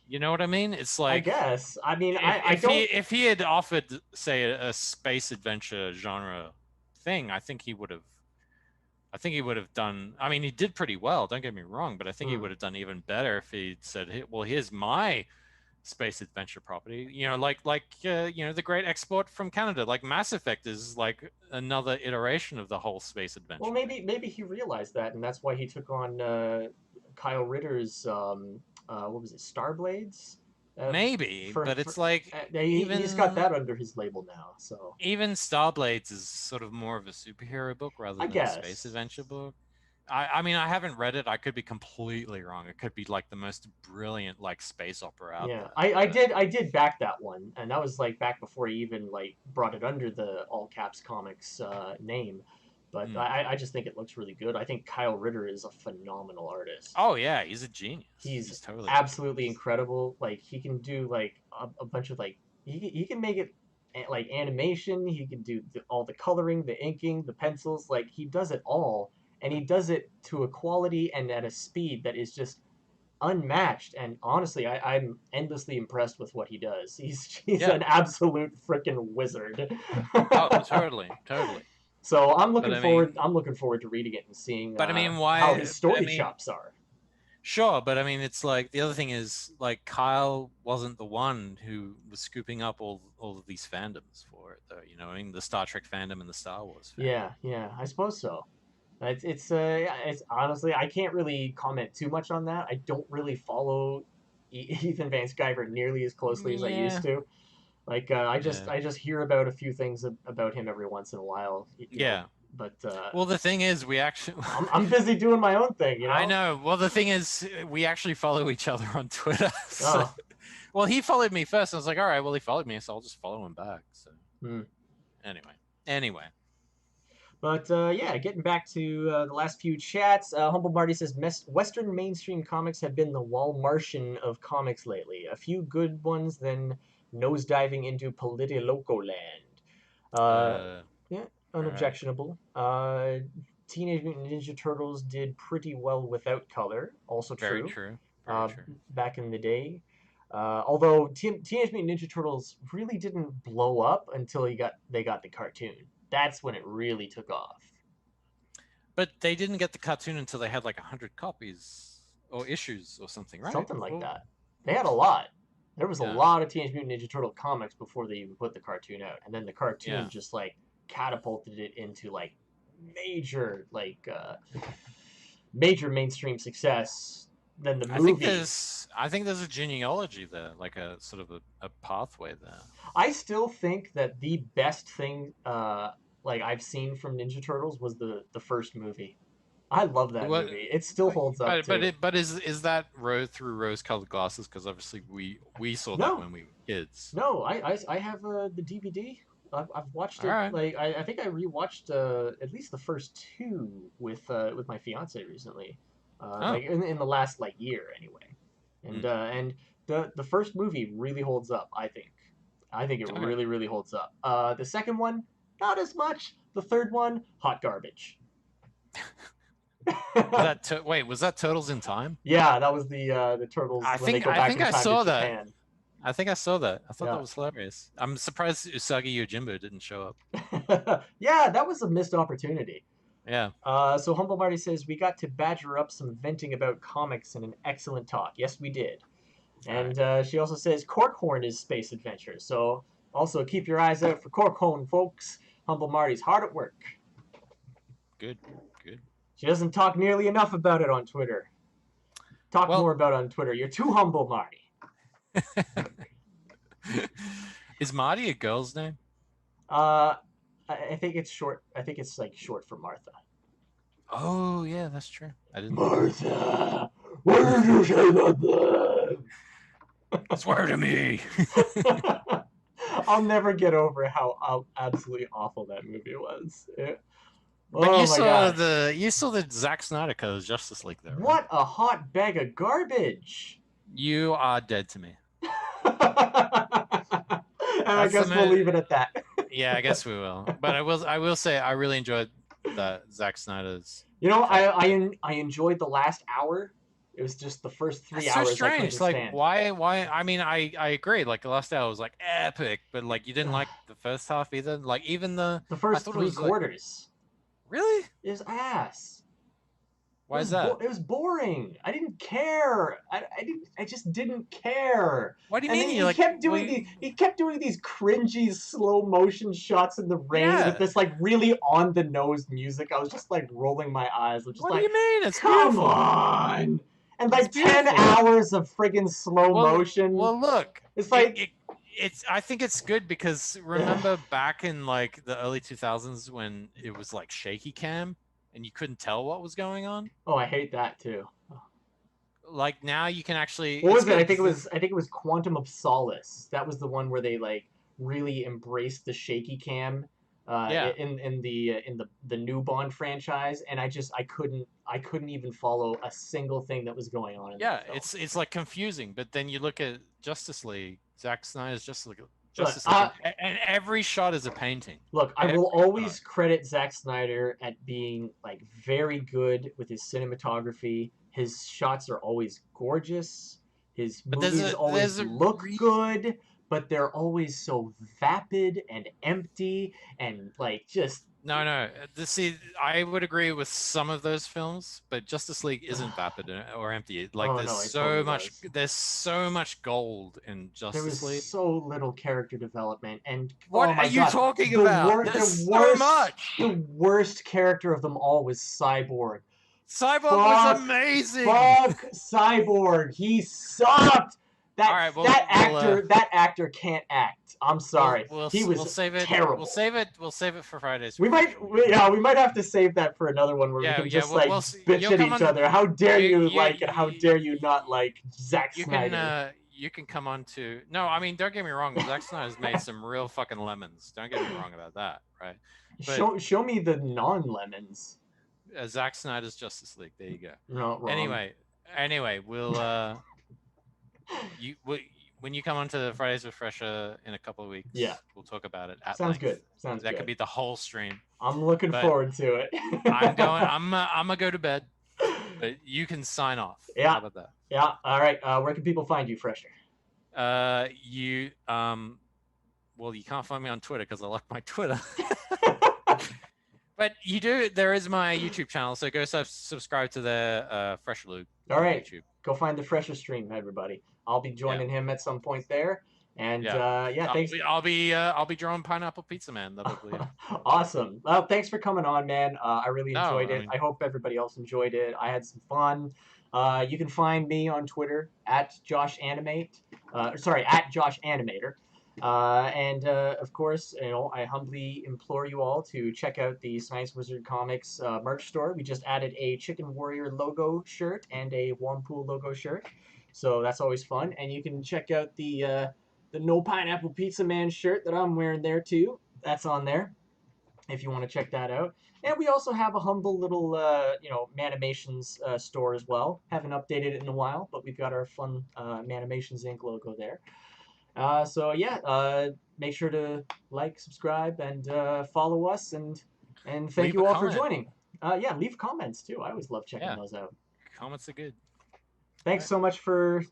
You know what I mean? It's I like, guess. I mean, I don't. if he had offered, say, a space adventure genre thing, I think he would have done. I mean, he did pretty well. Don't get me wrong, but I think he would have done even better if he'd said, "Hey, well, here's my space adventure property." You know, like the great export from Canada, like Mass Effect is like another iteration of the whole space adventure. Well, maybe he realized that, and that's why he took on Kyle Ritter's what was it, Starblades? Maybe, but it's like he's got that under his label now. So even Starblades is sort of more of a superhero book rather I than guess. a space adventure book. I mean, I haven't read it. I could be completely wrong. It could be like the most brilliant like space opera out yeah, there. I did back that one, and that was like back before he even like brought it under the All Caps Comics name. But I just think it looks really good. I think Kyle Ritter is a phenomenal artist. Oh yeah, he's a genius. He's totally absolutely incredible. Like he can do like a bunch of like he can make it like animation. He can do all the coloring, the inking, the pencils. Like he does it all, and he does it to a quality and at a speed that is just unmatched. And honestly, I'm endlessly impressed with what he does. He's Yeah. an absolute freaking wizard. Oh, totally. So I'm looking But I forward. mean- I'm looking forward to reading it and seeing. But I mean, why? how his story I mean, chops are. Sure, but I mean, it's like the other thing is like Kyle wasn't the one who was scooping up all of these fandoms for it, though. You know, I mean, the Star Trek fandom and the Star Wars fandom. Yeah, I suppose so. It's honestly I can't really comment too much on that. I don't really follow Ethan Van Sciver nearly as closely as I Yeah. used to. Like I just hear about a few things about him every once in a while. Yeah. But Well, the thing is, we actually. I'm busy doing my own thing. I know. Well, the thing is, we actually follow each other on Twitter. So, Oh. well, he followed me first. I was like, all right, well, he followed me, so I'll just follow him back. So, anyway. But yeah, getting back to the last few chats, Humble Marty says Western mainstream comics have been the Walmartian of comics lately. A few good ones, then nosediving into Politiloco land. Yeah, unobjectionable. Teenage Mutant Ninja Turtles did pretty well without color. Also true. Very true. Very true. Back in the day. Although Teenage Mutant Ninja Turtles really didn't blow up until they got the cartoon. That's when it really took off. But they didn't get the cartoon until they had like 100 copies or issues or something, right? Something like that. They had a lot. There was a lot of Teenage Mutant Ninja Turtle comics before they even put the cartoon out, and then the cartoon just like catapulted it into like major mainstream success. Then the movie. I think there's a genealogy there, like a sort of a pathway there. I still think that the best thing I've seen from Ninja Turtles was the first movie. I love that movie. It still holds up. But is that through rose-colored glasses? Because obviously we saw that when we were kids. No, I have the DVD. I've watched it. Right. I think I rewatched at least the first two with my fiance recently. Like in the last year anyway. And the first movie really holds up. I think it really, really holds up. The second one, not as much. The third one, hot garbage. Was that Turtles in Time? Yeah, that was the Turtles. I think I saw that. I think I saw that. I thought that was hilarious. I'm surprised Usagi Yojimbo didn't show up. Yeah, that was a missed opportunity. Yeah. So Humble Marty says, we got to badger up some venting about comics in an excellent talk. Yes, we did. And she also says Corkhorn is space adventure. So also keep your eyes out for Corkhorn, folks. Humble Marty's hard at work. Good. She doesn't talk nearly enough about it on Twitter. Talk more about it on Twitter. You're too humble, Marty. Is Marty a girl's name? I think it's short. I think it's short for Martha. Oh yeah, that's true. I didn't. Martha, what did you say about that? Swear to me. I'll never get over how absolutely awful that movie was. But you saw the Zack Snyder cut of Justice League there. Right? What a hot bag of garbage! You are dead to me. And I guess we'll leave it at that. Yeah, I guess we will. But I will say I really enjoyed that Zack Snyder's. I enjoyed the last hour. It was just the first 3 hours. So strange. I couldn't stand. Why? I mean, I agree. Like the last hour was epic, but you didn't like the first half either. Even the first 3 quarters. Really? It was ass. Why is that? It was boring. I didn't care. I just didn't care. What do you mean? He kept doing these cringy slow motion shots in the rain with this really on the nose music. I was just rolling my eyes. What do you mean? It's come beautiful. on. And 10 hours of friggin' slow motion. Well, look. It's I think it's good because remember back in the early 2000s when it was shaky cam and you couldn't tell what was going on? Oh, I hate that too. Now you can actually. What was it? I think it was Quantum of Solace. That was the one where they really embraced the shaky cam. In the new Bond franchise, and I couldn't even follow a single thing that was going on in that film. It's confusing, but then you look at Justice League, Zack Snyder's Justice League, and every shot is a painting. Look, I will always credit Zack Snyder at being very good with his cinematography. His shots are always gorgeous. His movies always look good. But they're always so vapid and empty and just... No. See, I would agree with some of those films, but Justice League isn't vapid or empty. There's so much gold in Justice League. There was so little character development, and what are you talking about? There's so much. The worst character of them all was Cyborg. Cyborg was amazing. Fuck Cyborg. He sucked. That All right, that actor can't act. I'm sorry. He was we'll save it. terrible. We'll save it for Fridays. We might have to save that for another one where we can just bitch you'll at come each on- other. How dare you like and how you- dare you not like Zack Snyder? You can come on to. No, I mean, don't get me wrong. Zack Snyder's made some real fucking lemons. Don't get me wrong about that, right? But, Show me the non-lemons. Zack Snyder's Justice League. There you go. Not wrong. Anyway, we'll when you come on to the Fridays Refresher in a couple of weeks, Yeah. we'll talk about it. At Sounds length. good. Sounds that good. could be the whole stream. I'm looking but forward to it. I'm gonna go to bed, but you can sign off. Yeah. How about that? Yeah. All right. Where can people find you, Fresher? Well, you can't find me on Twitter because I locked my Twitter. But you do. There is my YouTube channel, so go subscribe to the Fresh Loop. All right. YouTube. Go find the Fresher stream, everybody. I'll be joining him at some point there. And thanks. I'll be drawing Pineapple Pizza Man. That'll be Awesome. Well, thanks for coming on, man. I really enjoyed it. mean- I hope everybody else enjoyed it. I had some fun. You can find me on Twitter at JoshAnimate. At JoshAnimator. And of course, I humbly implore you all to check out the Science Wizard Comics merch store. We just added a Chicken Warrior logo shirt and a Juanpool logo shirt, so that's always fun. And you can check out the No Pineapple Pizza Man shirt that I'm wearing there too. That's on there, if you want to check that out. And we also have a humble little, MANimations store as well. Haven't updated it in a while, but we've got our fun MANimations Inc. logo there. Make sure to like, subscribe, and follow us, and thank Leave you a all for comment. joining. Leave comments too. I always love checking those out. Comments are good. Thanks so much for